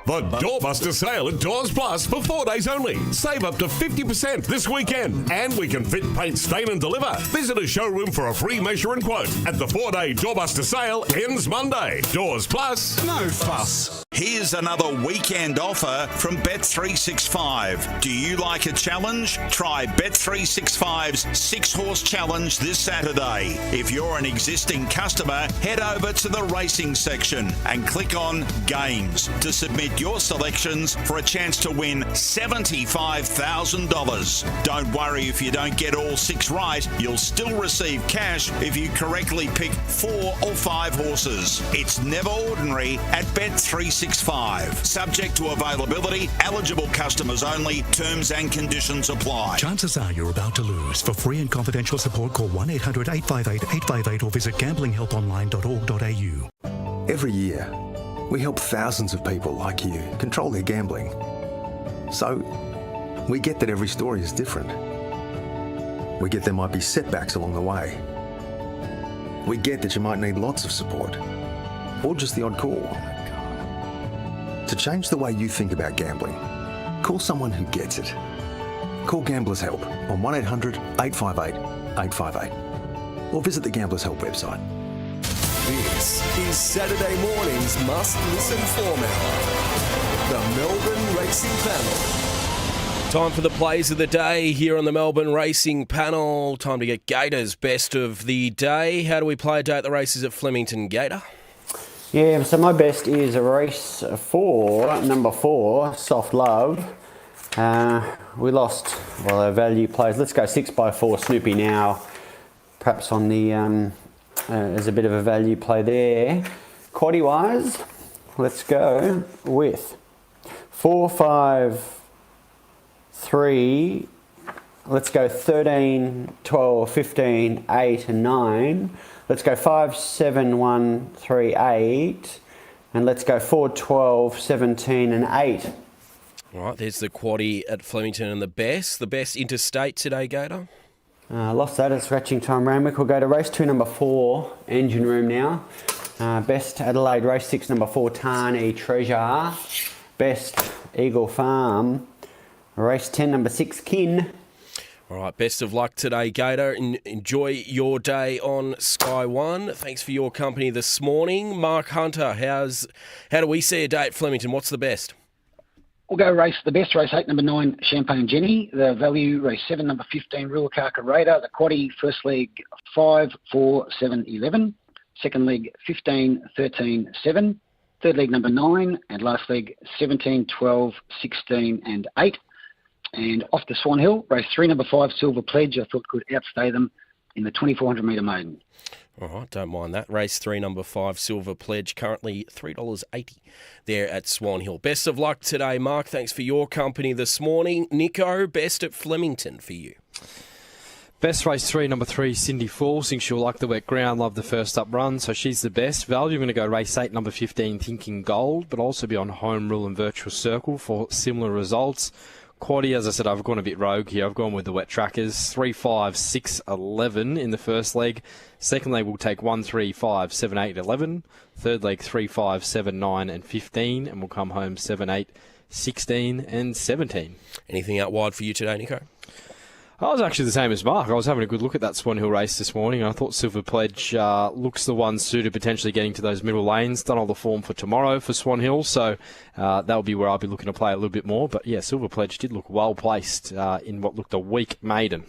Speaker 5: The Doorbuster sale at Doors Plus for 4 days only. Save up to 50% this weekend. And we can fit, paint, stain and deliver. Visit a showroom for a free measure and quote. At the 4-day Doorbuster sale ends Monday. Doors Plus, no fuss.
Speaker 1: Here's another weekend offer from Bet365. Do you like a challenge? Try Bet365's 6-horse challenge this Saturday. If you're an existing customer, head over to the racing section and click on Games to submit your selections for a chance to win $75,000. Don't worry if you don't get all 6 right. You'll still receive cash if you correctly pick 4 or 5 horses. It's never ordinary at Bet365. Subject to availability, eligible customers only, terms and conditions apply.
Speaker 17: Chances are you're about to lose. For free and confidential support, call 1-800-858-858 or visit gamblinghelponline.org.au.
Speaker 7: Every year, we help thousands of people like you control their gambling. So, we get that every story is different. We get there might be setbacks along the way. We get that you might need lots of support, or just the odd call. To change the way you think about gambling, call someone who gets it. Call Gamblers Help on 1800 858 858 or visit the Gamblers Help website.
Speaker 16: This is Saturday morning's must-listen format. The Melbourne Racing Panel.
Speaker 9: Time for the plays of the day here on the Melbourne Racing Panel. Time to get Gator's best of the day. How do we play a day at the races at Flemington, Gator?
Speaker 13: Yeah, so my best is a race 4, number 4, Soft Love. We lost, our value plays. Let's go 6x4 Snoopy now. Perhaps on the, there's a bit of a value play there. Quaddy-wise, let's go with 4, 5, 3, let's go 13, 12, 15, 8 and 9. Let's go 5, 7, 1, 3, 8. And let's go 4, 12, 17 and 8.
Speaker 9: All right, there's the quaddie at Flemington and the best. The best interstate today, Gator?
Speaker 13: Lost that at Scratching Time Randwick. We'll go to race 2, number 4, Engine Room now. Best Adelaide, race 6, number 4, Tarney Treasure. Best Eagle Farm. Race 10, number 6, Kin.
Speaker 9: All right, best of luck today, Gator. Enjoy your day on Sky One. Thanks for your company this morning. Mark Hunter, how do we see a day at Flemington? What's the best?
Speaker 11: We'll go the best, race 8, number 9, Champagne Jenny. The value, race 7, number 15, Ruakaka Raider. The quaddie, first leg, 5, 4, 7, 11. Second leg, 15, 13, 7. Third leg, number 9. And last leg, 17, 12, 16 and 8. And off to Swan Hill, race 3, number 5, Silver Pledge. I thought could outstay them in the 2,400 metre maiden.
Speaker 9: All right, don't mind that. Race 3, number 5, Silver Pledge, currently $3.80 there at Swan Hill. Best of luck today, Mark. Thanks for your company this morning. Nico, best at Flemington for you.
Speaker 12: Best race 3, number 3, Cindy Falls. Think she'll like the wet ground, love the first up run, so she's the best. Value, I'm going to go race 8, number 15, Thinking Gold, but also be on Home Rule and Virtual Circle for similar results. Quaddie, as I said, I've gone a bit rogue here. I've gone with the wet trackers. 3, 5, 6, 11 in the first leg. Second leg will take 1, 3, 5, 7, 8, 11. Third leg 3, 5, 7, 9 and 15. And we'll come home 7, 8, 16 and 17.
Speaker 9: Anything out wide for you today, Nico?
Speaker 12: I was actually the same as Mark. I was having a good look at that Swan Hill race this morning, and I thought Silver Pledge looks the one suited potentially getting to those middle lanes. Done all the form for tomorrow for Swan Hill, so that'll be where I'll be looking to play a little bit more. But yeah, Silver Pledge did look well placed in what looked a weak maiden.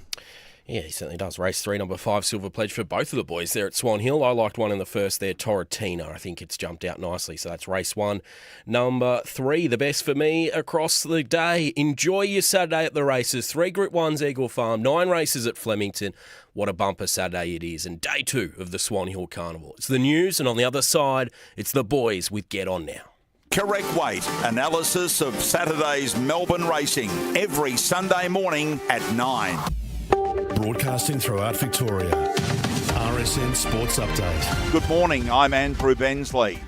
Speaker 9: Yeah, he certainly does. Race 3, number 5, Silver Pledge for both of the boys there at Swan Hill. I liked one in the first there, Torretina. I think it's jumped out nicely. So that's race 1. Number 3, the best for me across the day. Enjoy your Saturday at the races. 3 Group 1s, Eagle Farm, 9 races at Flemington. What a bumper Saturday it is. And day 2 of the Swan Hill Carnival. It's the news, and on the other side, it's the boys with Get On Now.
Speaker 1: Correct weight analysis of Saturday's Melbourne racing every Sunday morning at 9.
Speaker 4: Broadcasting throughout Victoria. RSN Sports Update.
Speaker 1: Good morning, I'm Andrew Bensley.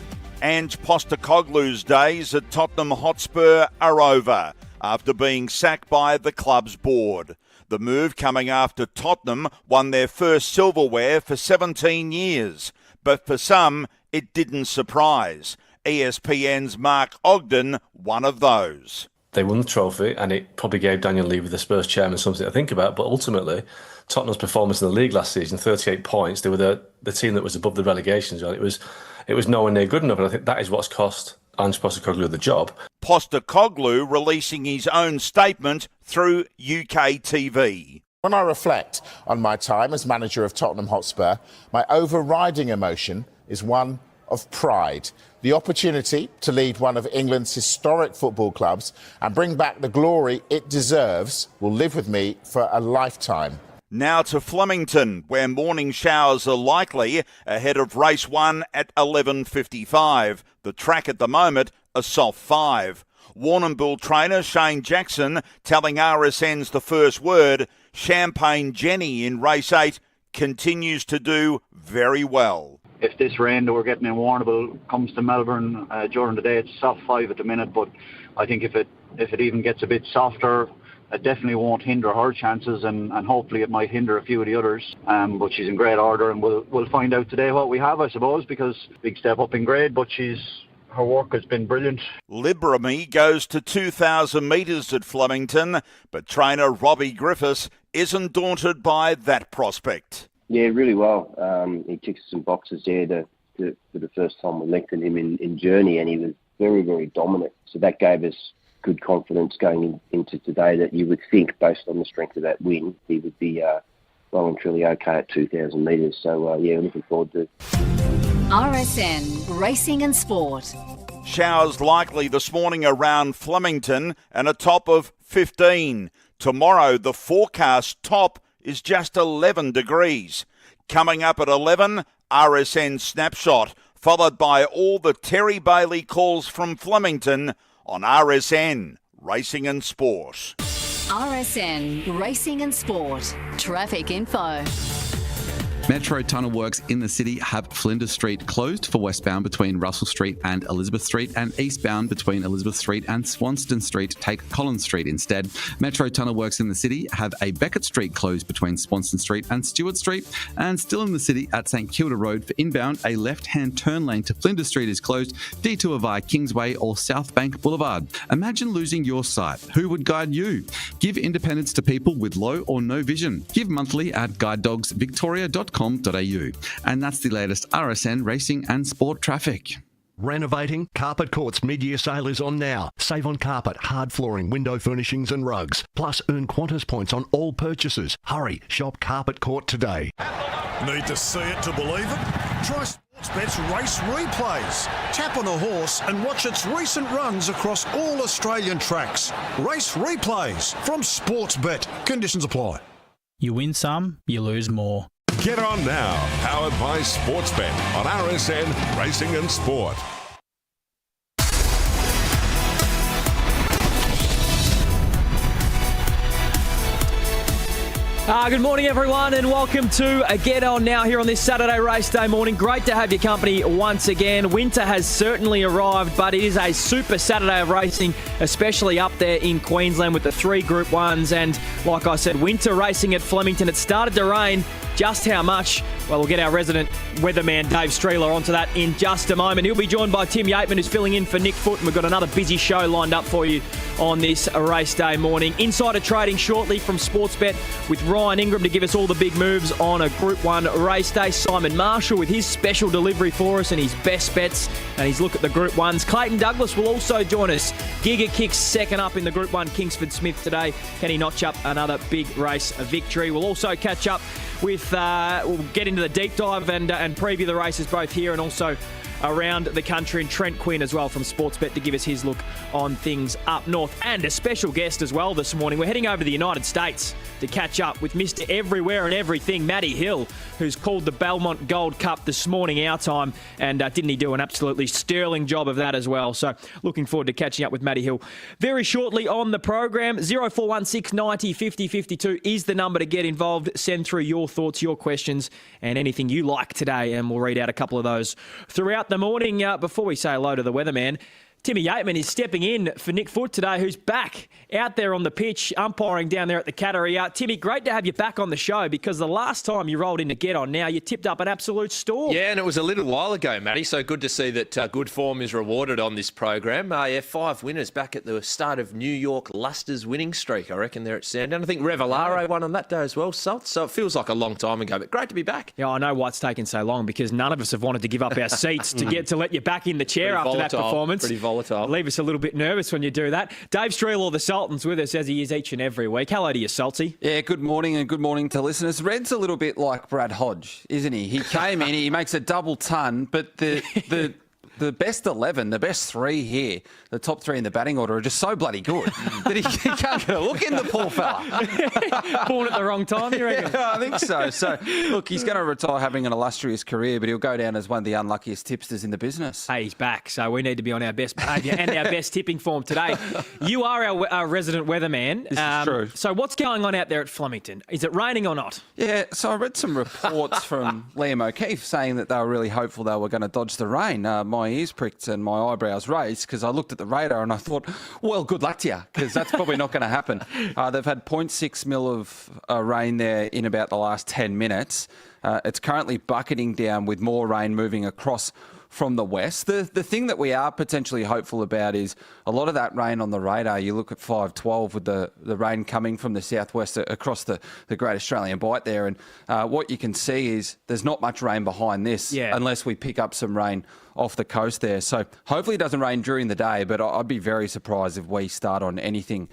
Speaker 1: Ange Postecoglou's days at Tottenham Hotspur are over after being sacked by the club's board. The move coming after Tottenham won their first silverware for 17 years. But for some, it didn't surprise. ESPN's Mark Ogden, one of those.
Speaker 15: They won the trophy, and it probably gave Daniel Levy, the Spurs chairman, something to think about. But ultimately, Tottenham's performance in the league last season, 38 points, they were the team that was above the relegation zone. It was nowhere near good enough, and I think that is what's cost Ange Postecoglou the job.
Speaker 1: Postecoglou releasing his own statement through UK TV.
Speaker 19: When I reflect on my time as manager of Tottenham Hotspur, my overriding emotion is one of pride. The opportunity to lead one of England's historic football clubs and bring back the glory it deserves will live with me for a lifetime.
Speaker 1: Now to Flemington, where morning showers are likely ahead of race 1 at 11:55. The track at the moment, a soft 5. Warrnambool trainer Shane Jackson telling RSN's The First Word, Champagne Jenny in race 8 continues to do very well.
Speaker 20: If this rain that we're getting in Warrnambool comes to Melbourne during the day, it's soft 5 at the minute, but I think if it even gets a bit softer, it definitely won't hinder her chances, and hopefully it might hinder a few of the others. But she's in great order, and we'll find out today what we have, I suppose, because big step up in grade, but she's her work has been brilliant.
Speaker 1: Libramy goes to 2,000 metres at Flemington, but trainer Robbie Griffiths isn't daunted by that prospect.
Speaker 10: Yeah, really well. He ticks some boxes there for the first time we lengthened him in journey, and he was very, very dominant. So that gave us good confidence going into today that you would think, based on the strength of that win, he would be well and truly okay at 2,000 metres. So, looking forward to it.
Speaker 21: RSN Racing and Sport.
Speaker 1: Showers likely this morning around Flemington and a top of 15. Tomorrow, the forecast top is just 11 degrees. Coming up at 11, RSN Snapshot, followed by all the Terry Bailey calls from Flemington on RSN Racing and Sport.
Speaker 21: RSN Racing and Sport. Traffic info.
Speaker 22: Metro tunnel works in the city have Flinders Street closed for westbound between Russell Street and Elizabeth Street, and eastbound between Elizabeth Street and Swanston Street. Take Collins Street instead. Metro tunnel works in the city have a Beckett Street closed between Swanston Street and Stewart Street, and still in the city at St Kilda Road for inbound, a left-hand turn lane to Flinders Street is closed. Detour via Kingsway or South Bank Boulevard. Imagine losing your sight. Who would guide you? Give independence to people with low or no vision. Give monthly at guidedogsvictoria.com. And that's the latest RSN Racing and Sport traffic.
Speaker 4: Renovating? Carpet Court's mid-year sale is on now. Save on carpet, hard flooring, window furnishings and rugs. Plus earn Qantas points on all purchases. Hurry, shop Carpet Court today.
Speaker 2: Need to see it to believe it? Try Sportsbet's race replays. Tap on a horse and watch its recent runs across all Australian tracks. Race replays from Sportsbet. Conditions apply.
Speaker 18: You win some, you lose more.
Speaker 5: Get on now, powered by Sportsbet on RSN Racing and Sport.
Speaker 14: Good morning, everyone, and welcome to Get On Now here on this Saturday race day morning. Great to have your company once again. Winter has certainly arrived, but it is a super Saturday of racing, especially up there in Queensland with the 3 Group 1s. And like I said, winter racing at Flemington. It started to rain. Just how much? Well, we'll get our resident weatherman Dave Streeler onto that in just a moment. He'll be joined by Tim Yateman, who's filling in for Nick Foot, and we've got another busy show lined up for you on this race day morning. Insider trading shortly from Sportsbet with Ryan Ingram to give us all the big moves on a Group 1 race day. Simon Marshall with his special delivery for us and his best bets and his look at the Group 1s. Clayton Douglas will also join us. Giga Kicks second up in the Group 1 Kingsford Smith today. Can he notch up another big race victory? We'll also catch up with, we'll get into the deep dive and preview the races both here and also around the country, and Trent Quinn as well from Sportsbet to give us his look on things up north. And a special guest as well this morning. We're heading over to the United States to catch up with Mr. Everywhere and Everything, Matty Hill, who's called the Belmont Gold Cup this morning our time, and didn't he do an absolutely sterling job of that as well. So looking forward to catching up with Matty Hill very shortly on the program. 0416 90 50 52 is the number to get involved. Send through your thoughts, your questions, and anything you like today, and we'll read out a couple of those throughout the morning. Before we say hello to the weatherman, Timmy Yateman is stepping in for Nick Foot today, who's back out there on the pitch, umpiring down there at the Cattery. Timmy, great to have you back on the show, because the last time you rolled in to Get On Now, you tipped up an absolute storm.
Speaker 23: Yeah, and it was a little while ago, Matty, so good to see that good form is rewarded on this program. 5 winners back at the start of New York Luster's winning streak, I reckon, there at Sandown. I think Revelaro won on that day as well, Salt, so it feels like a long time ago, but great to be back.
Speaker 14: Yeah, I know why it's taken so long, because none of us have wanted to give up our seats to let you back in the chair after that performance.
Speaker 23: Pretty volatile.
Speaker 14: Leave us a little bit nervous when you do that. Dave Streeler, the Sultan's with us, as he is each and every week. Hello to you, Salty.
Speaker 24: Yeah, good morning, and good morning to listeners. Red's a little bit like Brad Hodge, isn't he? He came in, he makes a double ton, but the best 11, the best 3 here, the top 3 in the batting order are just so bloody good that he can't get a look in, the poor fella.
Speaker 14: Born at the wrong time, you reckon?
Speaker 24: Yeah, I think so. So, look, he's going to retire having an illustrious career, but he'll go down as one of the unluckiest tipsters in the business.
Speaker 14: Hey, he's back, so we need to be on our best behaviour and our best tipping form today. You are our resident weatherman.
Speaker 24: This is true.
Speaker 14: So what's going on out there at Flemington? Is it raining or not?
Speaker 24: Yeah, so I read some reports from Liam O'Keefe saying that they were really hopeful they were going to dodge the rain. My ears pricked and my eyebrows raised because I looked at the radar and I thought, well, good luck to you, because that's probably not going to happen. They've had 0.6 mil of rain there in about the last 10 minutes. It's currently bucketing down with more rain moving across from the west. The thing that we are potentially hopeful about is a lot of that rain on the radar. You look at 512 with the rain coming from the southwest across the Great Australian Bight there, and what you can see is there's not much rain behind this unless we pick up some rain off the coast there. So hopefully it doesn't rain during the day, but I'd be very surprised if we start on anything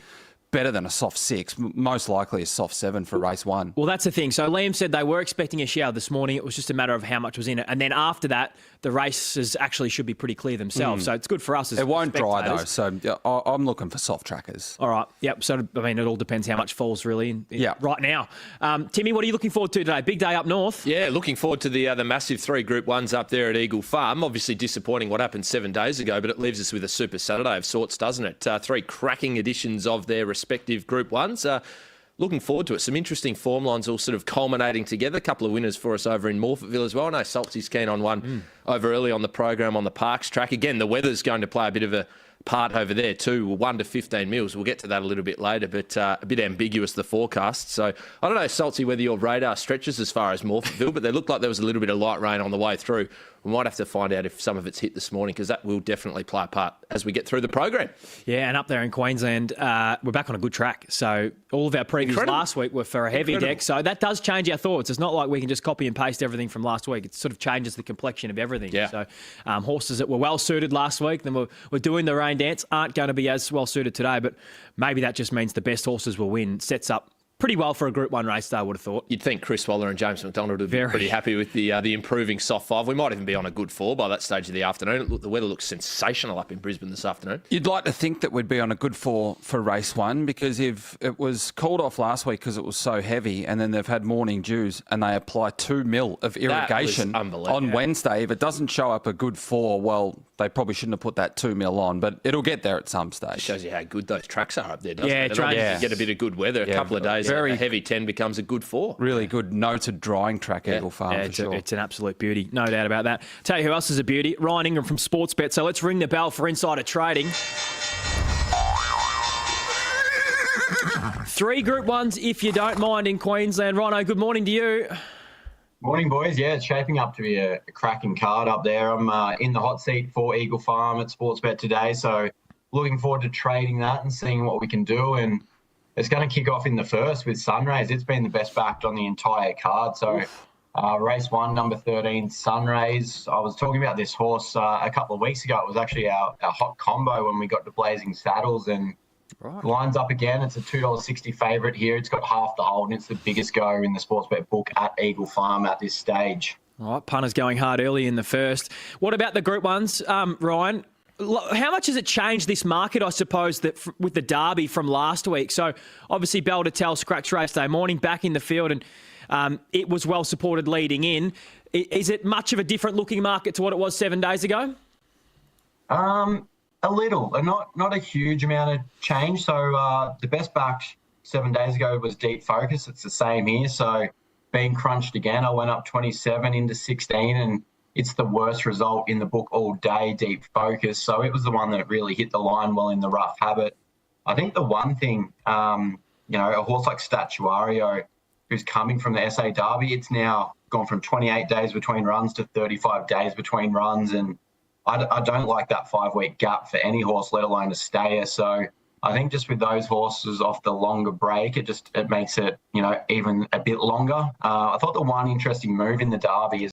Speaker 24: better than a soft 6, most likely a soft 7 for race 1.
Speaker 14: Well, that's the thing. So Liam said they were expecting a shower this morning. It was just a matter of how much was in it. And then after that, the races actually should be pretty clear themselves. So it's good for us as
Speaker 24: It won't dry, though,
Speaker 14: spectators.
Speaker 24: so I'm looking for soft trackers.
Speaker 14: All right. Yep. So, I mean, it all depends how much falls really right now. Timmy, what are you looking forward to today? Big day up north.
Speaker 23: Yeah, looking forward to the massive 3 Group 1s up there at Eagle Farm. Obviously disappointing what happened 7 days ago, but it leaves us with a Super Saturday of sorts, doesn't it? 3 cracking editions of their respective Group 1s. Looking forward to it. Some interesting form lines all sort of culminating together. A couple of winners for us over in Morphettville as well. I know Salty's keen on one over early on the program on the Parks track. Again, the weather's going to play a bit of a part over there too, 1 to 15 mils. We'll get to that a little bit later, but a bit ambiguous, the forecast. So I don't know, Salty, whether your radar stretches as far as Morphettville, but they looked like there was a little bit of light rain on the way through. We might have to find out if some of it's hit this morning, because that will definitely play a part as we get through the program.
Speaker 14: Yeah, and up there in Queensland, we're back on a good track. So all of our previews last week were for a heavy deck. So that does change our thoughts. It's not like we can just copy and paste everything from last week. It sort of changes the complexion of everything.
Speaker 23: Yeah.
Speaker 14: So horses that were well suited last week, then we're doing the rain dance, aren't going to be as well suited today. But maybe that just means the best horses will win. Sets up pretty well for a Group 1 race day, I would have thought.
Speaker 23: You'd think Chris Waller and James McDonald would be pretty happy with the improving soft 5. We might even be on a good 4 by that stage of the afternoon. Look, the weather looks sensational up in Brisbane this afternoon.
Speaker 24: You'd like to think that we'd be on a good 4 for race 1, because if it was called off last week because it was so heavy, and then they've had morning dews and they apply 2 mil of irrigation on Wednesday, if it doesn't show up a good 4, well, they probably shouldn't have put that 2 mil on, but it'll get there at some stage.
Speaker 23: It shows you how good those tracks are up there, doesn't it?
Speaker 14: Yeah,
Speaker 23: you get a bit of good weather. A couple of days, a heavy 10 becomes a good 4.
Speaker 24: Really good noted drying track, Eagle Farm, for sure.
Speaker 14: It's an absolute beauty, no doubt about that. Tell you who else is a beauty, Ryan Ingram from Sportsbet. So let's ring the bell for insider trading. 3 Group 1s, if you don't mind, in Queensland. Rhino, good morning to you.
Speaker 3: Morning, boys. Yeah, it's shaping up to be a cracking card up there. I'm in the hot seat for Eagle Farm at Sportsbet today, so looking forward to trading that and seeing what we can do. And it's going to kick off in the first with Sunrays. It's been the best backed on the entire card. So race 1, number 13, Sunrays. I was talking about this horse a couple of weeks ago. It was actually our hot combo when we got to Blazing Saddles, and the line's up again. It's a $2.60 favourite here. It's got half the hold, and it's the biggest go in the Sportsbet book at Eagle Farm at this stage.
Speaker 14: All right, punters going hard early in the first. What about the Group 1s, Ryan? How much has it changed this market, I suppose, that with the Derby from last week? So obviously Bell to Tell scratch race day morning, back in the field, and it was well supported leading in. Is it much of a different looking market to what it was 7 days ago?
Speaker 3: A little, and not a huge amount of change. So the best backed 7 days ago was Deep Focus. It's the same here. So being crunched again, I went up 27 into 16, and it's the worst result in the book all day, Deep Focus. So it was the one that really hit the line well in the rough habit. I think the one thing, a horse like Statuario, who's coming from the SA Derby, it's now gone from 28 days between runs to 35 days between runs. And I don't like that 5-week gap for any horse, let alone a stayer. So I think just with those horses off the longer break, it makes it, even a bit longer. I thought the one interesting move in the Derby is